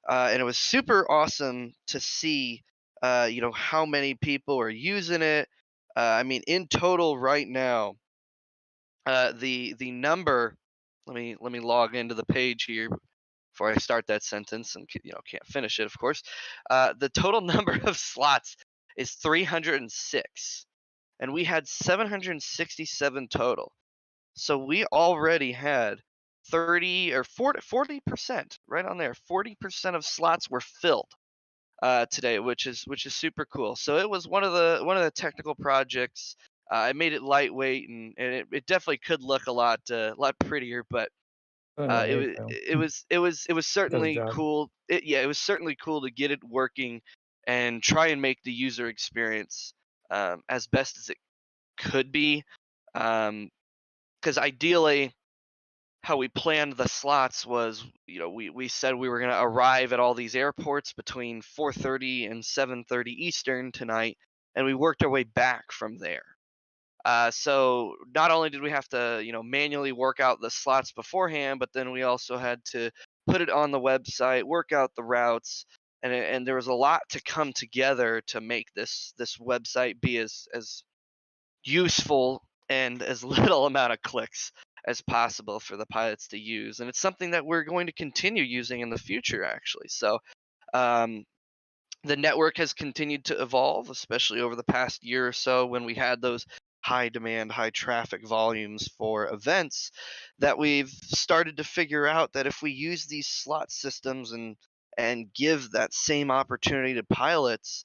and it was super awesome to see, how many people are using it. I mean, in total, right now, the number. Let me log into the page here before I start that sentence, and can't finish it, of course. The total number of slots is 306, and we had 767 total. So we already had 30 or 40%, right on there. 40% of slots were filled today, which is super cool. So it was one of the technical projects. I made it lightweight, and it definitely could look a lot prettier, but Oh, no, it there was you go. it was Does the certainly job. cool. It was certainly cool to get it working and try and make the user experience as best as it could be. Because ideally, how we planned the slots was, we said we were going to arrive at all these airports between 4:30 and 7:30 Eastern tonight, and we worked our way back from there. So not only did we have to, manually work out the slots beforehand, but then we also had to put it on the website, work out the routes, and there was a lot to come together to make this website be as useful and as little amount of clicks as possible for the pilots to use. And it's something that we're going to continue using in the future, actually. So um, the network has continued to evolve, especially over the past year or so when we had those high demand, high traffic volumes for events, that we've started to figure out that if we use these slot systems and give that same opportunity to pilots,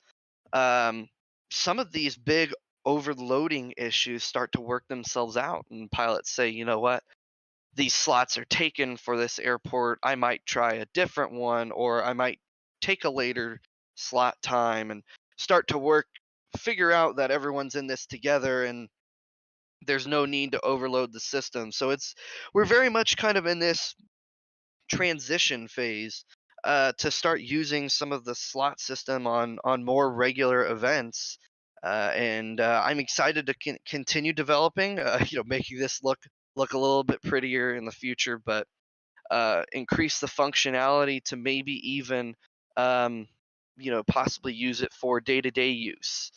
um, some of these big overloading issues start to work themselves out, and pilots say, you know what, these slots are taken for this airport. I might try a different one, or I might take a later slot time and start to figure out that everyone's in this together and there's no need to overload the system. So we're very much kind of in this transition phase to start using some of the slot system on more regular events. And I'm excited to continue developing, making this look a little bit prettier in the future, but increase the functionality to maybe even, possibly use it for day-to-day use.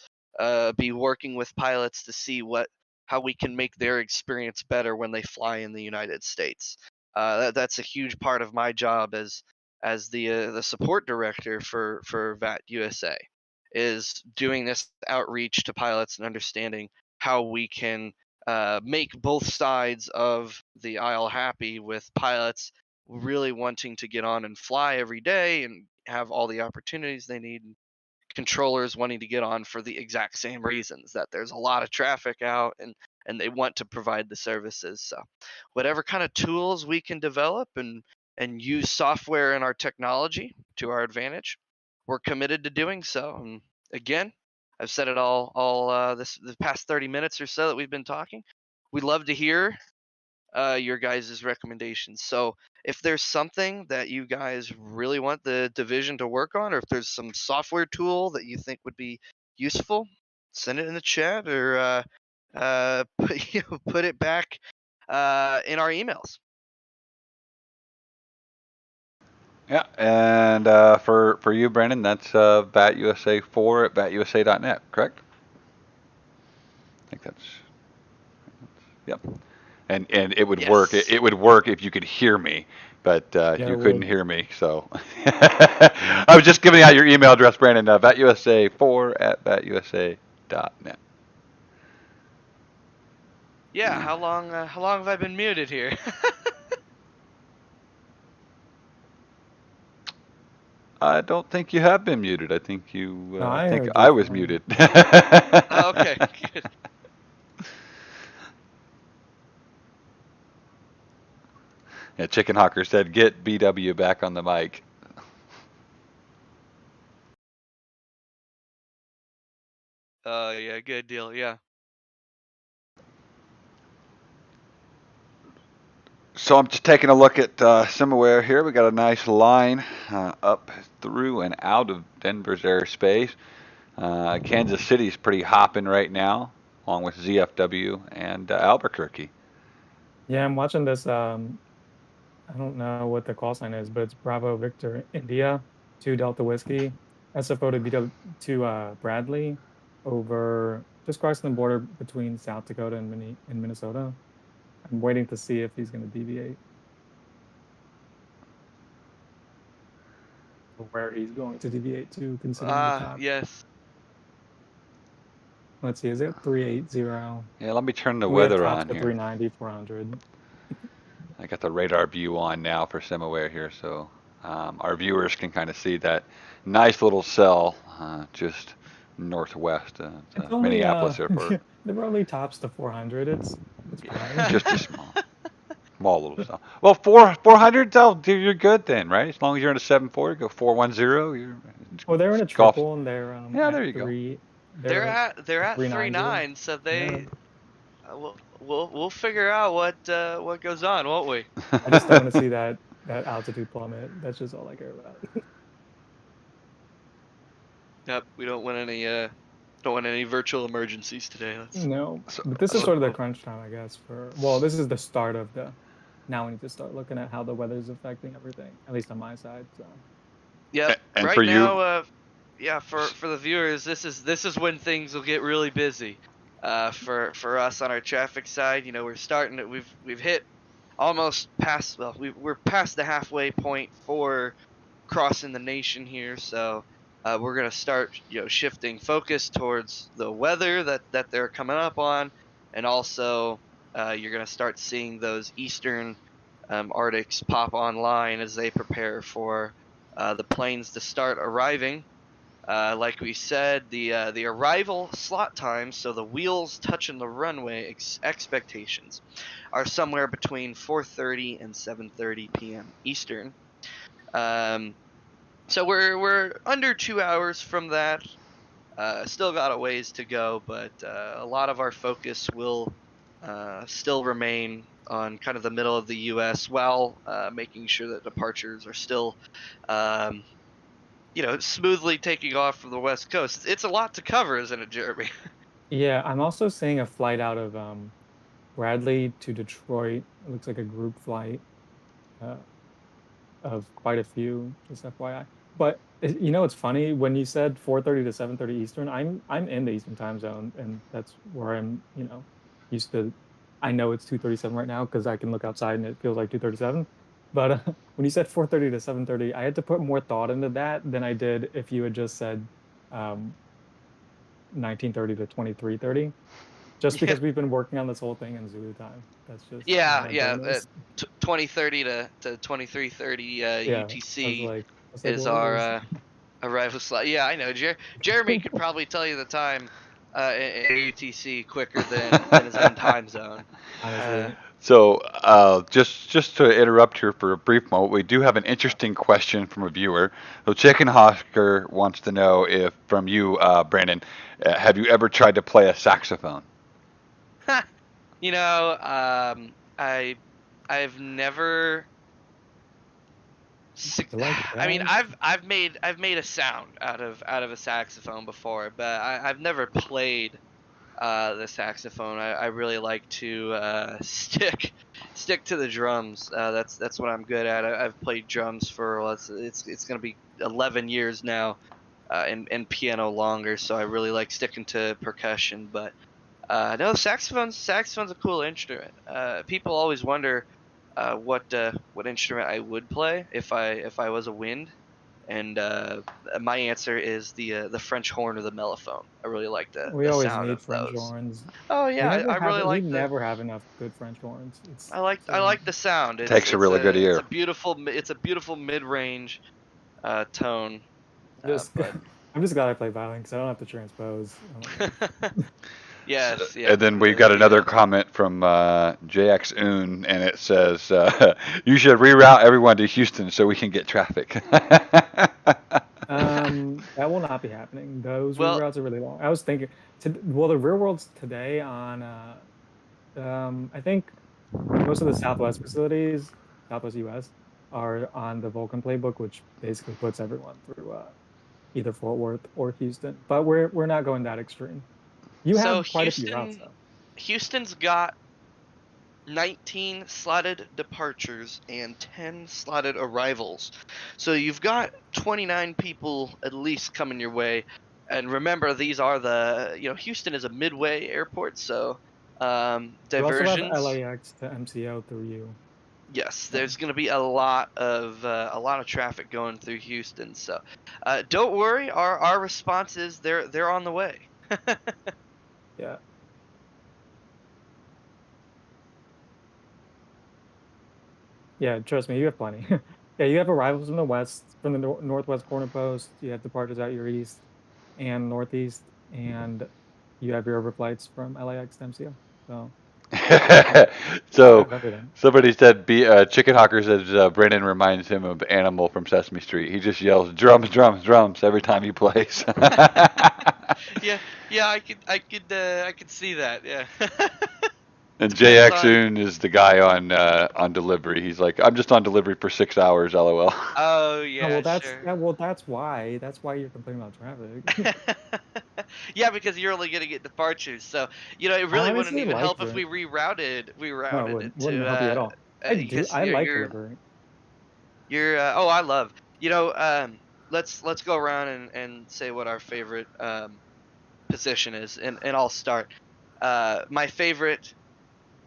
Be working with pilots to see how we can make their experience better when they fly in the United States. That's a huge part of my job as the support director for VAT USA, is doing this outreach to pilots and understanding how we can make both sides of the aisle happy, with pilots really wanting to get on and fly every day and have all the opportunities they need, and controllers wanting to get on for the exact same reasons, that there's a lot of traffic out and they want to provide the services. So whatever kind of tools we can develop and use software and our technology to our advantage, we're committed to doing so. And again, I've said it all the past 30 minutes or so that we've been talking. We'd love to hear your guys' recommendations. So if there's something that you guys really want the division to work on, or if there's some software tool that you think would be useful, send it in the chat, or put it back in our emails. Yeah, and for you, Brandon, that's VATUSA4 at VATUSA.net, correct? I think that's yep. And it would work. Yes. It would work if you could hear me, but you it couldn't would. hear me. So I was just giving out your email address, Brandon. VATUSA4 at VATUSA.net. Yeah. How long have I been muted here? I don't think you have been muted. I think you. No, I I think heard you I was fine. muted. Oh, okay. Good. Yeah, Chicken Hawker said, "Get BW back on the mic." Yeah. Good deal. Yeah. So I'm just taking a look at Simaware here. We got a nice line up through and out of Denver's airspace. Kansas City's pretty hopping right now, along with ZFW and Albuquerque. Yeah, I'm watching this. I don't know what the call sign is, but it's Bravo Victor India 2 Delta Whiskey SFO to Bradley over just crossing the border between South Dakota and Minnesota. I'm waiting to see if he's going to deviate. Where he's going to deviate to, considering the time. Yes. Let's see, is it 380? Yeah, let me turn the We have weather tops on to here. 390, 400. I got the radar view on now for SimAware here, so our viewers can kind of see that nice little cell just northwest It's only Minneapolis airport. there were only tops to 400. It's fine. Just a small little cell. Well, 400, you're good then, right? As long as you're in a 7.4, go 410. Well, they're in a golf. triple and they're Yeah, there you go. They're at 3.9, so they we'll figure out what goes on, won't we? I just don't want to see that altitude plummet. That's just all I care about. Yep, we don't want any virtual emergencies today. No, but this is sort of the crunch time, I guess. This is the start of the. Now we need to start looking at how the weather's affecting everything, at least on my side. So. Yep. And right for now, for the viewers, this is when things will get really busy. For us on our traffic side, we're starting to we've hit almost past we're past the halfway point for crossing the nation here, so we're gonna start shifting focus towards the weather that they're coming up on, and also you're gonna start seeing those eastern Arctics pop online as they prepare for the planes to start arriving. Like we said, the arrival slot times, so the wheels touching the runway expectations, are somewhere between 4:30 and 7:30 p.m. Eastern. So we're under 2 hours from that. Still got a ways to go, but a lot of our focus will still remain on kind of the middle of the U.S. while making sure that departures are still smoothly taking off from the West Coast. It's a lot to cover, isn't it, Jeremy? Yeah, I'm also seeing a flight out of Bradley to Detroit. It looks like a group flight of quite a few, just FYI. But it's funny when you said 4:30 to 7:30 Eastern. I'm in the Eastern time zone, and that's where I'm used to. I know it's 2:37 right now because I can look outside and it feels like 2:37. But when you said 4:30 to 7:30, I had to put more thought into that than I did if you had just said 19:30 to 23:30. Just because we've been working on this whole thing in Zulu time. That's just 2030 to 23:30 UTC is our arrival slot. Yeah, I know. Jeremy could probably tell you the time in UTC quicker than his own time zone. So just to interrupt here for a brief moment, we do have an interesting question from a viewer. So Chicken Hosker wants to know if, from you, Brandon, have you ever tried to play a saxophone? I've never. I mean, I've made a sound out of a saxophone before, but I've never played the saxophone. I really like to stick to the drums. That's what I'm good at. I've played drums for it's gonna be 11 years now, and piano longer. So I really like sticking to percussion. But no, saxophone's a cool instrument. People always wonder what instrument I would play if I was a wind. And my answer is the French horn or the mellophone. I really like the always sound need of French those. horns. Oh yeah, I really like. We never have enough good French horns. I like the sound. Takes a really good ear. It's a beautiful mid-range tone. I'm just glad I play violin because I don't have to transpose. Yes, yeah. And then we got another comment from JX Un, and it says, "You should reroute everyone to Houston so we can get traffic." That will not be happening. Those reroutes are really long. I was thinking, the real worlds today on, I think most of the Southwest facilities, Southwest U.S., are on the Vulcan playbook, which basically puts everyone through either Fort Worth or Houston. But we're not going that extreme. You have quite a few routes, though. Houston's got 19 slotted departures and 10 slotted arrivals. So you've got 29 people at least coming your way. And remember, these are Houston is a midway airport, so You also have diversions. LAX to MCO through you. Yes, there's going to be a lot of traffic going through Houston. So don't worry, our response is they're on the way. Yeah. Yeah, trust me, you have plenty. Yeah, you have arrivals from the west, from the northwest corner post. You have departures out your east and northeast, and you have your overflights from LAX to MCO. So, So have everything. somebody said, Chicken Hawker says Brandon reminds him of Animal from Sesame Street. He just yells drums, drums, drums every time he plays. Yeah, I could see that. Yeah. And Depends JX on. Soon is the guy on delivery. He's like, I'm just on delivery for 6 hours, LOL. Oh Oh, yeah, well, that's sure. that's why you're complaining about traffic. Yeah, because you're only gonna get departures, so it I really wouldn't honestly even like help if it. we No, rerouted it wouldn't to help you at all. because I like you're delivery. oh, I love let's go around and say what our favorite position is, and I'll start. My favorite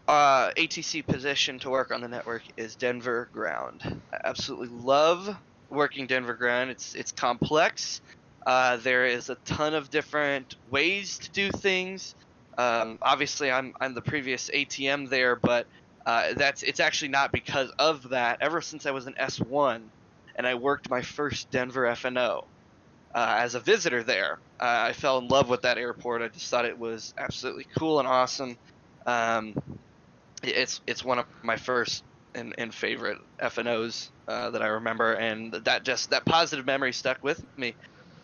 ATC position to work on the network is Denver ground. I absolutely love working Denver ground. It's complex. There is a ton of different ways to do things. Obviously, I'm the previous ATM there, but it's actually not because of that. Ever since I was an S1 and I worked my first Denver FNO as a visitor there, I fell in love with that airport. I just thought it was absolutely cool and awesome. Um, it's one of my first and favorite FNOs that I remember, and that positive memory stuck with me.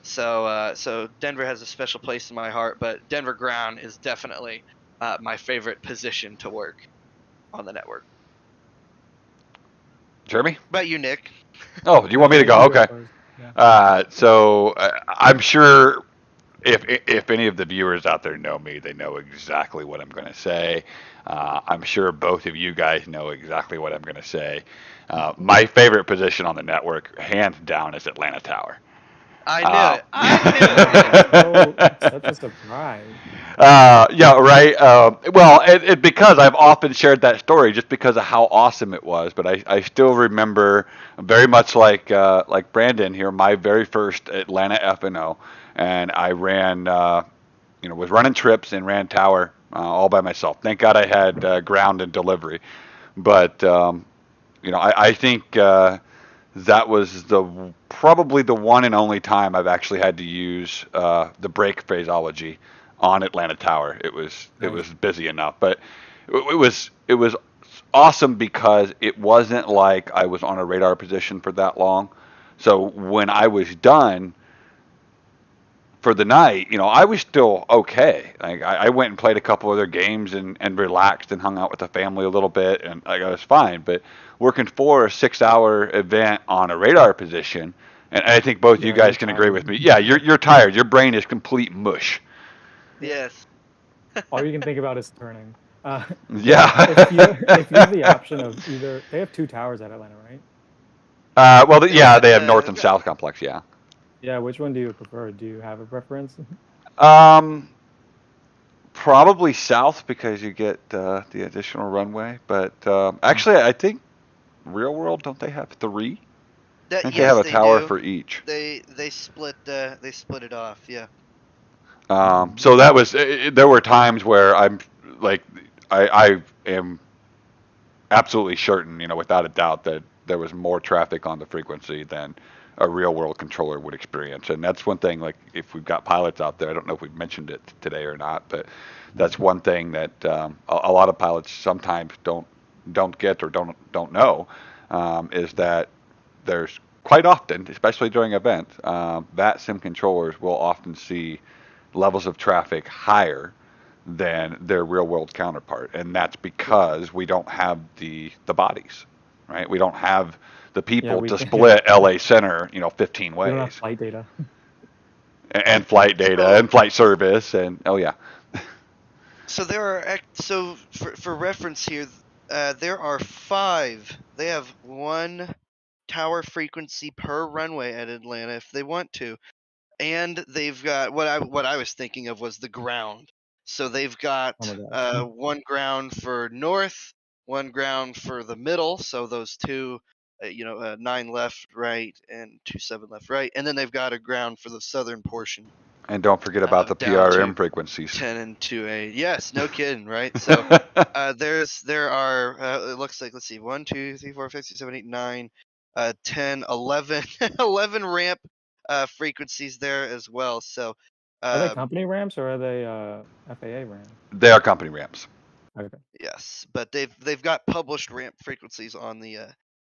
So Denver has a special place in my heart, but Denver ground is definitely my favorite position to work on the network. Jeremy? What about you, Nick? Oh, you want me to go? You go Okay. first. Yeah. So I'm sure if any of the viewers out there know me, they know exactly what I'm going to say. I'm sure both of you guys know exactly what I'm going to say. My favorite position on the network, hands down, is Atlanta Tower. I knew it. I knew it. Such a surprise. Yeah, right. Well, because I've often shared that story just because of how awesome it was. But I still remember very much like Brandon here, my very first Atlanta FNO, and I ran, was running trips and ran tower all by myself. Thank God I had ground and delivery. But I think that was probably the one and only time I've actually had to use the brake phraseology on Atlanta Tower. It was busy enough, but it was awesome because it wasn't like I was on a radar position for that long. So when I was done for the night, I was still okay. Like I went and played a couple other games and relaxed and hung out with the family a little bit, and I was fine. But working for a 6-hour event on a radar position, and I think both you guys can agree with me. Yeah, you're tired. Your brain is complete mush. Yes. All you can think about is turning. Yeah. If you have the option of either, they have 2 towers at Atlanta, right? Well, they have north and south complex. Yeah. Yeah, which one do you prefer? Do you have a preference? Probably south because you get the additional runway. But actually, I think Real World, don't they have 3? I think they have a tower for each. They split it off. Yeah. So that was there were times where I'm like I am absolutely certain, without a doubt, that there was more traffic on the frequency than a real world controller would experience. And that's one thing, like if we've got pilots out there, I don't know if we've mentioned it today or not, but that's one thing that a lot of pilots sometimes don't get or don't know, is that there's quite often, especially during events, that sim controllers will often see levels of traffic higher than their real world counterpart, and that's because we don't have the bodies, right? We don't have the people to split LA Center, 15 ways. We don't have flight data. And flight data and flight service and oh yeah. So there are for reference here, There are 5. They have 1 tower frequency per runway at Atlanta if they want to, and they've got what I was thinking of was the ground. So they've got Oh my gosh. 1 ground for north, 1 ground for the middle. So those 2, 9 left, right, and 27 left, right, and then they've got a ground for the southern portion. And don't forget about the Down PRM to frequencies. 10 and 2A. Yes, no kidding, right? So there are it looks like, let's see, 1, 2, 3, 4, 5, 6, 7, 8, 9, 10, 11, 11 ramp frequencies there as well. So Are they company ramps or are they FAA ramps? They are company ramps. Okay. yes, but they've got published ramp frequencies on the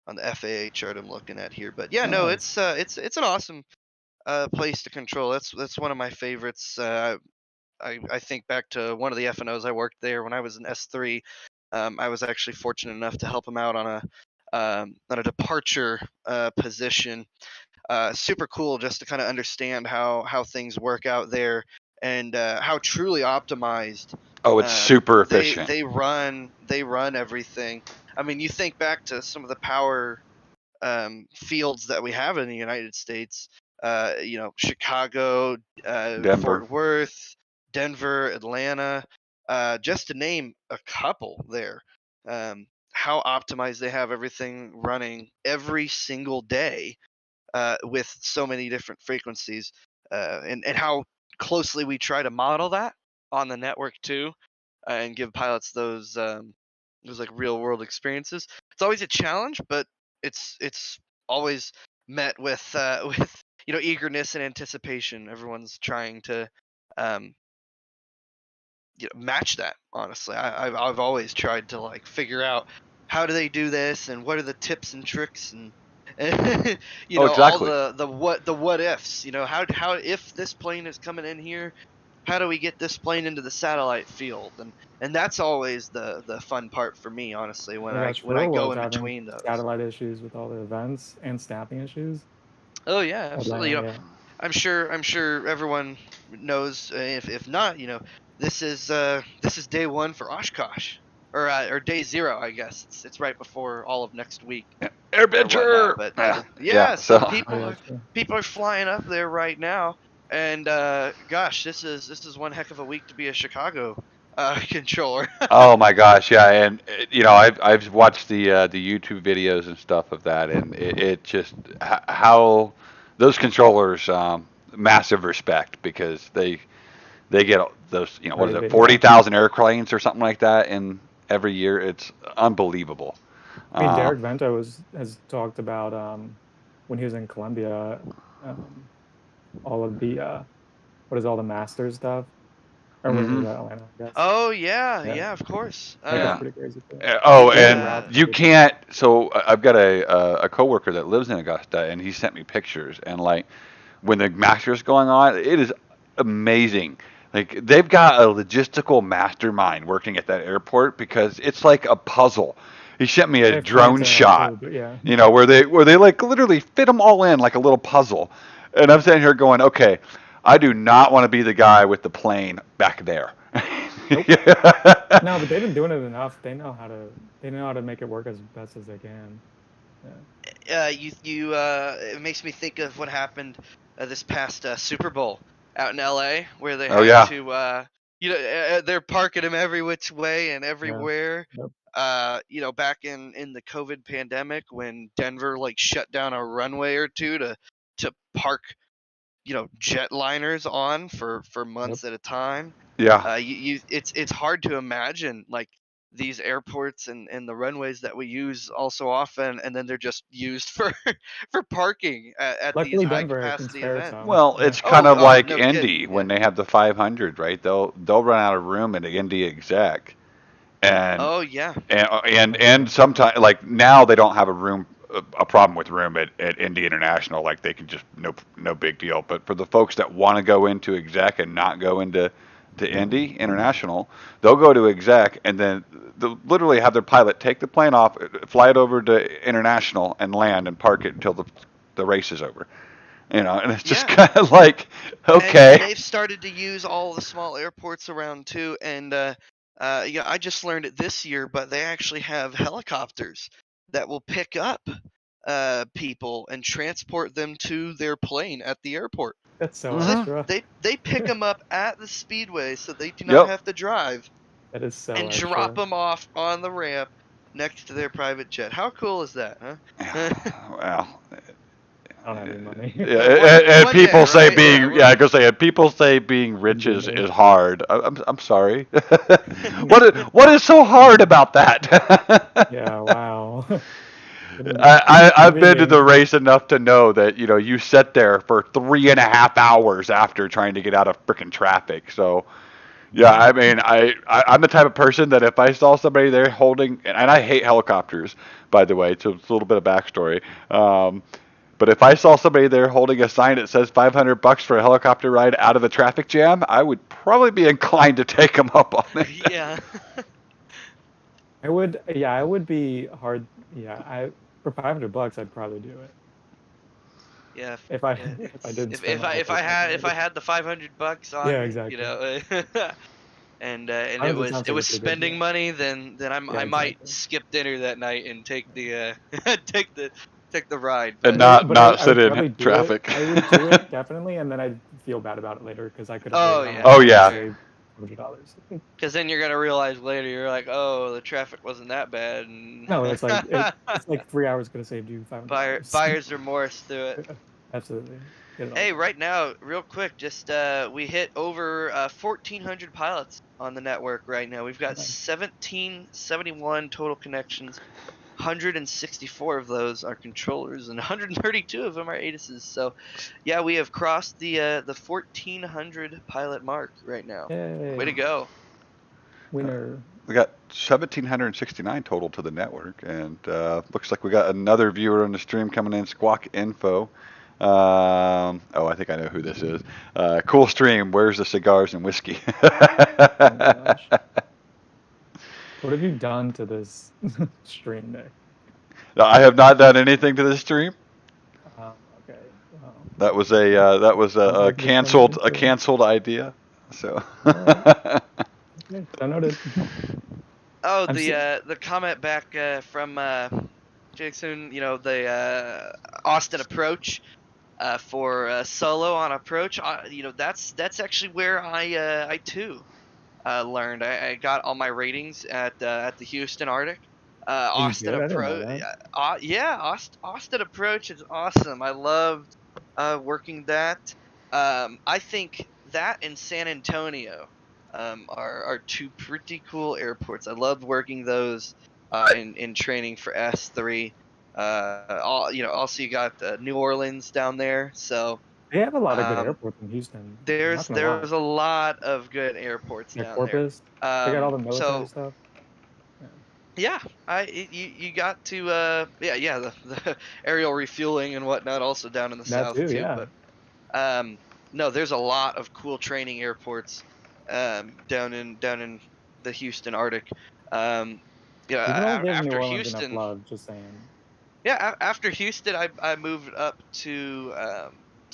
FAA chart I'm looking at here. But yeah, no, Nice. it's an awesome place to control. That's one of my favorites. I think back to one of the FNOs I worked there when I was in S3. I was actually fortunate enough to help him out on a departure position. Super cool just to kind of understand how things work out there and how truly optimized. Oh, it's super efficient. They run everything. I mean, you think back to some of the power fields that we have in the United States. Chicago, Denver. Fort Worth, Denver, Atlanta, just to name a couple there. How optimized they have everything running every single day with so many different frequencies, and how closely we try to model that on the network too, and give pilots those like real world experiences. It's always a challenge, but it's always met with with eagerness and anticipation. Everyone's trying to um, match that. Honestly, I've always tried to like figure out how do they do this and what are the tips and tricks and exactly. all the what ifs. How if this plane is coming in here, how do we get this plane into the satellite field? And that's always the fun part for me, honestly, when I go in between those. Satellite issues with all the events and staffing issues. Oh yeah, absolutely. Atlanta, yeah. I'm sure everyone knows. If not, this is day 1 for Oshkosh, or day 0, I guess. It's right before all of next week. Airbencher. But so people are flying up there right now, and gosh, this is one heck of a week to be a Chicago controller. Oh my gosh, yeah, and I've watched the YouTube videos and stuff of that, and it just how those controllers, massive respect, because they get those, what is it, 40,000 airplanes or something like that in every year. It's unbelievable. I mean, Derek Vento has talked about when he was in Columbia, all of the all the Masters stuff. Or when he was at Atlanta, I guess. Oh yeah, of course. That's pretty crazy. And you can't. So I've got a coworker that lives in Augusta, and he sent me pictures. And like when the Masters going on, it is amazing. Like they've got a logistical mastermind working at that airport, because it's like a puzzle. He sent me a drone shot, where they like literally fit them all in like a little puzzle. And I'm sitting here going, okay, I do not want to be the guy with the plane back there. Nope. No, but they've been doing it enough. They know how to make it work as best as they can. Yeah. It makes me think of what happened this past Super Bowl out in LA, where they had to they're parking them every which way and everywhere. Yep. Back in the COVID pandemic, when Denver like shut down a runway or two to park jetliners on for months at a time. Yeah. It's hard to imagine like these airports and the runways that we use all so often, and then they're just used for parking at Luckily, these high Denver capacity events. Well, it's kind of like Indy when they have the 500, right? They'll run out of room at Indy exec, and and sometimes like now they don't have a problem with room at Indy International. Like they can just no big deal. But for the folks that want to go into exec and not go into Indy International, they'll go to exec and then they'll literally have their pilot take the plane off, fly it over to International, and land and park it until the race is over. And it's just kind of like, okay. And they've started to use all the small airports around too, and Yeah, I just learned it this year, but they actually have helicopters that will pick up people and transport them to their plane at the airport. That's so So extra. they pick them up at the speedway, so they do not Yep. have to drive, That is so and extra. drop them off on the ramp next to their private jet. How cool is that, huh? Well, I don't have any money. and One people day, say right? being I go say people say being rich is hard. I'm sorry. what is so hard about that? Yeah, wow. I've been to the race enough to know that you sit there for 3.5 hours after trying to get out of frickin' traffic. So yeah, I mean I'm the type of person that if I saw somebody there holding, and I hate helicopters, by the way, so it's a little bit of backstory. But if I saw somebody there holding a sign that says $500 for a helicopter ride out of a traffic jam, I would probably be inclined to take them up on it. Yeah. I would be hard. Yeah, for $500, I'd probably do it. Yeah. If I didn't spend my whole If I had the $500 on Yeah, me, exactly. and 500 sounds it like a was pretty good spending deal. money, then Yeah, I might exactly. skip dinner that night and take the take the ride. And But not I sit would in probably do it. traffic. I would do it definitely, and then I'd feel bad about it later because I could have Oh waited on my yeah, Oh flight for and yeah. sure. saved $100. Because then you're gonna realize later, you're like, oh, the traffic wasn't that bad, and No, it's like it's like 3 hours could have saved you $500. buyer's remorse through it. Absolutely. Get it all Hey, done. right now, real quick, just we hit over 1,400 pilots on the network right now. We've got 1771 total connections. 164 of those are controllers, and 132 of them are ATISes. So, yeah, we have crossed the 1,400 pilot mark right now. Yay. Way to go! Winner. We got 1,769 total to the network, and looks like we got another viewer on the stream coming in. Squawk Info. Oh, I think I know who this is. Cool stream. Where's the cigars and whiskey? Oh my gosh. What have you done to this stream, Nick? I have not done anything to this stream. Okay. Wow. That was a Sounds like a canceled idea. So. Okay, so noted. Oh, the comment back from Jason, the Austin approach for solo on approach. That's actually where I too learned. I got all my ratings at the Houston Arctic. Austin did? I didn't know approach. that. Yeah, Austin approach is awesome. I loved working that. I think that and San Antonio are two pretty cool airports. I loved working those in training for S3. Also you got New Orleans down there, so They have a lot of good airports in Houston. I'm not gonna lie. there's a lot of good airports Yeah, down there. Corpus. They got all the military So stuff. yeah, you got to the aerial refueling and whatnot also down in the That south too, too. yeah. But no, there's a lot of cool training airports down in the Houston Arctic. You don't give New After Orleans enough Houston, love, just saying. yeah, after Houston, I moved up to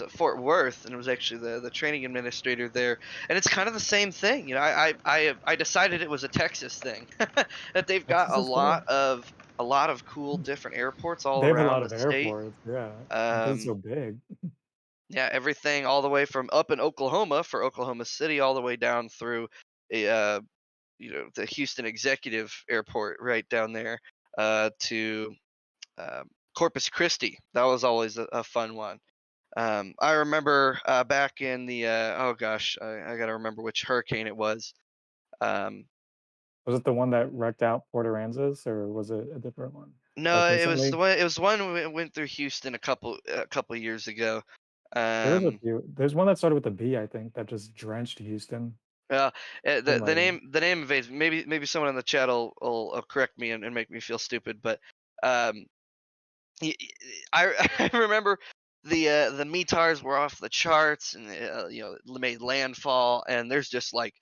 Fort Worth, and was actually the training administrator there. And it's kind of the same thing, I decided it was a Texas thing, that they've got Texas is cool. a lot of cool different airports all They have a around lot the of state. airports, yeah. Because it's so big. Yeah, everything all the way from up in Oklahoma for Oklahoma City, all the way down through the Houston Executive Airport right down there to Corpus Christi. That was always a fun one. I remember back in the oh gosh, I gotta remember which hurricane it was. Was it the one that wrecked out Port Aransas, or was it a different one? No, Like it was recently? the one. It was the one we went through Houston a couple years ago. There was a few. There's one that started with a B, I think, that just drenched Houston. Uh, And like, the name evades. Maybe someone in the chat will correct me and make me feel stupid. But um, I remember the METARs were off the charts, and made landfall, and there's just like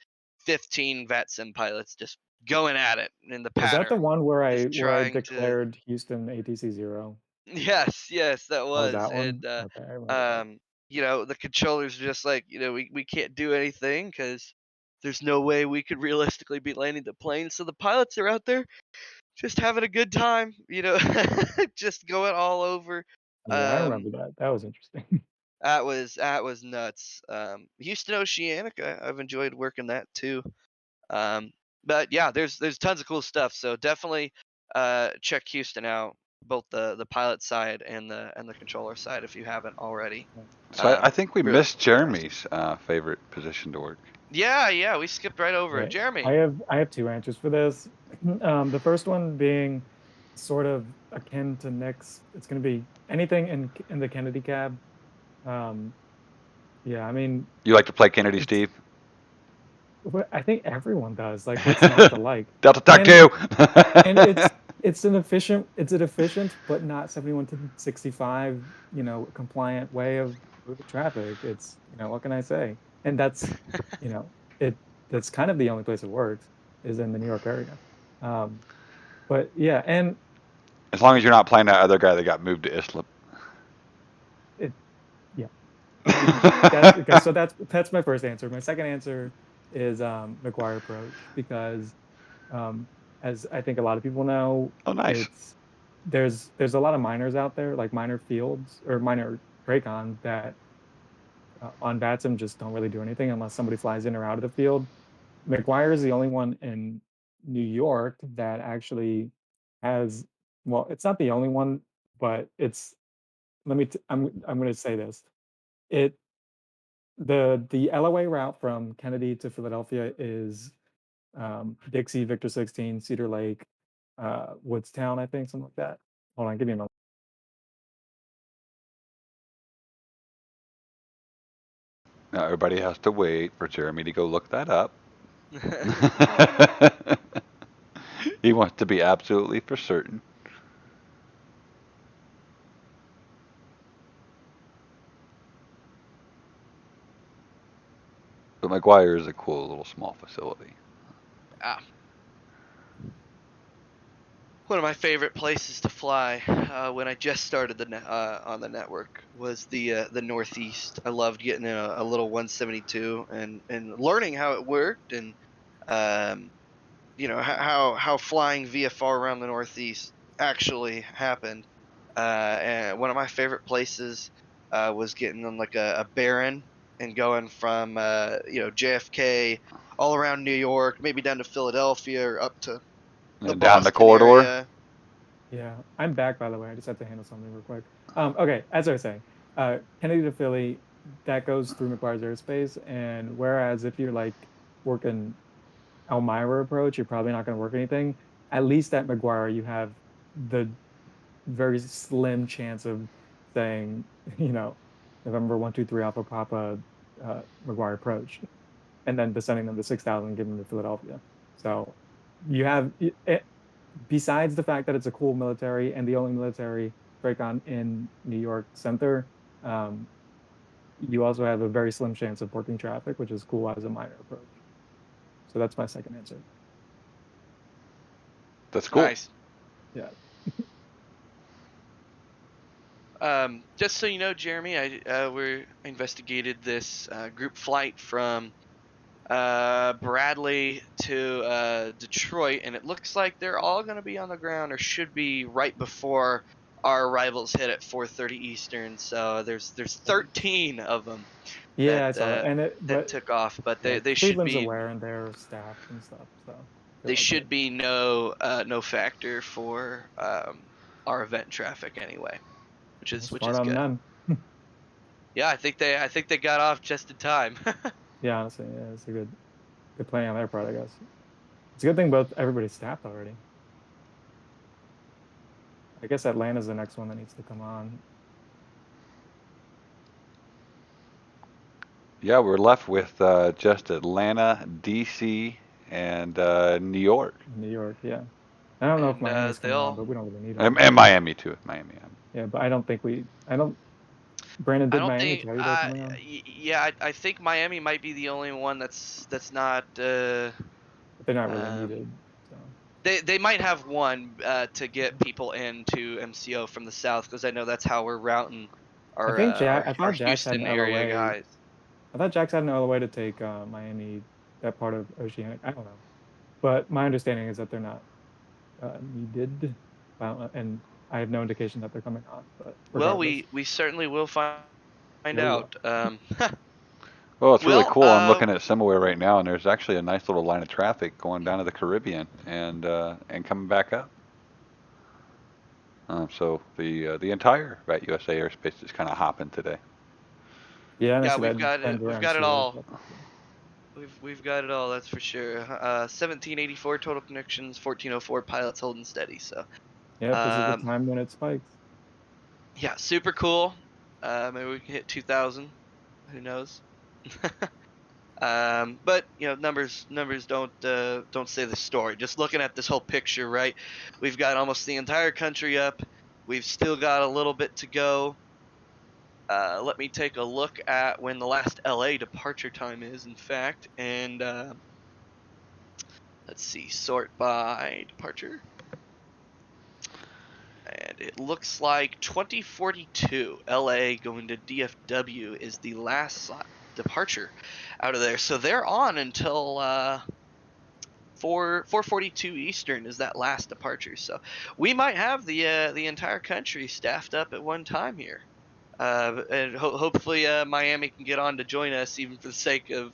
15 VATSIM pilots just going at it in the was that the pattern, one where I just trying to. declared Houston ATC 0? Yes, that That was was. that one? And Okay, I remember that. the controllers are just like, we can't do anything because there's no way we could realistically be landing the plane. So the pilots are out there just having a good time, just going all over. Yeah, I remember that. That was interesting. That was nuts. Houston Oceanic, I've enjoyed working that too. But yeah, there's tons of cool stuff. So definitely check Houston out, both the pilot side and the controller side if you haven't already. So I think we really missed Jeremy's favorite position to work. Yeah, we skipped right over it. Jeremy. I have two answers for this. The first one being sort of akin to Nick's. It's going to be anything in the Kennedy cab. Yeah, I mean. You like to play Kennedy, Steve? I think everyone does. Like, what's not to like? Delta Taku. And it's an efficient but not 71 to 65 compliant way of moving traffic. It's what can I say? And that's that's kind of the only place it works is in the New York area. But yeah, and as long as you're not playing that other guy that got moved to Islip. Okay, so that's my first answer. My second answer is McGuire approach, because as I think a lot of people know, there's a lot of miners out there, like minor fields or minor Transcon that on VATSIM just don't really do anything unless somebody flies in or out of the field. McGuire is the only one in New York that actually has, well, it's not the only one, but it's, I'm going to say this. The LOA route from Kennedy to Philadelphia is Dixie, Victor 16, Cedar Lake, Woodstown, I think, something like that. Hold on, give me a moment. Now everybody has to wait for Jeremy to go look that up. He wants to be absolutely for certain. But McGuire is a cool little small facility. One of my favorite places to fly when I just started on the network was the Northeast. I loved getting in a little 172 and learning how it worked, and how flying VFR around the Northeast actually happened. And one of my favorite places was getting on like a Baron and going from JFK all around New York, maybe down to Philadelphia or up to the down the Boston corridor. area. Yeah, I'm back, by the way. I just have to handle something real quick. Okay, as I was saying, Kennedy to Philly, that goes through McGuire's airspace, and whereas if you're like working Elmira approach, you're probably not going to work anything. At least at McGuire, you have the very slim chance of saying, November 123 Alpha Papa McGuire approach, and then descending them to 6,000 and giving them to Philadelphia. So you have, besides the fact that it's a cool military and the only military Transcon in New York Center, you also have a very slim chance of working traffic, which is cool as a minor approach. So that's my second answer. That's cool. Nice. Yeah. Just so you know, Jeremy, we investigated this group flight from Bradley to Detroit, and it looks like they're all going to be on the ground, or should be right before our arrivals hit at 4:30 Eastern. So there's 13 of them. Yeah, I saw that. That took off, but they should Cleveland's be aware, and they're staffed and stuff. So they should be no factor for our event traffic anyway, which is good. Them. Yeah, I think they got off just in time. Yeah, honestly, yeah, it's a good planning on their part, I guess. It's a good thing everybody's staffed already. I guess Atlanta's the next one that needs to come on. Yeah, we're left with just Atlanta, DC, and New York. New York, yeah. I don't know if Miami's coming on, but we don't really need them. And Miami too. Miami. Yeah, but I don't think Brandon did Miami tell you they're coming on? Yeah, I think Miami might be the only one that's not. They're not really needed. So. They might have one to get people into MCO from the south, because I know that's how we're routing our, I thought Jack's Houston had an area LOA. guys. I thought Jack's had an LOA to take Miami that part of Oceanic. I don't know, but my understanding is that they're not needed, and I have no indication that they're coming on. But Well, regardless, we certainly will find yeah, we will. out. Well, it's really Well, cool. I'm looking at Similar right now, and there's actually a nice little line of traffic going down to the Caribbean and coming back up. So the entire USA airspace is kind of hopping today. Yeah, and I yeah, see that Denver we've and got it Seward. all. We've got it all. That's for sure. 1784 total connections, 1404 pilots holding steady. So, Yeah, this is the time when it spikes. yeah, super cool. Maybe we can hit 2,000. Who knows? But numbers don't say the story. Just looking at this whole picture, right? We've got almost the entire country up. We've still got a little bit to go. Let me take a look at when the last LA departure time is, in fact, and let's see, sort by departure. And it looks like 2042 LA going to DFW is the last departure out of there. So they're on until 4:42 Eastern is that last departure. So we might have the entire country staffed up at one time here. And hopefully Miami can get on to join us, even for the sake of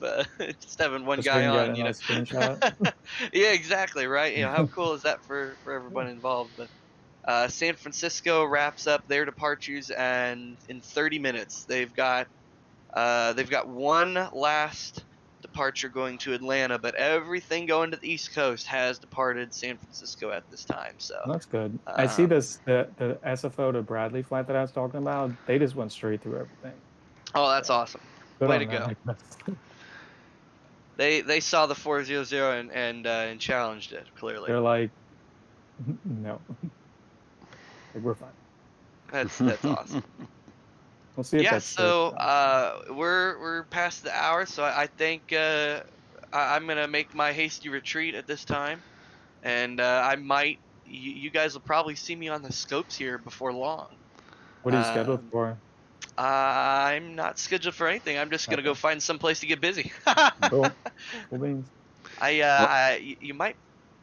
just having one Just so guy we can get on. a nice screenshot. Yeah, exactly, right. How cool is that for everyone involved? But San Francisco wraps up their departures, and in 30 minutes they've got one last departure going to Atlanta, but everything going to the East Coast has departed San Francisco at this time. So That's good. I see this the SFO to Bradley flight that I was talking about. They just went straight through everything. Oh, that's awesome. Good Way on to them, go. I guess. They saw the 400 and challenged it clearly. They're like, no, like we're fine. That's awesome. We'll see if Yeah, that's so we're past the hour, so I think I'm gonna make my hasty retreat at this time, and I might you guys will probably see me on the scopes here before long. What are you scheduled for? I'm not scheduled for anything. I'm just gonna go find some place to get busy. Cool. Cool beans. You might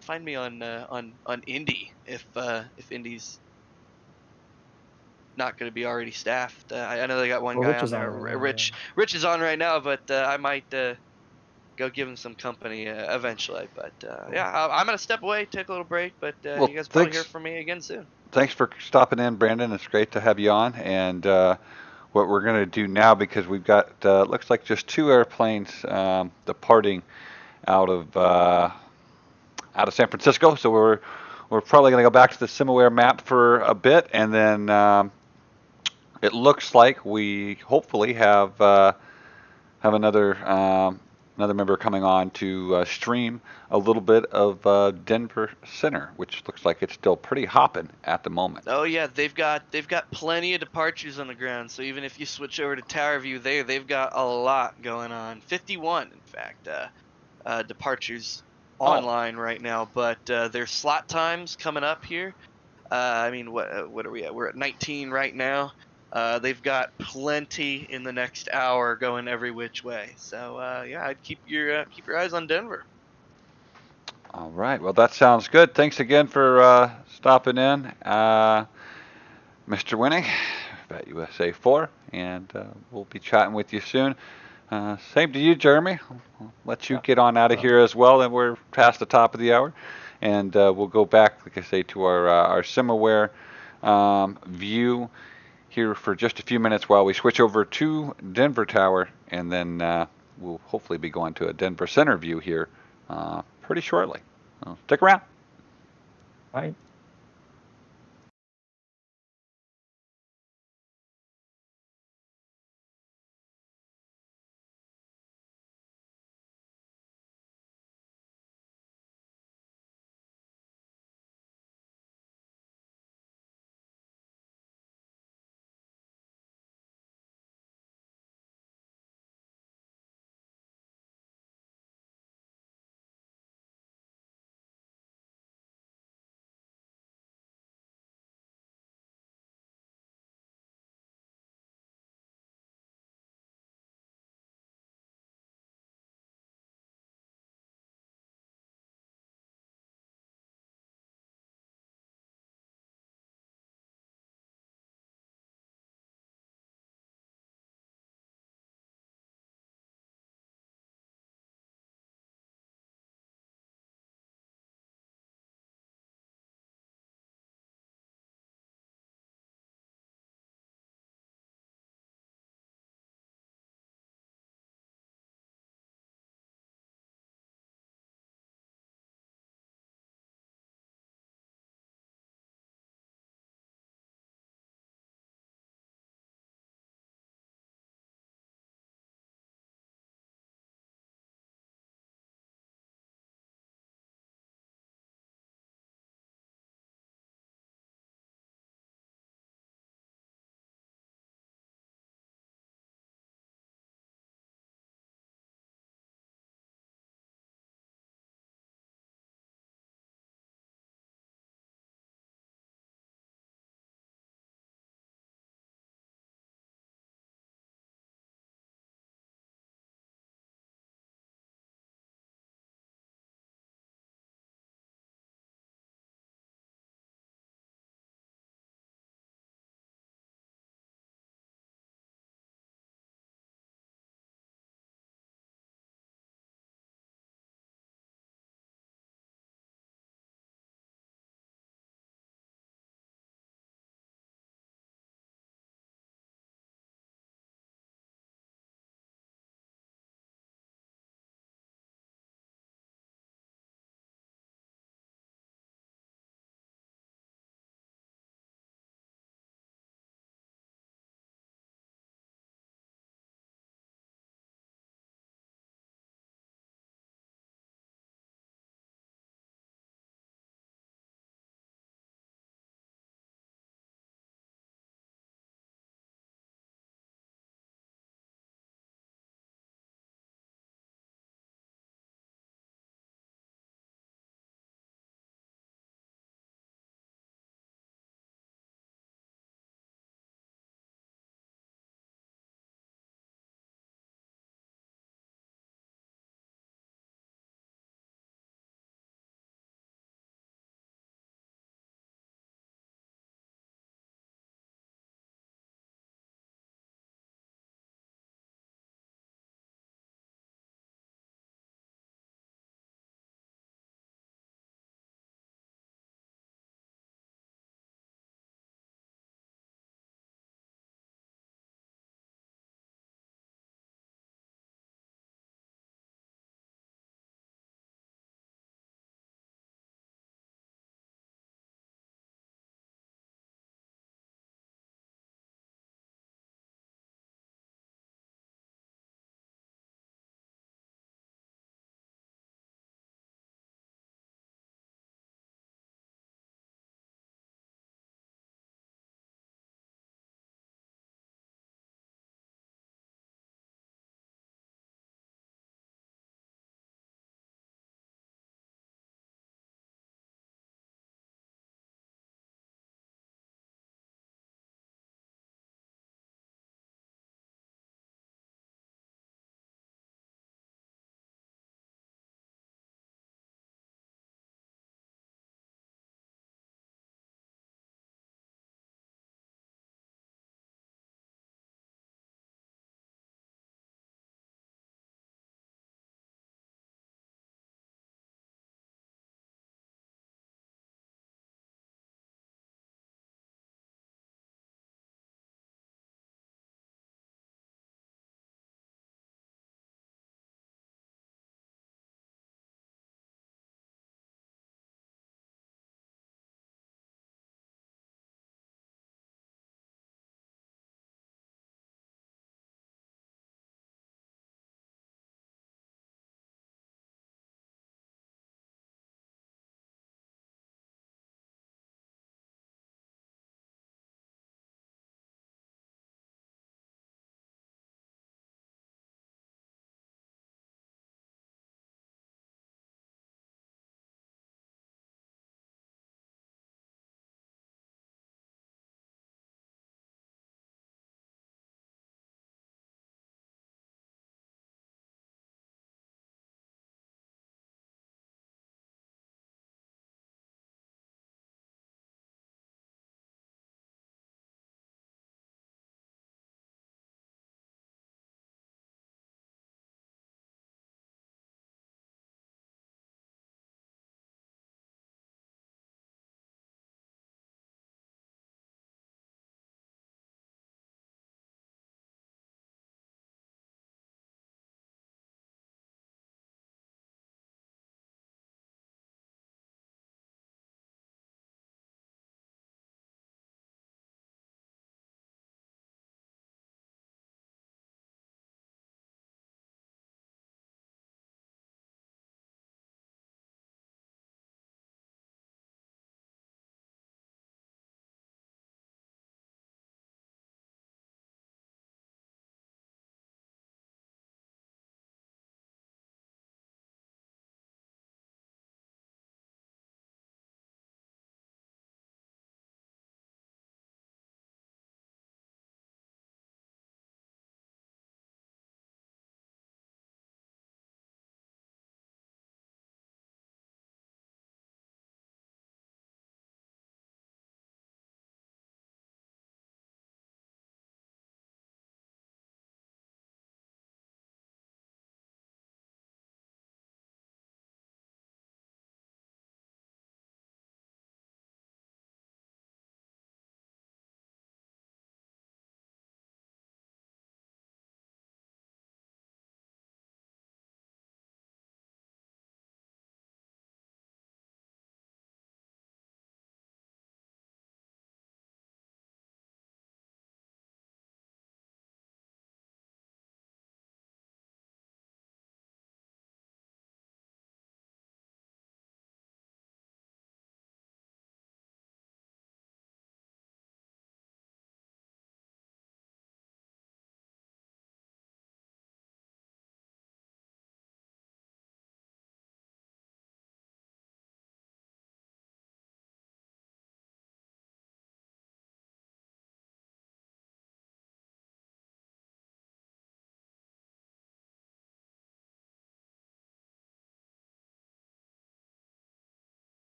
find me on Indy if Indy's not going to be already staffed. I know they got one guy Rich on is on there. right now, Rich is on right now, but I might go give him some company eventually. But yeah, I'm gonna step away, take a little break. But Well, you guys probably thanks. hear from me again soon. Thanks for stopping in, Brandon. It's great to have you on. And what we're going to do now, because we've got looks like just 2 airplanes departing out of San Francisco, so we're probably going to go back to the Similar map for a bit, and then it looks like we hopefully have another member coming on to stream a little bit of Denver Center, which looks like it's still pretty hopping at the moment. Oh yeah, they've got plenty of departures on the ground. So even if you switch over to Tower View, they've got a lot going on. 51, in fact, departures online right now. But their slot times coming up here. I mean, what are we at? We're at 19 right now. They've got plenty in the next hour going every which way. So yeah, I'd keep your eyes on Denver. All right. Well, that sounds good. Thanks again for stopping in, Mr. Winning, at USA 4, and we'll be chatting with you soon. Same to you, Jeremy. I'll let you get on out of here as well, and we're past the top of the hour. And we'll go back, like I say, to our Simaware view here for just a few minutes while we switch over to Denver Tower, and then we'll hopefully be going to a Denver Center view here pretty shortly. Stick around. Bye.